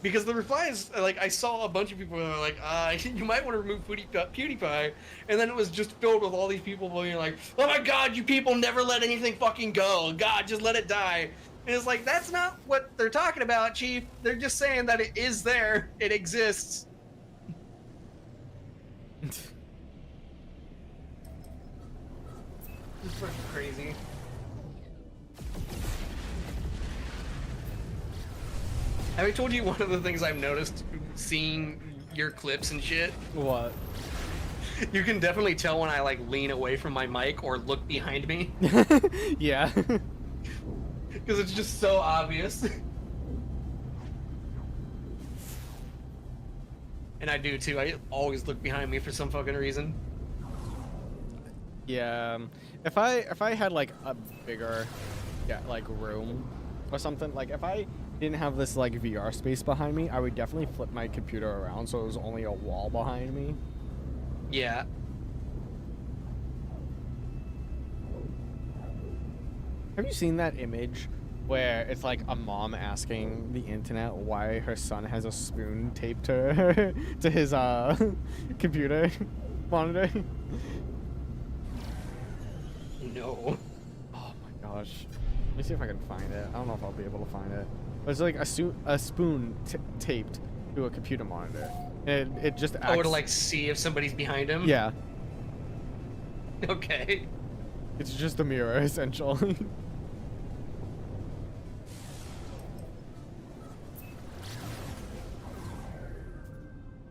Because the replies, like, I saw a bunch of people that were like, you might want to remove PewDiePie, and then it was just filled with all these people being like, oh my god, you people never let anything fucking go. God, just let it die. And it's like, that's not what they're talking about, Chief. They're just saying that it is there. It exists. It's fucking crazy. Have I told you one of the things I've noticed seeing your clips and shit? What? You can definitely tell when I like lean away from my mic or look behind me. Yeah. Because it's just so obvious. And I do too. I always look behind me for some fucking reason. Yeah, if I had like a bigger, yeah, like room or something, like if I didn't have this like VR space behind me, I would definitely flip my computer around so it was only a wall behind me. Yeah. Have you seen that image where it's like a mom asking the internet why her son has a spoon taped to her, to his computer monitor? No. Oh my gosh. Let me see if I can find it. I don't know if I'll be able to find it. But it's like a spoon taped to a computer monitor. And it just acts... Oh, to like see if somebody's behind him? Yeah. Okay. It's just a mirror, essentially.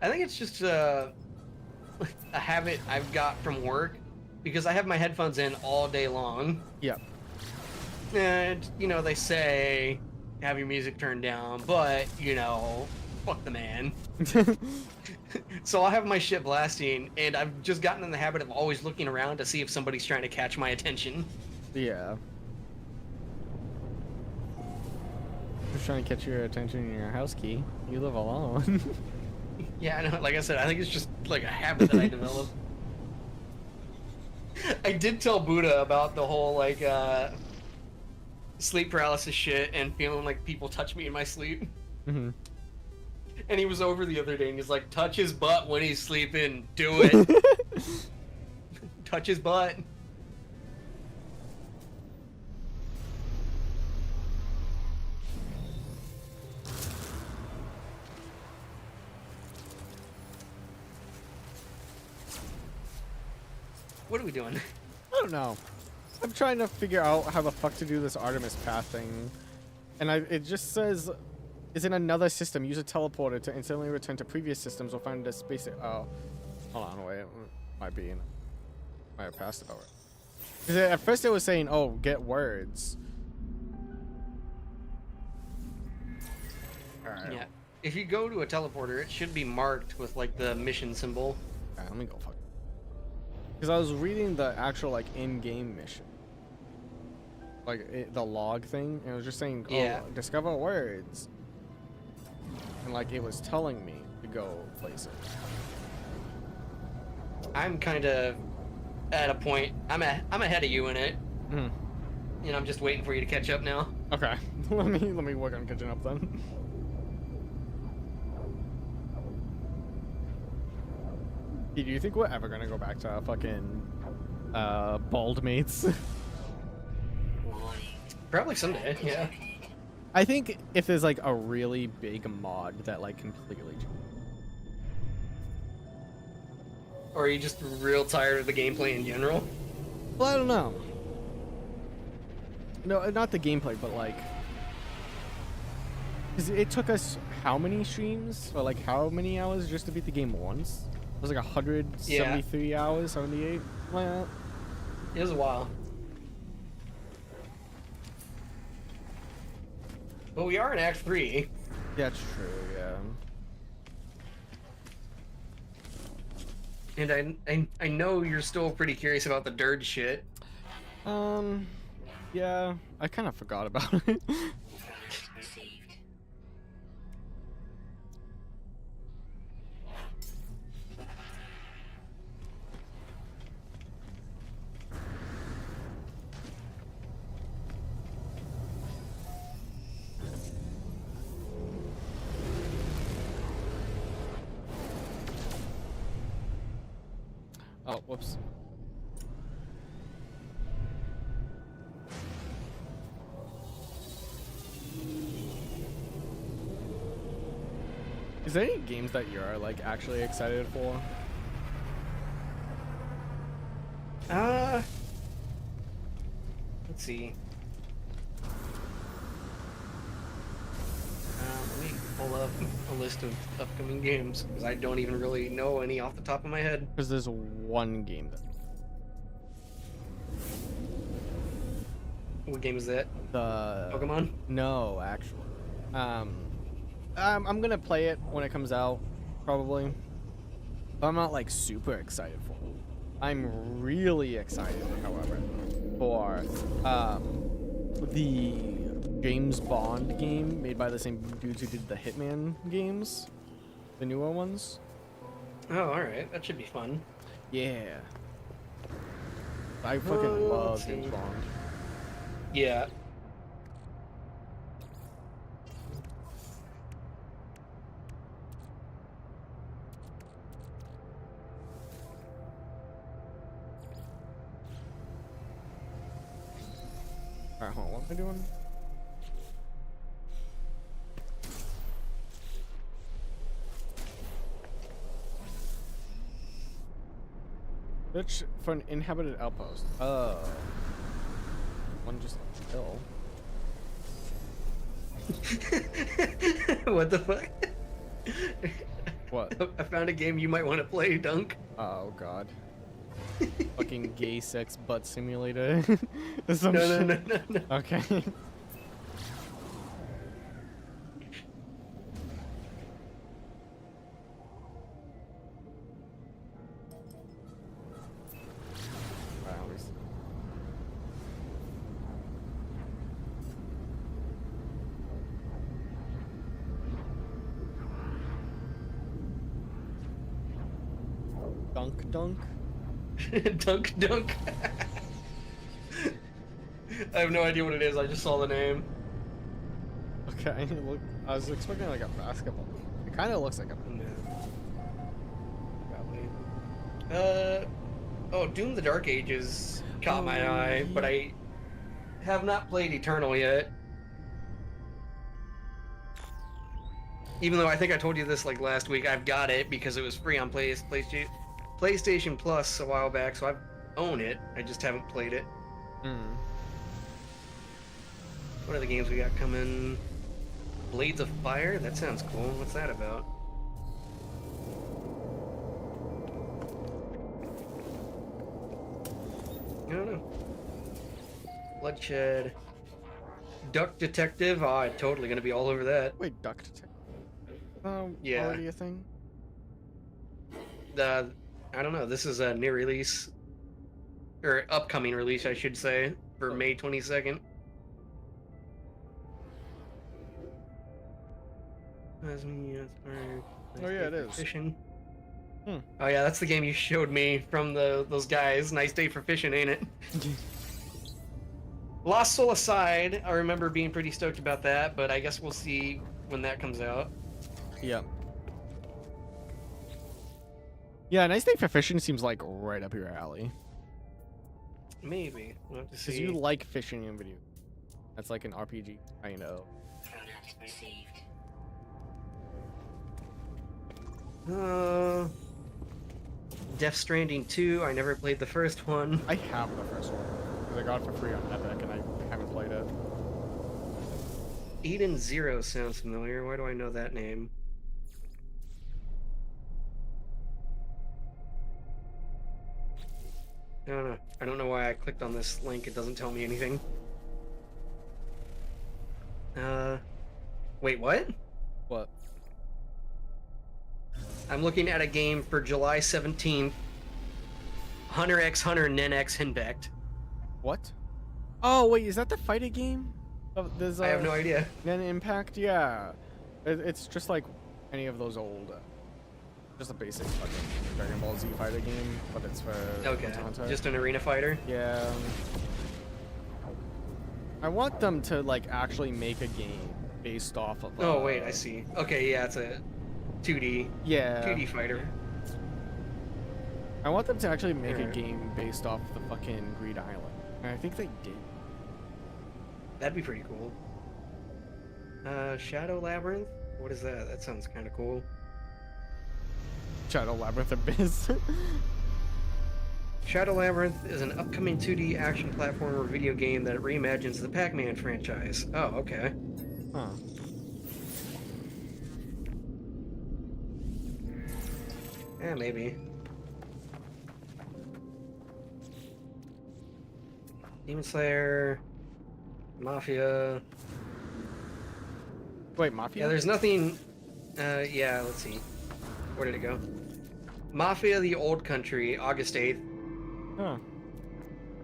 I think it's just a habit I've got from work because I have my headphones in all day long. Yep. And, you know, they say have your music turned down, but, you know, fuck the man. So I'll have my shit blasting, and I've just gotten in the habit of always looking around to see if somebody's trying to catch my attention. Yeah. Just trying to catch your attention in your house key. You live alone. Yeah, I know. Like I said, I think it's just like a habit that I developed. I did tell Buddha about the whole like sleep paralysis shit and feeling like people touch me in my sleep. Mm-hmm. And he was over the other day and he's like, touch his butt when he's sleeping. Do it. Touch his butt. What are we doing? I don't know. I'm trying to figure out how the fuck to do this Artemis path thing. And it just says, is in another system. Use a teleporter to instantly return to previous systems or find a space. Oh, hold on, wait. Might be in. Might have passed it over. Because at first it was saying, oh, get words. Alright. Yeah. If you go to a teleporter, it should be marked with like the mission symbol. Alright, let me go fuck. Because I was reading the actual like in-game mission. Like the log thing, and it was just saying, oh, Yeah. discover words. And like it was telling me to go places. I'm kind of at a point. I'm ahead of you in it. Mm. And I'm just waiting for you to catch up now. Okay, let me work on catching up then. Do you think we're ever gonna go back to fucking bald mates? Warning. Probably someday. Yeah. I think if there's like a really big mod that like completely. Or are you just real tired of the gameplay in general? Well, I don't know. No, not the gameplay, but like, 'cause it took us how many streams or like how many hours just to beat the game once? It was like 173 hours, 78. Like that. It was a while. But we are in Act 3. That's true. Yeah. And I know you're still pretty curious about the dirge shit. Yeah, I kind of forgot about it. Product received. Oh, whoops. Is there any games that you're like actually excited for? Let's see. Let me pull up a list of upcoming games because I don't even really know any off the top of my head. Because there's one game that. What game is that? The Pokemon? No, actually. I'm gonna play it when it comes out, probably. But I'm not like super excited for it. I'm really excited, however, for the James Bond game made by the same dudes who did the Hitman games, the newer ones. Oh, alright. That should be fun. Yeah. I fucking love let's James see. Bond. Yeah. Alright, hold on, what am I doing? Search for an inhabited outpost. Oh. One just chill. What the fuck? What? I found a game you might want to play, Dunk. Oh god. Fucking gay sex butt simulator. Some No, shit. no. Okay. Alright, let me see. Dunk. Dunk. I have no idea what it is. I just saw the name. Okay, look, I was expecting like a basketball. It kind of looks like a. Oh, Doom: The Dark Ages caught my Oh, eye, but I have not played Eternal yet. Even though I think I told you this like last week, I've got it because it was free on PlayStation Plus a while back, so I own it. I just haven't played it. Hmm. What are the games we got coming? Blades of Fire? That sounds cool. What's that about? I don't know. Bloodshed. Duck Detective? Oh, I'm totally gonna be all over that. Wait, Duck Detective. Yeah. Already a thing. I don't know. This is a new release, or upcoming release, I should say, for Oh. May 22nd. Oh, yeah, it is. Fishing. Hmm. Oh yeah, that's the game you showed me from those guys. Nice day for fishing, ain't it? Lost Soul aside, I remember being pretty stoked about that, but I guess we'll see when that comes out. Yeah. Yeah, Nice Day for Fishing seems like right up your alley. Maybe. We'll have to Because see. you like fishing in video. That's like an RPG, I know. Product received. Death Stranding 2, I never played the first one. I have the first one. Because I got it for free on Epic and I haven't played it. Eden Zero sounds familiar. Why do I know that name? I don't know. I don't know why I clicked on this link. It doesn't tell me anything. Wait, what? What? I'm looking at a game for July 17th. Hunter x Hunter Nen x Hinbecht. What? Oh, wait, is that the fighting game? Oh, there's, I have no idea. Nen Impact? Yeah. It's just like any of those old, just a basic fucking Dragon Ball Z fighter game, but it's for Okay, Hunter x Hunter. just an arena fighter. Yeah. I want them to like actually make a game based off of. Oh wait, I see. Okay, yeah, it's a 2D Yeah. 2D fighter. I want them to actually make a Alright. game based off the fucking Greed Island. And I think they did. That'd be pretty cool. Shadow Labyrinth? What is that? That sounds kind of cool. Shadow Labyrinth Abyss. Shadow Labyrinth is an upcoming 2D action platformer video game that reimagines the Pac-Man franchise. Oh, okay. Huh. Yeah, maybe. Demon Slayer. Mafia. Wait, Mafia? Yeah, there's nothing. Yeah, let's see. Where did it go? Mafia: The Old Country, August 8th. Huh.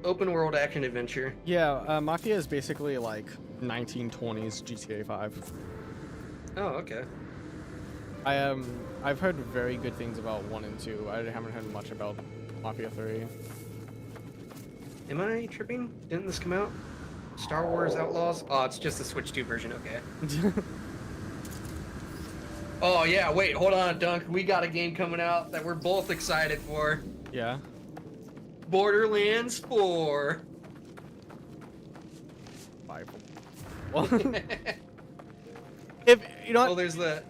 Open world action adventure. Yeah, Mafia is basically like 1920s GTA 5. Oh, okay. I've heard very good things about 1 and 2. I haven't heard much about Mafia 3. Am I tripping? Didn't this come out? Star Wars Outlaws? Oh, it's just the Switch 2 version. Okay. Oh yeah, wait, hold on, Dunk. We got a game coming out that we're both excited for. Yeah. Borderlands 4. Bible. Well, if you know, Oh, there's the.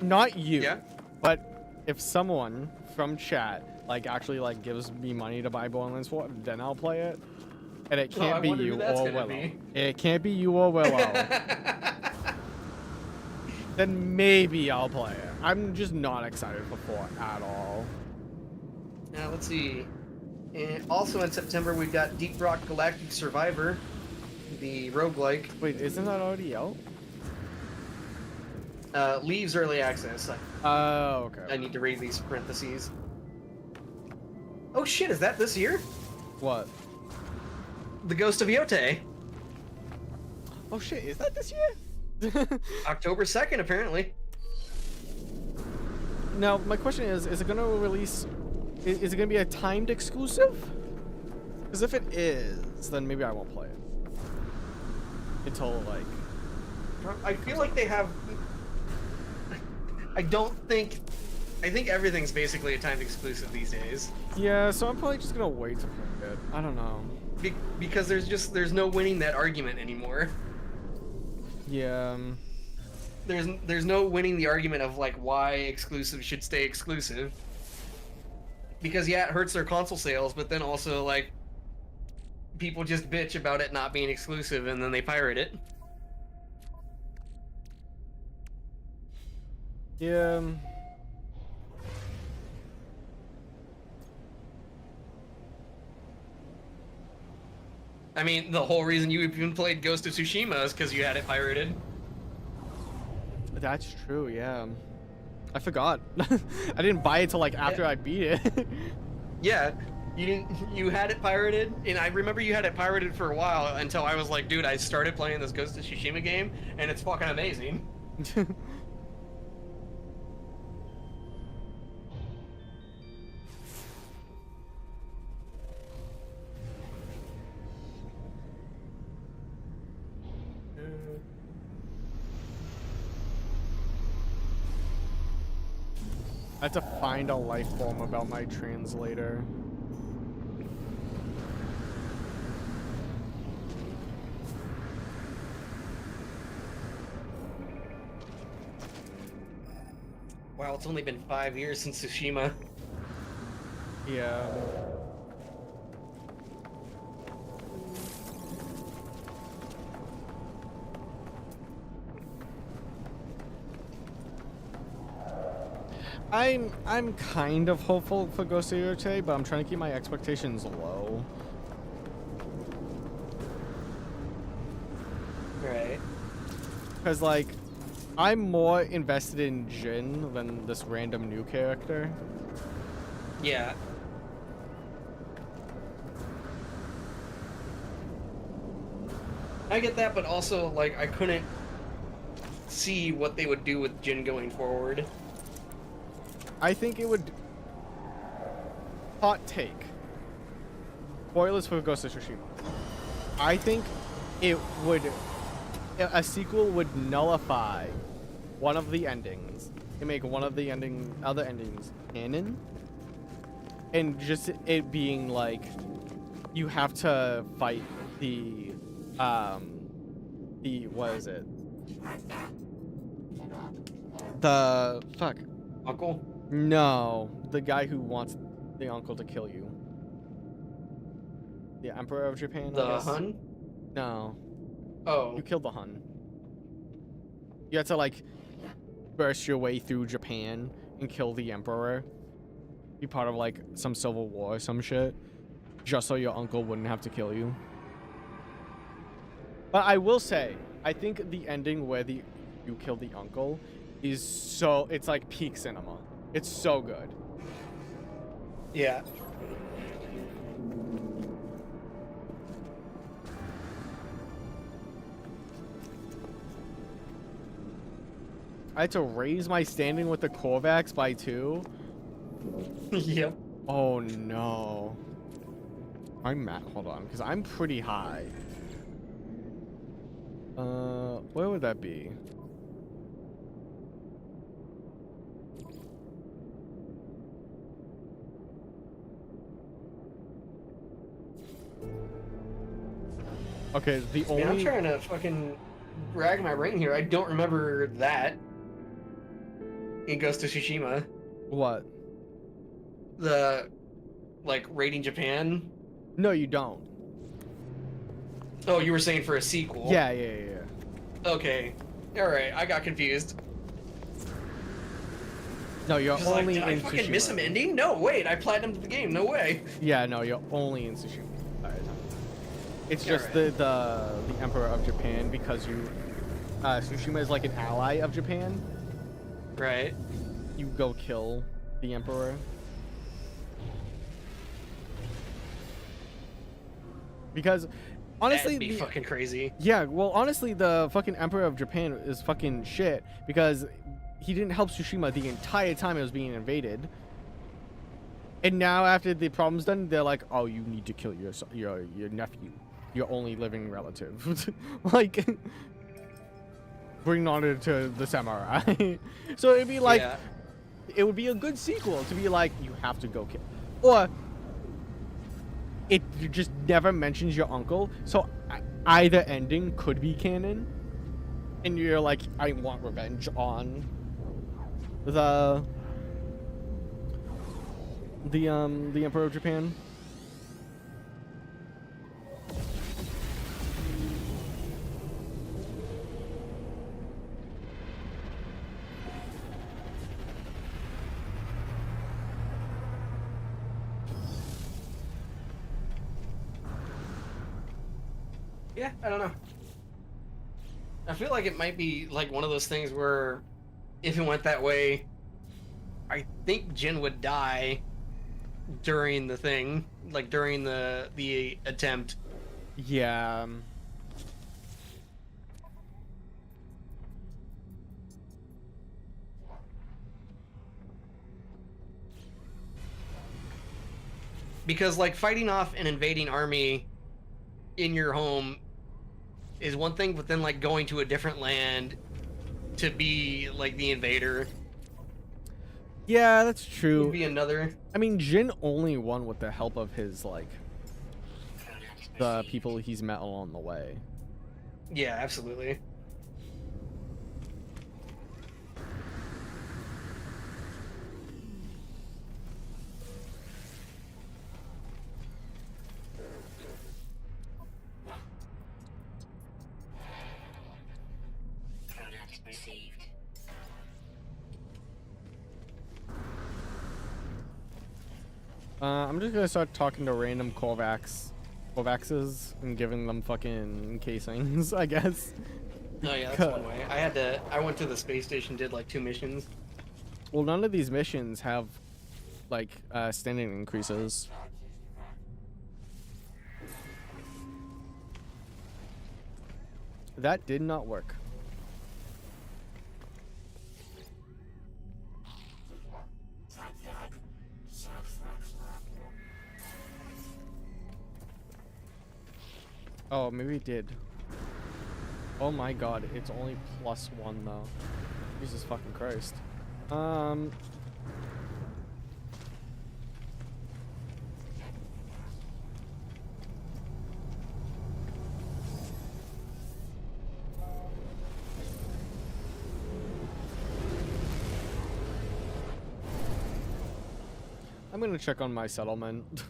not you, Yeah. but if someone from chat like actually like gives me money to buy Borderlands 4, then I'll play it. And it Oh, can't I be wonder who you that's or gonna Willow. be. It can't be you or Willow. Then maybe I'll play it. I'm just not excited for 4 at all. Now let's see. And also in September we've got Deep Rock Galactic Survivor, the roguelike. Wait, isn't that already out? Leaves early access. Oh, okay. I need to read these parentheses. Oh shit, is that this year? What? The Ghost of Yote. Oh shit, is that this year? October 2nd, apparently. Now, my question is it gonna release, is it gonna be a timed exclusive? Because if it is, then maybe I won't play it. Until, like... I feel like they have... I think everything's basically a timed exclusive these days. Yeah, so I'm probably just gonna wait to play it. I don't know. Because there's no winning that argument anymore. Yeah. There's no winning the argument of like why exclusive should stay exclusive. Because yeah, it hurts their console sales, but then also like people just bitch about it not being exclusive and then they pirate it. Yeah. I mean, the whole reason you even played Ghost of Tsushima is because you had it pirated. That's true, yeah. I forgot. I didn't buy it till like after I beat it. Yeah, you had it pirated, and I remember you had it pirated for a while until I was like, dude, I started playing this Ghost of Tsushima game, and it's fucking amazing. I have to find a life form about my translator. Wow, it's only been 5 years since Tsushima. Yeah. I'm kind of hopeful for Ghost of Yote, but I'm trying to keep my expectations low. Right. Cause like, I'm more invested in Jin than this random new character. Yeah. I get that, but also, like, I couldn't see what they would do with Jin going forward. I think it would... Hot take. Spoilers for Ghost of Tsushima. I think it would... A sequel would nullify one of the endings and make one of the other endings canon. And just it being like, you have to fight what is it? Fuck. Uncle? No, the guy who wants the uncle to kill you. The Emperor of Japan, I The guess? Hun? No. Oh. You killed the Hun. You had to, like, burst your way through Japan and kill the Emperor. Be part of, like, some civil war or some shit. Just so your uncle wouldn't have to kill you. But I will say, I think the ending where you kill the uncle is so, it's like peak cinema. It's so good. Yeah. I had to raise my standing with the Korvax by 2. Yep. Oh no. I'm at, hold on, because I'm pretty high. Where would that be? Okay, the only. Man, I'm trying to fucking rag my brain here. I don't remember that in Ghost of Tsushima. What? The, like, raiding Japan. No, you don't. Oh, you were saying for a sequel. Yeah. Okay. Alright, I got confused. No, you're I was like, only did I in fucking miss Tsushima. some ending? No, wait, I platinumed the game. No way. Yeah, no, you're only in Tsushima. Alright. It's just Alright. the Emperor of Japan, because you Tsushima is like an ally of Japan. Right. You go kill the Emperor. Because honestly, That'd be fucking crazy. yeah, well, honestly, the fucking Emperor of Japan is fucking shit because he didn't help Tsushima the entire time it was being invaded. And now after the problem's done, they're like, "Oh, you need to kill your nephew, your only living relative." Like, bring honor to the samurai. So it'd be like, Yeah. it would be a good sequel to be like, you have to go kill, or it just never mentions your uncle, so either ending could be canon, and you're like, I want revenge on the Emperor of Japan. Yeah, I don't know. I feel like it might be like one of those things where if it went that way, I think Jin would die during the thing, like during the attempt. Yeah. Because like fighting off an invading army in your home is one thing, but then like going to a different land to be like the invader Yeah, that's would true. be another. I mean, Jin only won with the help of his, like, Products the received. people he's met along the way. Yeah, absolutely. Products received. I'm just gonna start talking to random Korvaxes and giving them fucking casings, I guess. Oh yeah, that's one way. I went to the space station, did like 2 missions. Well, none of these missions have, like, standing increases. That did not work. Oh, maybe it did. Oh my god, it's only +1 though. Jesus fucking Christ. I'm gonna check on my settlement.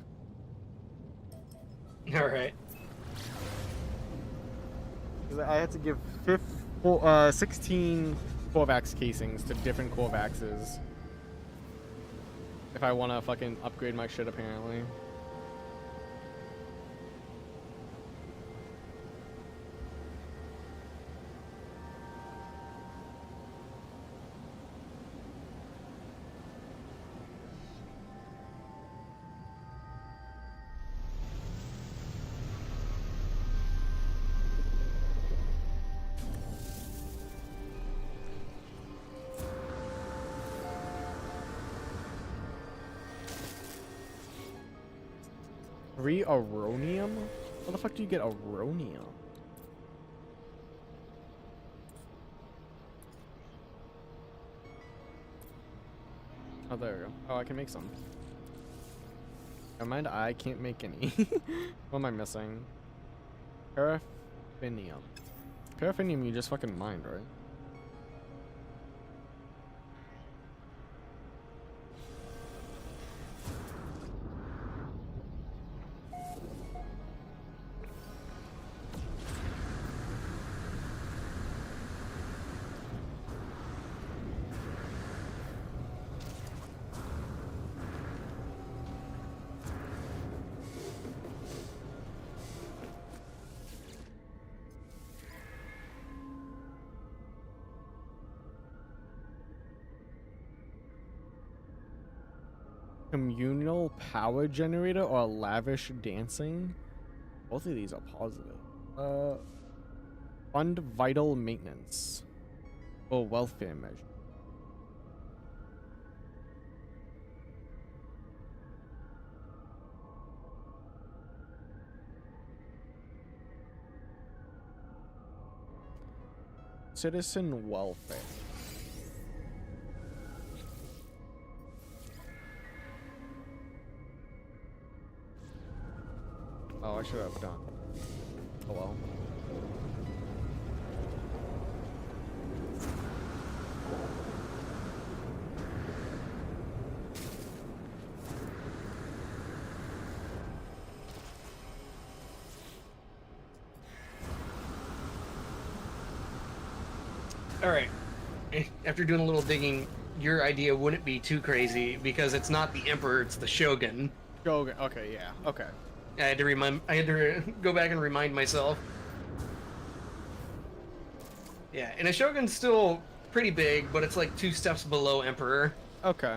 All right. 'Cause I had to give 16 Korvax casings to different Korvaxes if I want to fucking upgrade my shit, apparently. 3 Aronium? How the fuck do you get Aronium? Oh, there we go. Oh, I can make some. Never mind, I can't make any. What am I missing? Paraffinium. Paraffinium you just fucking mined, right? Communal power generator or lavish dancing? Both of these are positive. Fund vital maintenance or welfare measure. Citizen welfare. Oh, I should have done. Oh well. All right. After doing a little digging, your idea wouldn't be too crazy because it's not the emperor, it's the shogun. Shogun. Okay, yeah. Okay. I had to go back and remind myself. Yeah, and a shogun's still pretty big, but it's like 2 steps below emperor. Okay.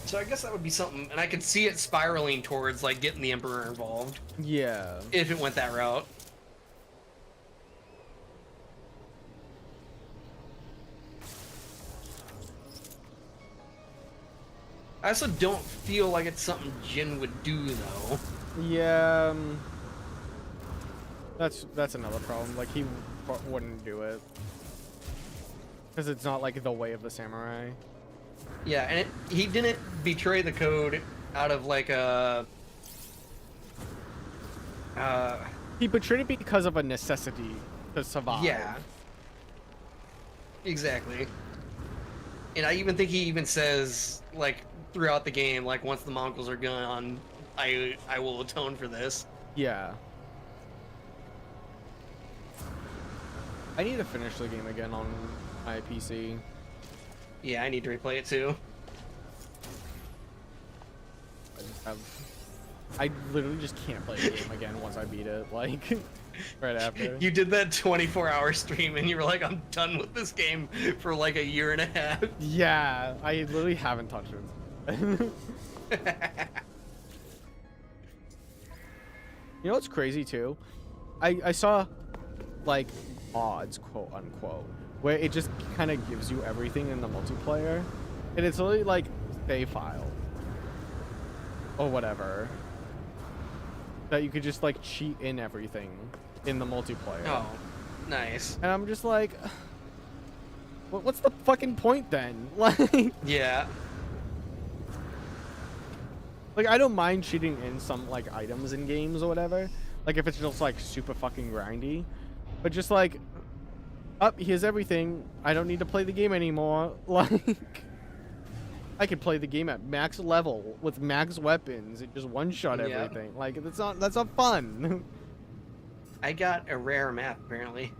So I guess that would be something, and I could see it spiraling towards like getting the emperor involved Yeah. if it went that route. I also don't feel like it's something Jin would do though. Yeah. That's another problem. Like he wouldn't do it because it's not like the way of the samurai. Yeah, and he didn't betray the code out of like a. He betrayed it because of a necessity to survive. Yeah. Exactly. And I even think he even says like throughout the game, like once the Mongols are gone, I will atone for this. Yeah. I need to finish the game again on my PC. Yeah, I need to replay it too. I literally just can't play the game again once I beat it, like, right after. You did that 24-hour stream and you were like, I'm done with this game for like a year and a half. Yeah, I literally haven't touched it. You know what's crazy too? I saw, like, mods, quote unquote, where it just kind of gives you everything in the multiplayer, and it's literally like save file or whatever that you could just like cheat in everything in the multiplayer. Oh, nice. And I'm just like, what's the fucking point then? Like, Yeah. like I don't mind cheating in some like items in games or whatever, like if it's just like super fucking grindy, but just like, up, here's everything. I don't need to play the game anymore. Like, I could play the game at max level with max weapons and just one-shot Yep. everything. Like, that's not fun. I got a rare map apparently.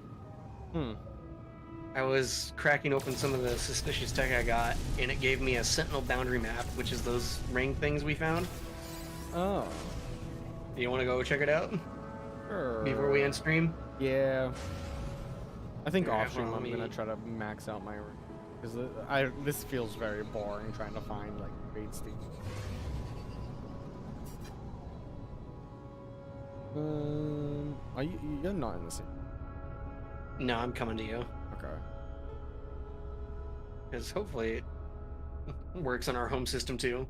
I was cracking open some of the suspicious tech I got, and it gave me a Sentinel boundary map, which is those ring things we found. Oh. Do you want to go check it out Sure. before we end stream? Yeah. I think Alright, off stream well, I'm let gonna me- try to max out my because this feels very boring trying to find like raid stages. Are you're not in the same? No, I'm coming to you. Okay. because hopefully it works on our home system too.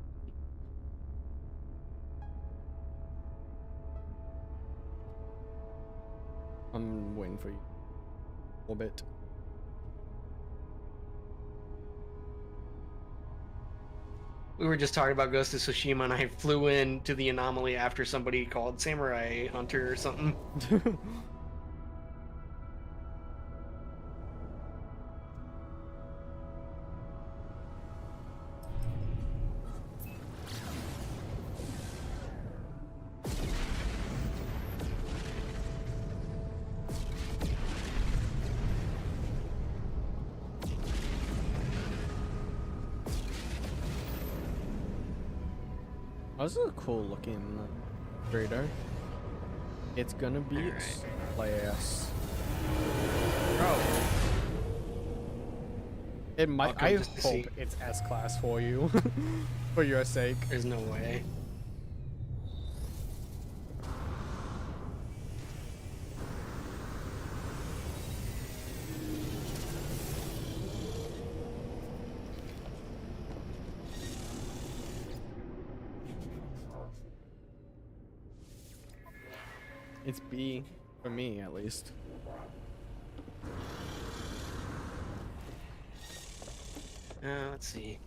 I'm waiting for you. A little bit. We were just talking about Ghost of Tsushima, and I flew in to the anomaly after somebody called Samurai Hunter or something. Oh, this is a cool looking trader. It's gonna be Alright. class. Bro, It might. I'll come I just to hope see. it's S class for you, for your sake. there's no way. It's B for me, at least. Let's see.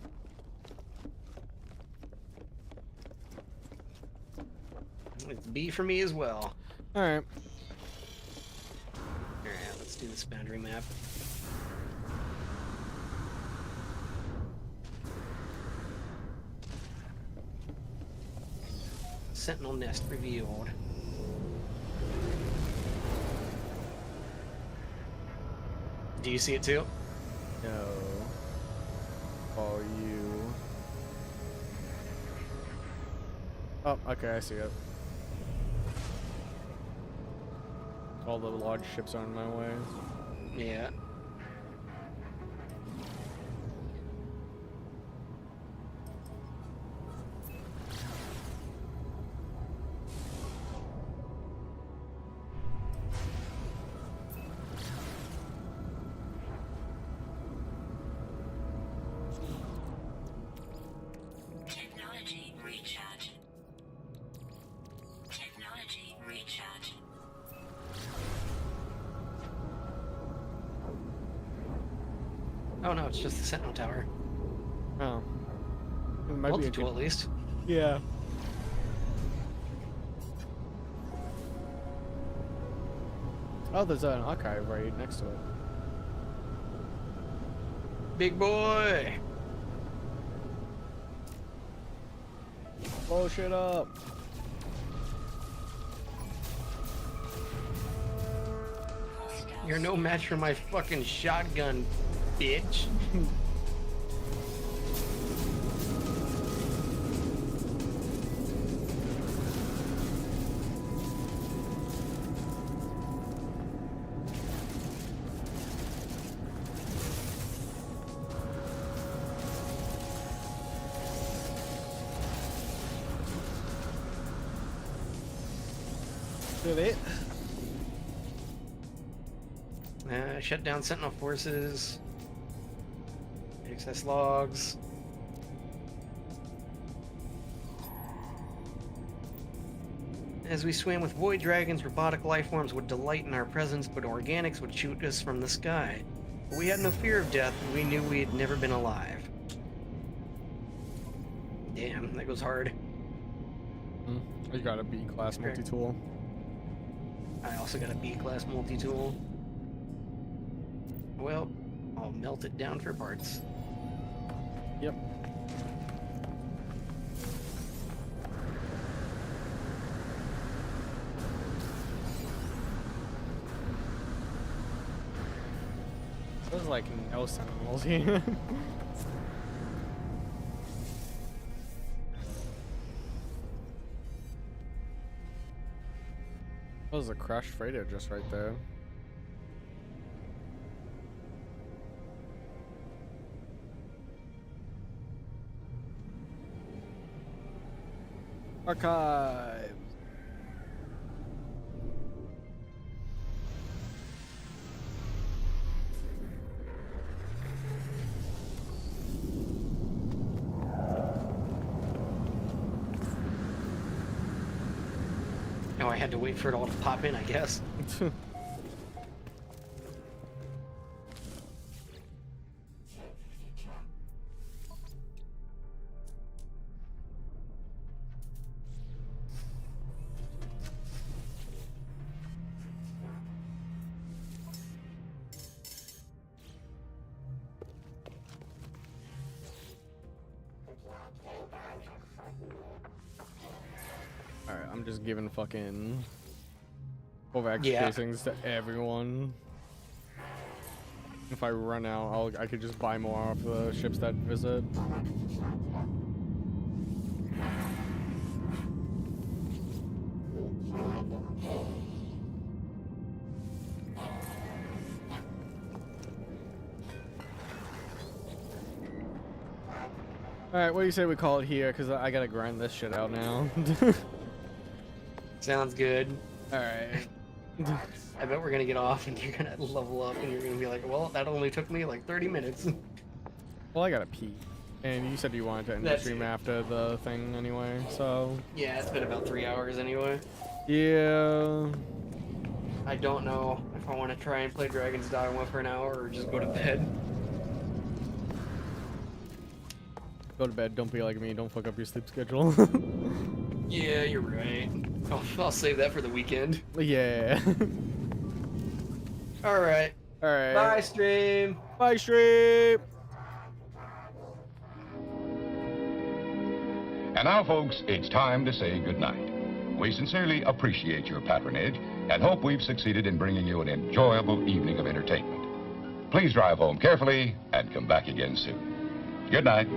It's B for me as well. All right. Alright, let's do this boundary map. Sentinel nest revealed. Do you see it too? No. Oh, you. Oh, okay, I see it. All the large ships are on my way. Yeah. Technology recharge. Technology recharge. Oh no, it's just the Sentinel Tower. Oh. It might be a Multi-tool good. at least. Yeah. Oh, there's an archive right next to it. Big boy! Blow shit up. You're no match for my fucking shotgun, bitch. Did it? Shut down Sentinel forces. Access logs. As we swam with void dragons, robotic life forms would delight in our presence, but organics would shoot us from the sky. But we had no fear of death, and we knew we had never been alive. Damn, that goes hard. You got a B class Okay. multi-tool. I also got a B-class multi-tool. Well, I'll melt it down for parts. Yep. There's like no sentinels here. There's a crashed freighter just right there. Archives. had to wait for it all to pop in, I guess. Alright, I'm just giving fucking Kovacs Yeah. casings to everyone. If I run out, I could just buy more off the ships that visit. Alright, what do you say we call it here? Because I gotta grind this shit out now. Sounds good. Alright. I bet we're gonna get off and you're gonna level up and you're gonna be like, well, that only took me like 30 minutes. Well, I gotta pee. And you said you wanted to end the That's stream it. after the thing anyway, so... Yeah, it's been about 3 hours anyway. Yeah... I don't know if I want to try and play Dragon's Dogma for an hour or just go to bed. Go to bed, don't be like me, don't fuck up your sleep schedule. Yeah, you're right. I'll save that for the weekend. Yeah. Alright. Alright. Bye, stream. Bye, stream! And now, folks, it's time to say goodnight. We sincerely appreciate your patronage and hope we've succeeded in bringing you an enjoyable evening of entertainment. Please drive home carefully and come back again soon. Good night.